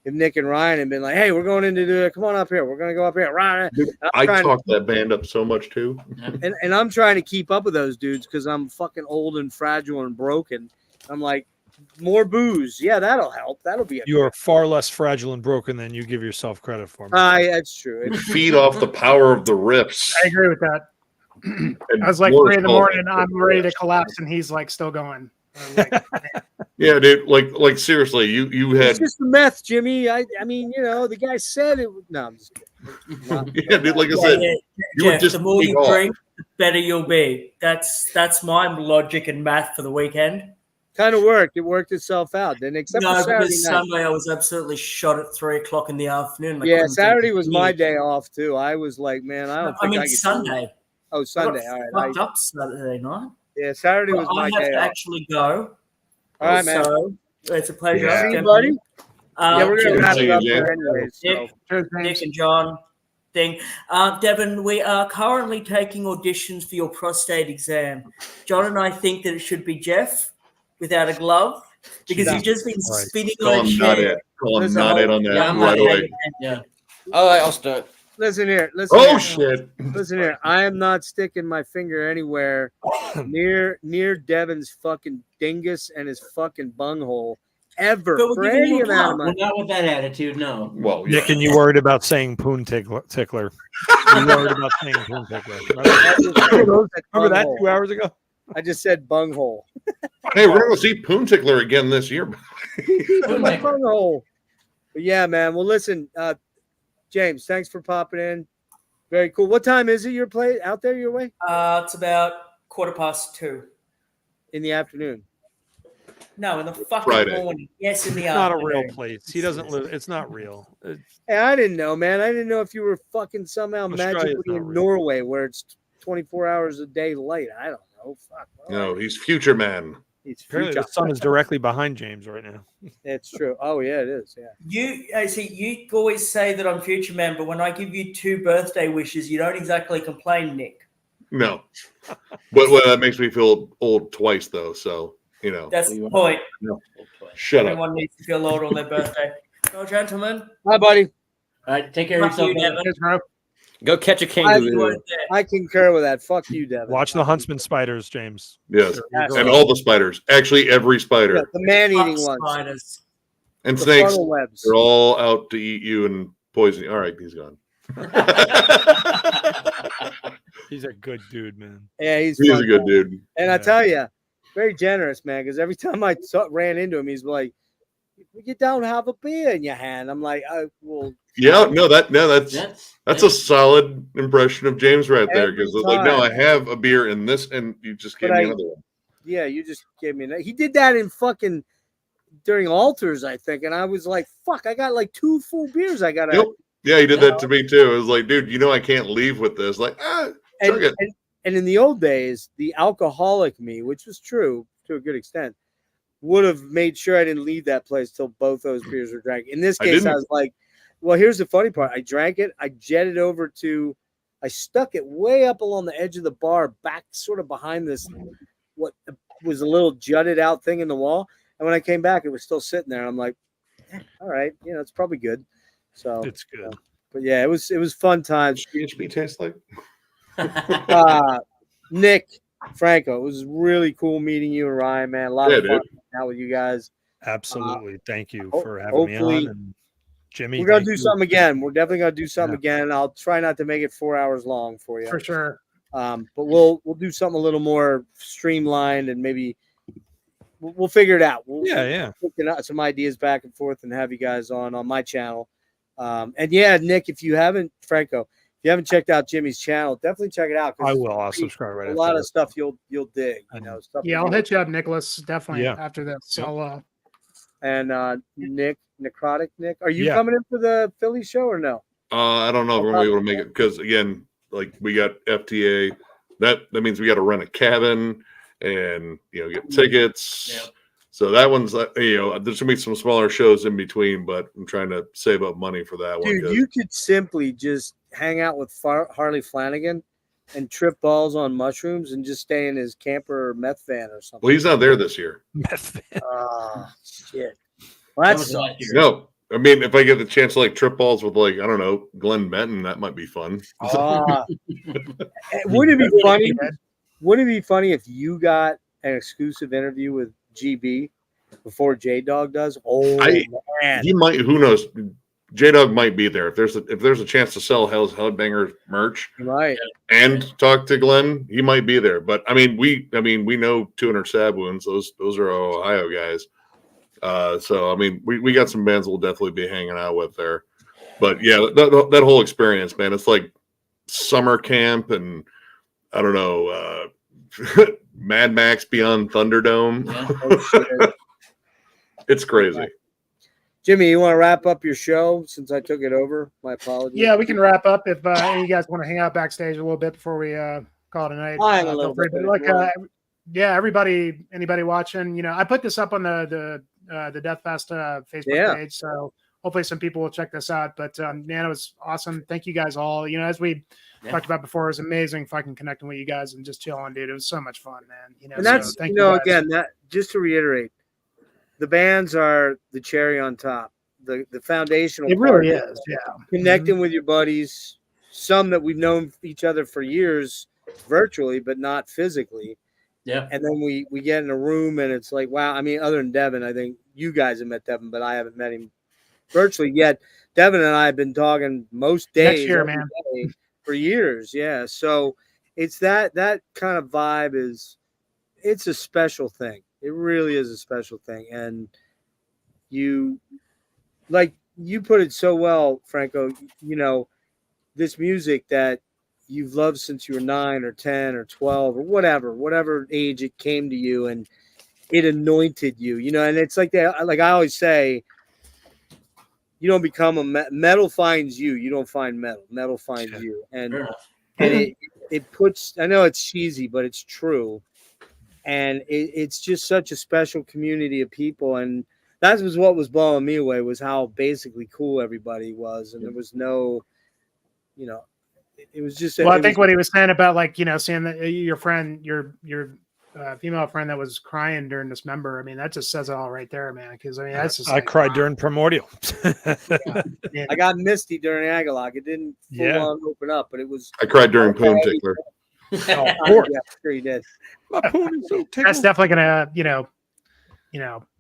if Nick and Ryan had been like, hey, we're going into come on up here. We're going to go up here. Ryan. I talked that band up so much too. And I'm trying to keep up with those dudes because I'm fucking old and fragile and broken. I'm like, more booze. Yeah, that'll help. That'll be You are far less fragile and broken than you give yourself credit for. That's true. Feed off the power of the riffs. I agree with that. I was like 3 a.m. and I'm ready to collapse, and he's like still going. Yeah, dude. Like seriously, you had. It's just the meth, Jimmy. I mean, the guy said it. No, I'm just kidding. Yeah, dude. Like I said, Jeff, the more you drink, the better you'll be. That's my logic and math for the weekend. Kind of worked. It worked itself out, didn't it? Except for Saturday because night. Sunday I was absolutely shot at 3:00 in the afternoon. Saturday was my day off too. I was like, man, I don't think I could Sunday. Oh, Sunday. All right. Fucked up Saturday night. Yeah, Saturday was my day I have to off. actually go. All right, man. So it's a pleasure. See you, buddy. we're going to wrap it up James. there anyways. So. Nick and John thing. Devin, we are currently taking auditions for your prostate exam. John and I think that it should be Geoff without a glove because he's just been spinning on a chair. Call him not in on that I'm right not away. Yeah. All right, I'll start. Listen here. Shit. Listen here. I am not sticking my finger anywhere near Devin's fucking dingus and his fucking bunghole ever. For any amount of money. We're not with that attitude, no. Well, Nick, and you worried about saying poon tickler. You worried about saying poon tickler. Remember that 2 hours ago? I just said bunghole. Hey, we're going to see Poon Tickler again this year. Bunghole. But yeah, man. Well, listen, James, thanks for popping in. Very cool. What time is it your play out there your way? It's about 2:15. In the afternoon. No, in the fucking Friday. morning. Yes, in the It's not a afternoon. real place. He doesn't live. It's not real. Hey, I didn't know, man. I didn't know if you were fucking somehow Australia's magically not in real. Norway where it's 24 hours a day light. I don't know. Fuck. No, he's Future Man. He's Apparently, future. the sun is directly behind James right now. It's true. Oh, yeah, it is. Yeah. You always say that I'm future man, but when I give you 2 birthday wishes, you don't exactly complain, Nick. No. But that makes me feel old twice, though. So, you know. That's the point. Shut up. Everyone needs to feel old on their birthday. Well, gentlemen. Hi, buddy. All right, take care of Fuck yourself. you, Devin. Devin. Go catch a I kangaroo. concur with that. Fuck you, Devin. Watch the huntsman spiders, James. Yes. Yes. And all the spiders. Actually, every spider. Yeah, the man-eating Fuck ones. spiders. And The snakes. funnel webs. They're all out to eat you and poison you. All right, he's gone. He's a good dude, man. Yeah, he's He's fun, a good man. dude. And I tell you, very generous, man, because every time I ran into him, he's like, you don't have a beer in your hand. I'm like, well, Yeah, that's a solid impression of James right there. Because like, no, I have a beer in this, and you just gave me another one. Yeah, you just gave me that. He did that in fucking during altars, I think, and I was like, fuck, I got like 2 full beers. I got. Yep. Yeah, he did that to me too. It was like, dude, you know, I can't leave with this. Like, chug it. And in the old days, the alcoholic me, which was true to a good extent, would have made sure I didn't leave that place till both those beers were drank. In this case, I was like, well, here's the funny part. I drank it. I jetted over I stuck it way up along the edge of the bar, back sort of behind this, what was a little jutted out thing in the wall. And when I came back, it was still sitting there. I'm like, all right, it's probably good. So it's good. But yeah, it was fun times. PHP tastes like? Nick, Franco, it was really cool meeting you and Ryan, man. A lot of fun out with you guys. Absolutely. Thank you for having me on. And Jimmy, we're gonna do something again. We're definitely gonna do something again. I'll try not to make it 4 hours long for you. For sure. But we'll do something a little more streamlined and maybe we'll figure it out. We'll out some ideas back and forth and have you guys on my channel. And yeah, Nick, if you haven't checked out Jimmy's channel, definitely check it out. I will. I'll subscribe right a after lot this. of stuff you'll dig. Stuff. Yeah, I'll hit you up, Nicholas. Definitely after this. Yep. And Necrotic Nick, are you coming in for the Philly show or no? I don't know if we're gonna be able to make it because again, like we got FTA. That means we got to rent a cabin and get tickets. Yep. So that one's there's gonna be some smaller shows in between, but I'm trying to save up money for that one. Dude, you could simply just hang out with Harley Flanagan and trip balls on mushrooms and just stay in his camper or meth van or something. Well, he's not there this year. Meth van. Oh shit. Well, that sucks. No, I mean if I get the chance to like trip balls with like I don't know Glenn Benton, that might be fun. Wouldn't it be funny? Wouldn't it be funny if you got an exclusive interview with GB before J-Dog does? Man. He might. Who knows? J-Dog might be there if there's a chance to sell Hell's Headbanger merch, right? And talk to Glenn. He might be there. But I mean, we know 200 Stab Wounds. Those are our Ohio guys. So I mean, we got some bands we'll definitely be hanging out with there. But yeah, that whole experience, man, it's like summer camp and I don't know, Mad Max Beyond Thunderdome. Yeah. It's crazy. Jimmy, you want to wrap up your show since I took it over? My apologies. Yeah, we can wrap up if you guys want to hang out backstage a little bit before we call it a night. A little bit. Yeah, anybody watching, I put this up on the the Deathfest Facebook page. So hopefully some people will check this out. But man, it was awesome. Thank you guys all. You know, as we talked about before, it was amazing fucking connecting with you guys and just chilling, dude. It was so much fun, man. You know, and that's so again, that just to reiterate, the bands are the cherry on top. The foundational. It really is, yeah. Connecting with your buddies, some that we've known each other for years virtually, but not physically. Yeah. And then we get in a room and it's like, wow. I mean, other than Devin, I think you guys have met Devin, but I haven't met him virtually yet. Devin and I have been talking most days next year, man, for years. Yeah. So it's that kind of vibe it's a special thing. It really is a special thing. And you put it so well, Franco, you know, this music that you've loved since you were 9 or 10 or 12 or whatever age it came to you, and it anointed you, you know. And it's like that. Like I always say, you don't become metal finds you. You don't find metal. Metal finds you. And it puts. I know it's cheesy, but it's true. And it's just such a special community of people. And that was what was blowing me away, was how basically cool everybody was, and there was no, you know. It was just. Well, I think what he was saying about, like, you know, seeing that your friend, your female friend that was crying during this member. I mean, that just says it all right there, man. Because I mean, that's just. I cried during Primordial. I got misty during Agalloch. It didn't full on open up, but it was. I cried during Poon Tickler. Oh, of course. Yeah, sure you did. My Poon is so tickled. That's definitely gonna, you know,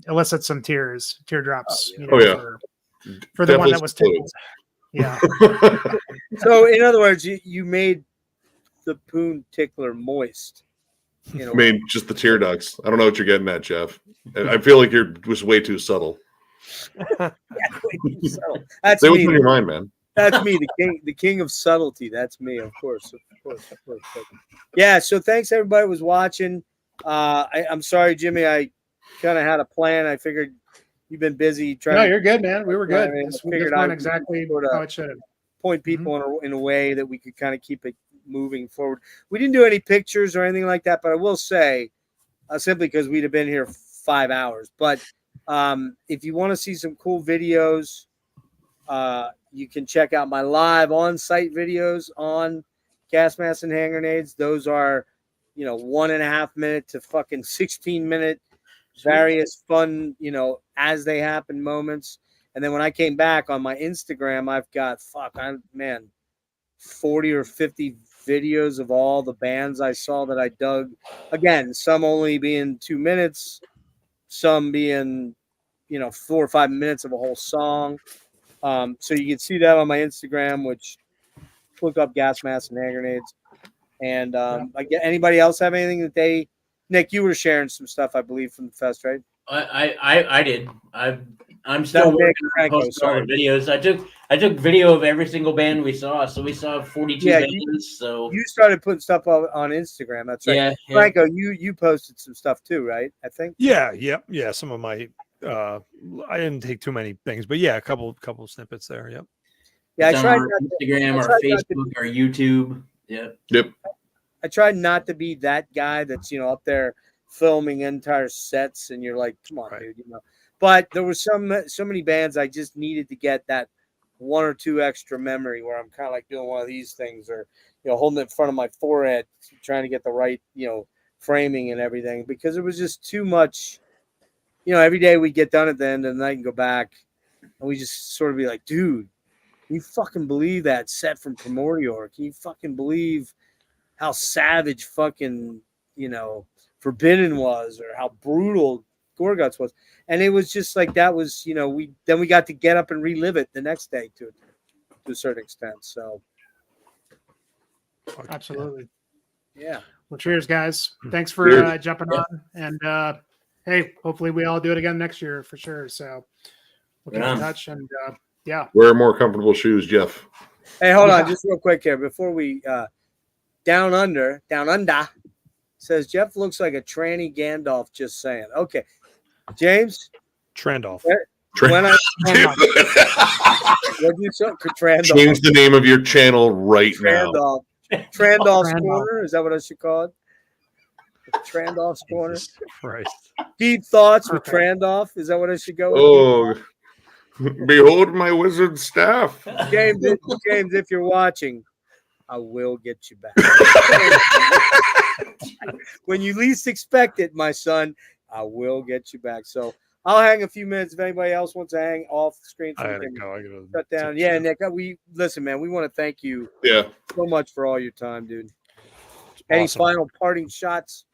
elicit some teardrops. You know, for the one that was tickled. Yeah. So, in other words, you made the Poon Tickler moist. I mean, just the tear ducts. I don't know what you're getting at, Geoff. I feel like you're just way too subtle. Way too subtle. That's Say me. what's on your mind, man. That's me, the king of subtlety. That's me, of course. Yeah. So, thanks everybody who was watching. I'm sorry, Jimmy. I kind of had a plan. I figured. You've been busy trying. No, you're good, man. We were good. I figured out exactly how it should have. Point people in a way that we could kind of keep it moving forward. We didn't do any pictures or anything like that, but I will say, simply because we'd have been here 5 hours. But if you want to see some cool videos, you can check out my live on-site videos on Gas Masks and Hand Grenades. Those are, 1.5 minute to fucking 16-minute. Various fun, as they happen moments. And then when I came back on my Instagram, I've got 40 or 50 videos of all the bands I saw that I dug. Again, some only being 2 minutes, some being, 4 or 5 minutes of a whole song. So you can see that on my Instagram, which look up Gas Masks and Hand Grenades. And anybody else have anything that they... Nick, you were sharing some stuff, I believe, from the fest, right? I did. I'm still working on posting all the videos. I took video of every single band we saw. So we saw 42 bands. So you started putting stuff on Instagram. That's right. Yeah. Franco, you posted some stuff too, right? I think. Yeah. Some of my I didn't take too many things, but yeah, a couple snippets there. Yep. Yeah, I tried our Instagram, our Facebook, our YouTube. Yep. I tried not to be that guy that's, up there filming entire sets and you're like, come on, dude, But there were so many bands I just needed to get that 1 or 2 extra memory where I'm kind of like doing one of these things or, holding it in front of my forehead, trying to get the right, framing and everything because it was just too much. Every day we get done at the end of the night and go back and we just sort of be like, dude, can you fucking believe that set from Primordial? Can you fucking believe how savage fucking, Forbidden was or how brutal Gorguts was. And it was just like that was, we got to get up and relive it the next day to a certain extent. So absolutely. Yeah. Well, cheers, guys. Thanks for jumping on. And hey, hopefully we all do it again next year for sure. So we'll keep in touch and Wear more comfortable shoes, Geoff. Hey, hold on just real quick here before we Down Under says Geoff looks like a tranny Gandalf. Just saying. Okay, James Trandolph. When what do you say? Trandolph. Change the name of your channel right now. Trandolph's Corner. Is that what I should call it? Trandolph's corner. Christ. Deep thoughts with Trandolph. Is that what I should go with? Oh, behold my wizard staff. James, if you're watching, I will get you back. When you least expect it, my son, I will get you back. So I'll hang a few minutes if anybody else wants to hang off the screen. So I gotta go. I gotta shut down. Yeah, Nick, listen, man, we want to thank you so much for all your time, dude. Any final parting shots?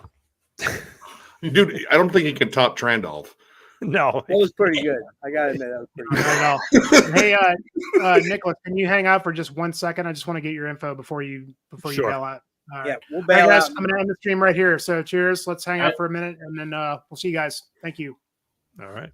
Dude, I don't think he can top Trandolph. No. That was pretty good. I got to admit, that was pretty good. Hey, Nicholas, can you hang out for just 1 second? I just want to get your info before you bail out. All right. Yeah, we'll bail out. Guys, out. I'm going to end the stream right here. So cheers. Let's hang out for a minute, and then we'll see you guys. Thank you. All right.